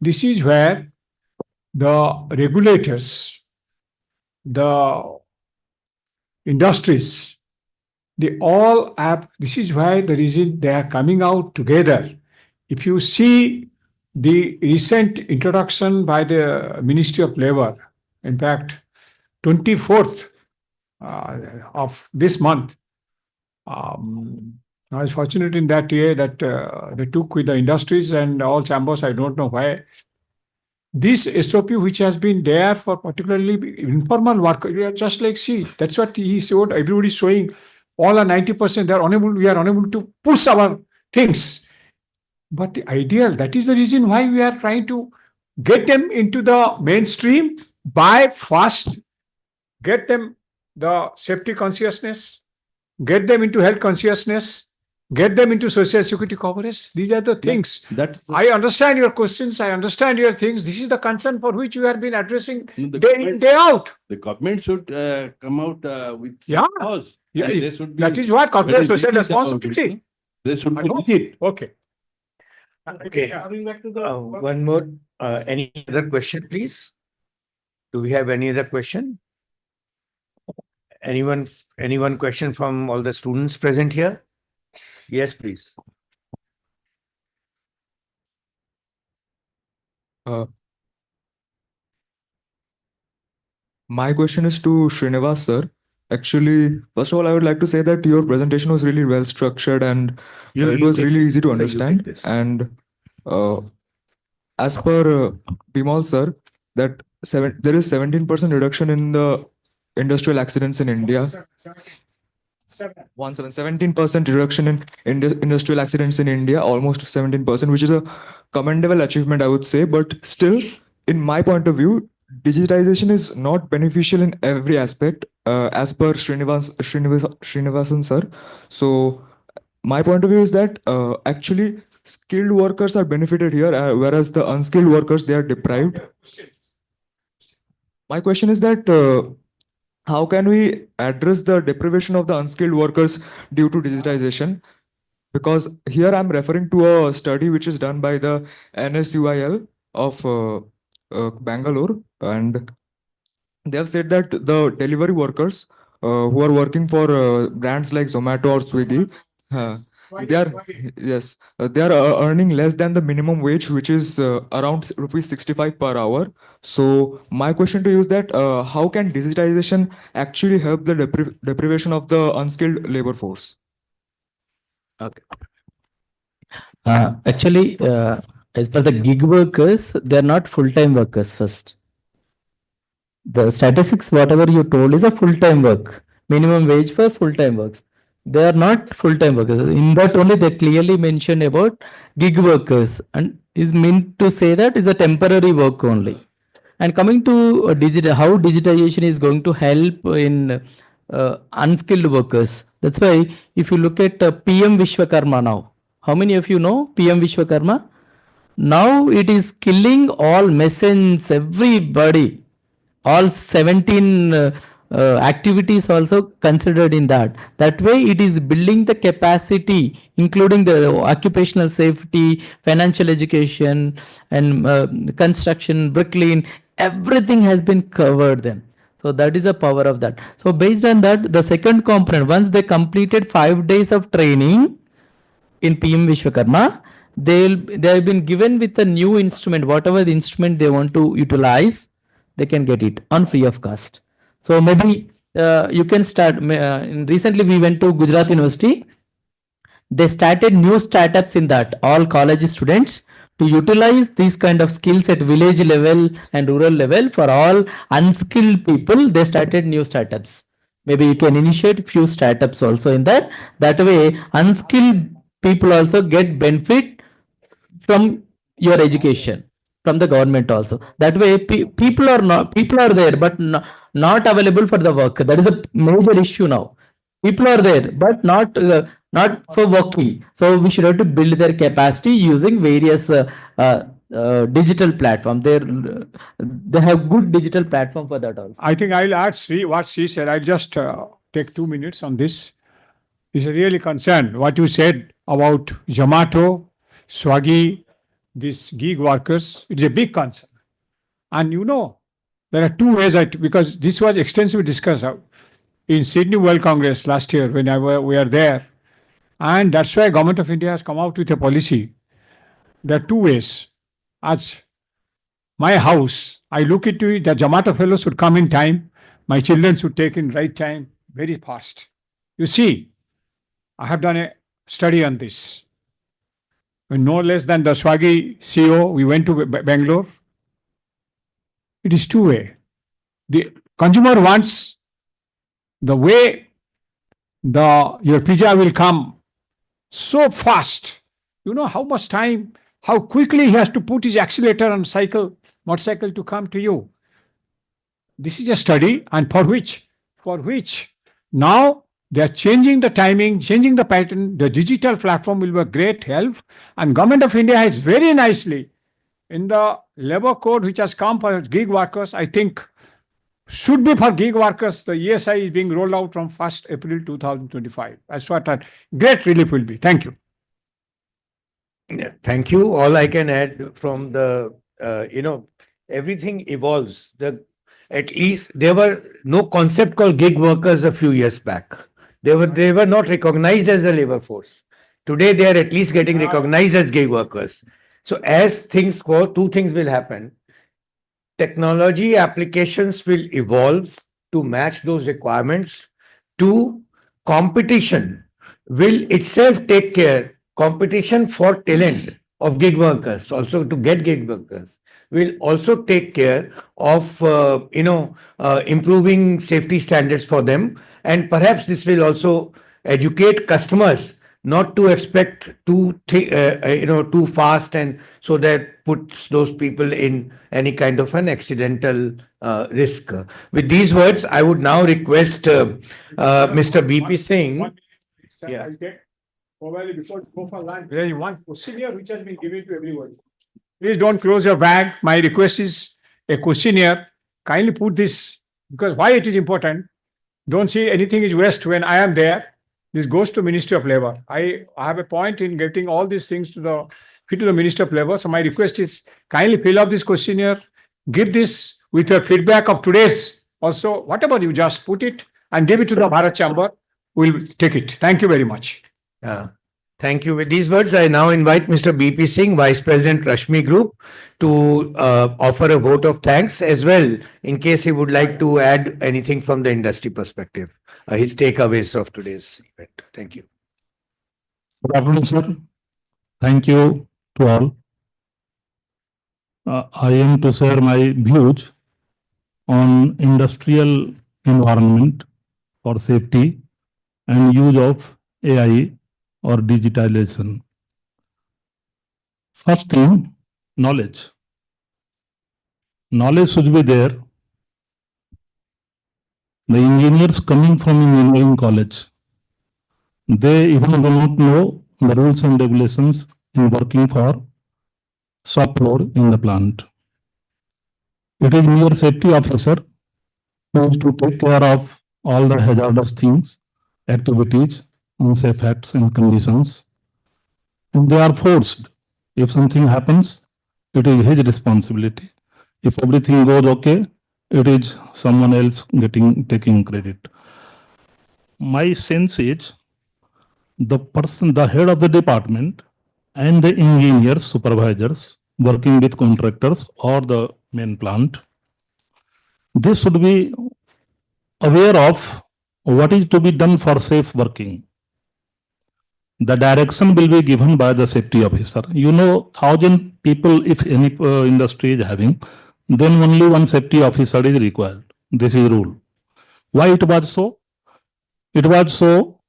This is where the regulators, the industries, they all have, this is why the reason they are coming out together. If you see the recent introduction by the Ministry of Labor, in fact, 24th of this month. I was fortunate in that year that they took with the industries and all chambers. I don't know why. This SOP, which has been there for particularly informal workers, we are just like, see, that's what he showed. Everybody is showing. All are 90%. They are unable. We are unable to push our things. But the ideal, that is the reason why we are trying to get them into the mainstream by first get them the safety consciousness, get them into health consciousness, get them into social security coverage. These are the things. I understand your questions. I understand your things. This is the concern for which you have been addressing day in, day out. The government should come out with Yeah. some cause. Yeah, And they should be that is what corporate very social diligent about it, responsibility. no? They should I be hope. legit. Okay. Okay. One more. Any other question, please? Do we have any other question? Anyone question from all the students present here? Yes, please. My question is to Srinivas sir. Actually, first of all, I would like to say that your presentation was really well structured and it was really easy to understand. And as per Bimal sir, that there is 17% reduction in the industrial accidents in India. 17% reduction in industrial accidents in India, almost 17%, which is a commendable achievement, I would say. But still, in my point of view, digitization is not beneficial in every aspect, as per Srinivasan sir. So, my point of view is that actually skilled workers are benefited here, whereas the unskilled workers, they are deprived. My question is that how can we address the deprivation of the unskilled workers due to digitization? Because here I'm referring to a study which is done by the NSUIL of Bangalore, and they have said that the delivery workers who are working for brands like Zomato or Swiggy, they are they are earning less than the minimum wage, which is around rupees 65 per hour. So my question to you is that how can digitization actually help the deprivation of the unskilled labor force? Okay. Actually, as per the gig workers, they are not full-time workers first. The statistics, whatever you told, is a full-time work, minimum wage for full-time works. They are not full-time workers. In that only they clearly mention about gig workers and is meant to say that is a temporary work only. And coming to how digitization is going to help in unskilled workers. That's why if you look at PM Vishwakarma now, how many of you know PM Vishwakarma? Now it is killing all machines, everybody. All 17 activities also considered in that. That way it is building the capacity, including the occupational safety, financial education, and construction, bricklaying, everything has been covered then. So that is the power of that. So based on that, the second component, once they completed 5 days of training in PM Vishwakarma, they have been given with a new instrument, whatever the instrument they want to utilize, they can get it on free of cost. So maybe you can start. Recently, we went to Gujarat University. They started new startups in that, all college students to utilize these kind of skills at village level and rural level for all unskilled people. They started new startups. Maybe you can initiate few startups also in that. That way, unskilled people also get benefit from your education, from the government also. That way people are there but not available for the work. That is a major issue now. People are there but not for working. So we should have to build their capacity using various digital platform. They have good digital platform for that also. I think I'll add what she said. I'll just take 2 minutes on this. It's really concerned what you said about Zomato, Swiggy, these gig workers. It's a big concern. And you know, there are two ways, because this was extensively discussed in Sydney World Congress last year when we were there. And that's why Government of India has come out with a policy. There are two ways. As my house, I look into it, the Zomato fellows should come in time, my children should take in right time, very fast. You see, I have done a study on this. When no less than the Swaggy CEO, we went to Bangalore. It is two-way. The consumer wants the way your pizza will come so fast. You know how much time, how quickly he has to put his accelerator on motorcycle to come to you. This is a study, and for which now they are changing the timing, changing the pattern. The digital platform will be a great help. And Government of India has very nicely in the labor code which has come for gig workers, I think should be for gig workers. The ESI is being rolled out from 1st April 2025. That's what a great relief will be. Thank you. Yeah, thank you. All I can add from the, everything evolves. At least there were no concept called gig workers a few years back. They were not recognized as a labor force. Today, they are at least getting recognized as gig workers. So as things go, two things will happen. Technology applications will evolve to match those requirements. Two, competition will itself take care. Competition for talent of gig workers, also to get gig workers, will also take care of improving safety standards for them, and perhaps this will also educate customers not to expect too fast, and so that puts those people in any kind of an accidental risk. With these words, I would now request Mr. BP Singh. Yeah. Probably before go for lunch, there is one questionnaire which has been given to everybody. Please don't close your bag. My request is a questionnaire. Kindly put this, because why it is important. Don't see anything is waste when I am there. This goes to Ministry of Labor. I have a point in getting all these things to the Ministry of Labor. So my request is kindly fill up this questionnaire. Give this with your feedback of today's. Also, whatever you just put it and give it to the Bharat Chamber. We'll take it. Thank you very much. Thank you. With these words, I now invite Mr. BP Singh, Vice President, Rashmi Group, to offer a vote of thanks as well, in case he would like to add anything from the industry perspective, his takeaways of today's event. Thank you. Good afternoon, sir. Thank you to all. I am to share my views on industrial environment for safety and use of AI or digitalization. First thing, knowledge. Knowledge should be there. The engineers coming from engineering college, they even do not know the rules and regulations in working for shop floor in the plant. It is mere safety officer who is to take care of all the hazardous things, activities, unsafe acts and conditions. And they are forced. If something happens, it is his responsibility. If everything goes okay, it is someone else taking credit. My sense is the head of the department and the engineers, supervisors working with contractors or the main plant, they should be aware of what is to be done for safe working. The direction will be given by the safety officer. 1,000 people, if any industry is having, then only one safety officer is required. This is rule. Why it was so? It was so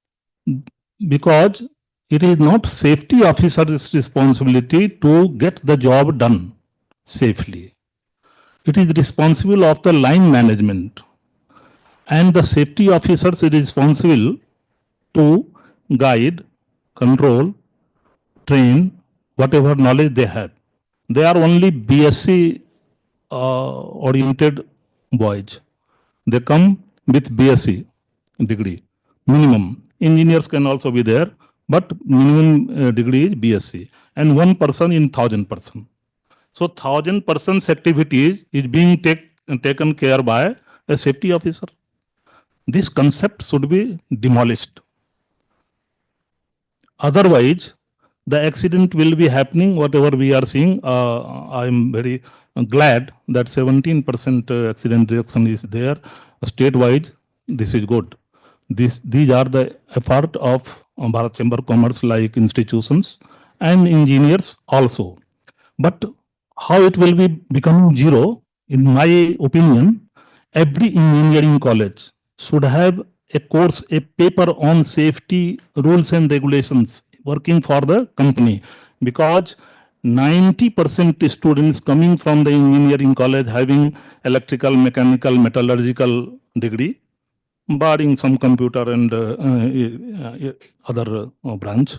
because it is not safety officer's responsibility to get the job done safely. It is responsible of the line management, and the safety officers is responsible to guide, control, train, whatever knowledge they have. They are only BSc oriented boys. They come with BSc degree, minimum. Engineers can also be there, but minimum degree is BSc, and one person in 1,000 person. So 1,000 persons activities is being taken care by a safety officer. This concept should be demolished. Otherwise, the accident will be happening, whatever we are seeing. I am very glad that 17% accident reduction is there. State-wise, this is good. These are the effort of Bharat Chamber of Commerce like institutions and engineers also. But how it will be becoming zero, in my opinion, every engineering college should have a course, a paper on safety rules and regulations working for the company, because 90% students coming from the engineering college having electrical, mechanical, metallurgical degree, barring some computer and other branch,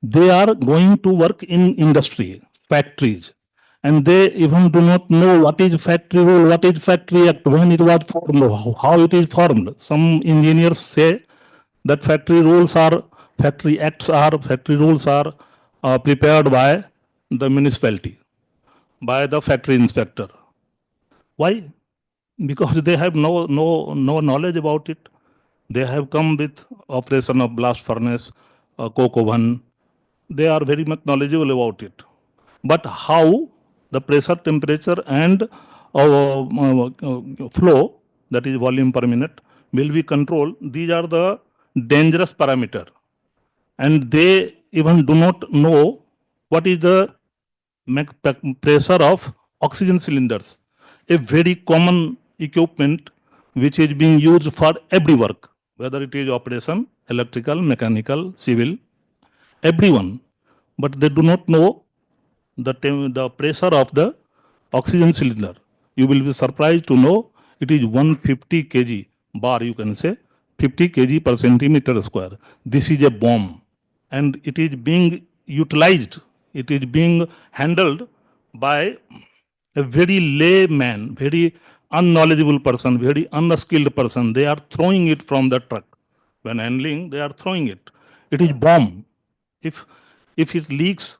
they are going to work in industry, factories, and they even do not know what is factory rule, what is factory act, when it was formed, how it is formed. Some engineers say that factory rules are, factory rules are prepared by the municipality, by the factory inspector. Why? Because they have no knowledge about it. They have come with operation of blast furnace, coke oven. They are very much knowledgeable about it. But how the pressure, temperature, and flow, that is volume per minute, will be controlled? These are the dangerous parameter, and they even do not know what is the pressure of oxygen cylinders, a very common equipment which is being used for every work, whether it is operation, electrical, mechanical, civil, everyone. But they do not know the pressure of the oxygen cylinder. You will be surprised to know it is 150 kg bar, you can say 50 kg per centimeter square. This is a bomb, and it is being utilized, it is being handled by a very layman, very unknowledgeable person, very unskilled person. They are throwing it from the truck. When handling, they are throwing it. It is bomb. If it leaks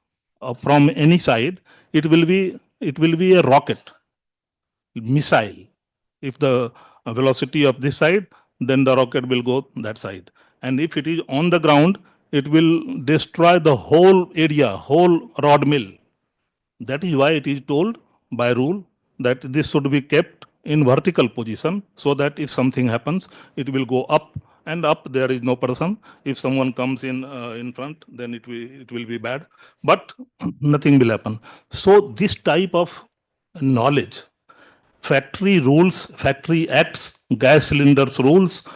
from any side, it will be a rocket, missile. If the velocity of this side, then the rocket will go that side. And if it is on the ground, it will destroy the whole area, whole rod mill. That is why it is told by rule that this should be kept in vertical position, so that if something happens, it will go up, and up there is no person. If someone comes in front, then it will be bad, but nothing will happen. So this type of knowledge, factory rules, factory acts, gas cylinders rules,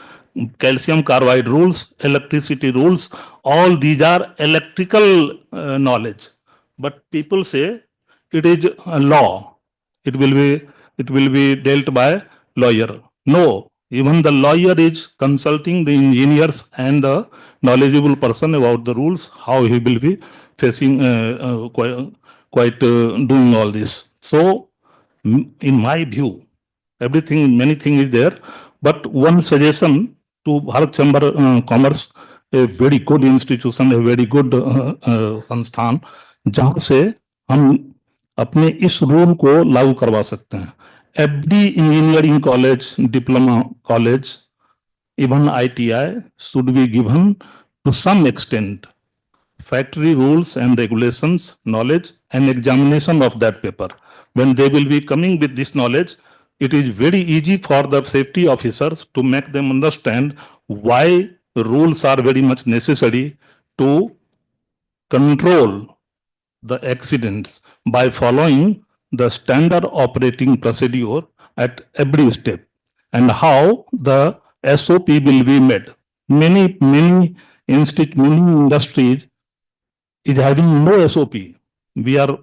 calcium carbide rules, electricity rules, all these are electrical knowledge. But people say it is a law. It will be dealt by lawyer. No, even the lawyer is consulting the engineers and the knowledgeable person about the rules, how he will be facing quite doing all this. So in my view, many things is there, but one suggestion to Bharat Chamber Commerce, a very good institution, a very good संस्थान, जहां से हम अपने इस rule को लागू करवा सकते हैं. Every engineering college, diploma college, even ITI should be given to some extent factory rules and regulations knowledge and examination of that paper. When they will be coming with this knowledge, it is very easy for the safety officers to make them understand why rules are very much necessary to control the accidents by following the standard operating procedure at every step, and how the SOP will be made. Many industries is having no SOP. We are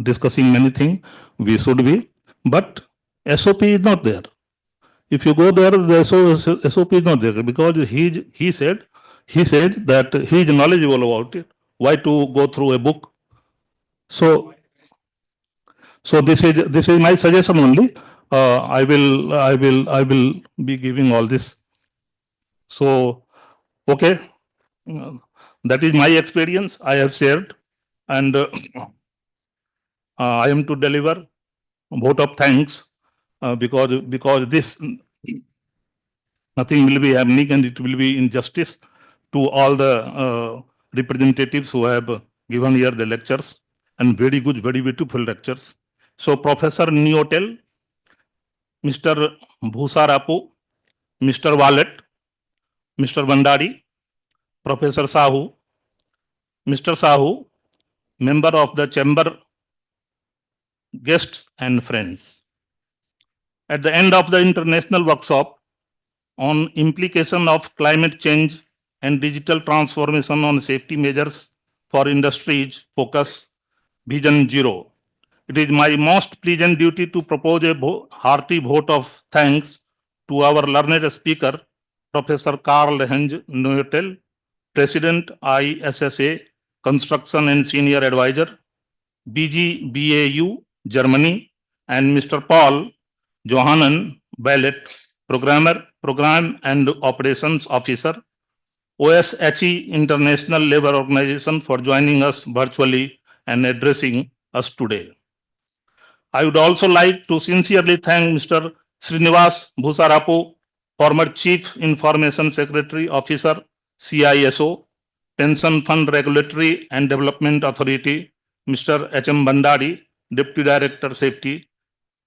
discussing many things. We should be, but SOP is not there. If you go there, the SOP is not there, because he said that he is knowledgeable about it. Why to go through a book? So this is my suggestion only. I will be giving all this. So okay. That is my experience I have shared, and I am to deliver vote of thanks because this nothing will be happening, and it will be injustice to all the representatives who have given here the lectures, and very good, very beautiful lectures. So Professor Neotel, Mr. Bhusarapu, Mr. Wallet, Mr. Bandari, Professor Sahu, Mr. Sahu, member of the chamber, guests and friends. At the end of the international workshop on implication of climate change and digital transformation on safety measures for industries focus Vision Zero, it is my most pleasant duty to propose a hearty vote of thanks to our learned speaker, Professor Karl Heinz Neutel, President ISSA, Construction and Senior Advisor, BGBAU, Germany, and Mr. Paul Johannen Ballet, Program and Operations Officer, OSHE International Labour Organization, for joining us virtually and addressing us today. I would also like to sincerely thank Mr. Srinivas Bhusarapu, former Chief Information Secretary Officer, CISO, Pension Fund Regulatory and Development Authority, Mr. H.M. Bandari, Deputy Director Safety,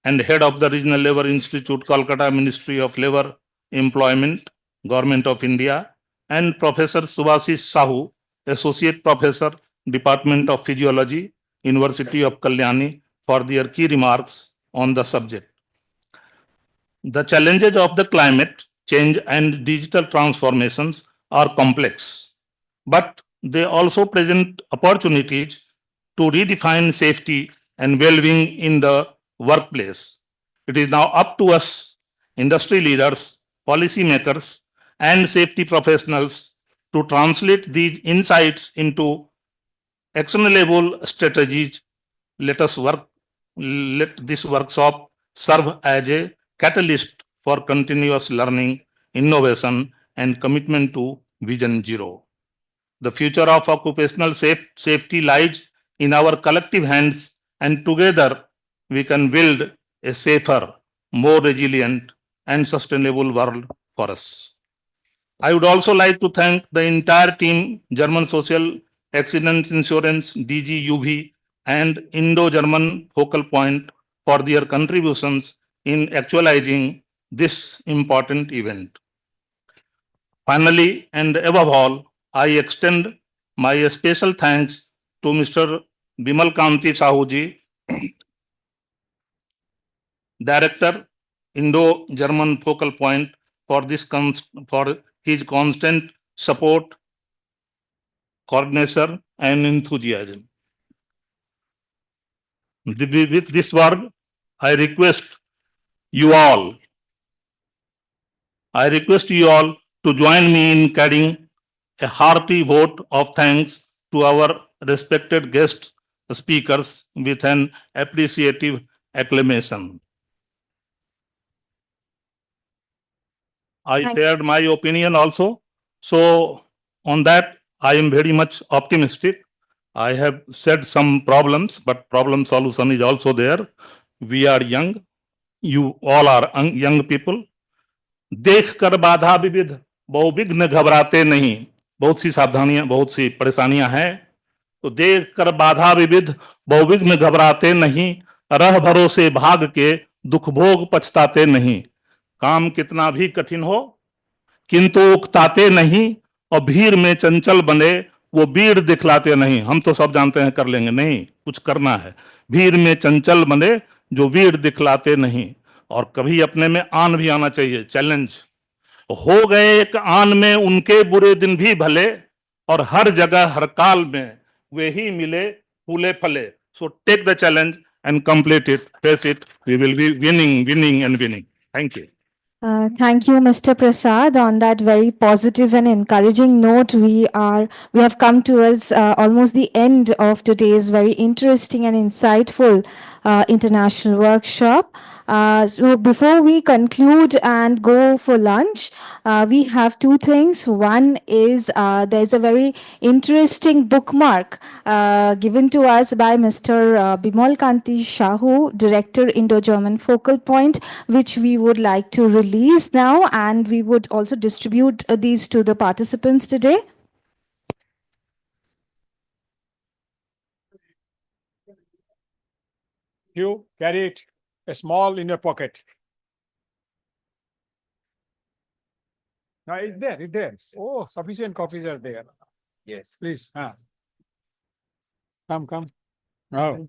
and Head of the Regional Labour Institute, Kolkata, Ministry of Labour, Employment, Government of India, and Professor Subhasis Sahu, Associate Professor, Department of Physiology, University of Kalyani, for their key remarks on the subject. The challenges of the climate change and digital transformations are complex, but they also present opportunities to redefine safety and well-being in the workplace. It is now up to us, industry leaders, policymakers, and safety professionals to translate these insights into actionable strategies. Let this workshop serve as a catalyst for continuous learning, innovation, and commitment to Vision Zero. The future of occupational safety lies in our collective hands, and together we can build a safer, more resilient, and sustainable world for us. I would also like to thank the entire team, German Social Accident Insurance, DGUV, and Indo-German Focal Point for their contributions in actualizing this important event. Finally, and above all, I extend my special thanks to Mr. Bimal Kanti Sahuji, Director, Indo-German Focal Point, for his constant support, coordination, and enthusiasm. With this word, I request you all to join me in carrying a hearty vote of thanks to our respected guest speakers with an appreciative acclamation. I shared my opinion also. So on that, I am very much optimistic. I have said some problems, but problem solution is also there. We are young. You all are young people. देख कर बाधा विविध बहुविघ्न घबराते नहीं. बहुत सी सावधानियां, बहुत सी परेशानियां हैं. तो देख कर बाधा विविध बहुविघ्न घबराते नहीं. रह भरोसे भाग के दुख भोग पछताते नहीं. काम कितना भी कठिन हो किंतु उकताते नहीं, और भीड़ में चंचल बने वो वीर दिखलाते नहीं. हम तो सब जानते हैं कर लेंगे, नहीं, कुछ करना है. भीड़ में चंचल बने जो वीर दिखलाते नहीं. और कभी अपने में आन भी आना चाहिए. चैलेंज हो गए एक आन में उनके बुरे दिन भी भले, और हर जगह हर काल में वे ही मिले फूले फले. So take the challenge and complete it, face it. We will be winning and winning. Thank you. Thank you, Mr. Prasad. On that very positive and encouraging note, we have come towards almost the end of today's very interesting and insightful international workshop. So before we conclude and go for lunch, we have two things. One is there's a very interesting bookmark given to us by Mr. Bimal Kanti Shahu, Director, Indo-German Focal Point, which we would like to release now, and we would also distribute these to the participants today. You carry it, a small in your pocket. It's there, it's there. Oh, sufficient copies are there. Yes. Please, come. Oh.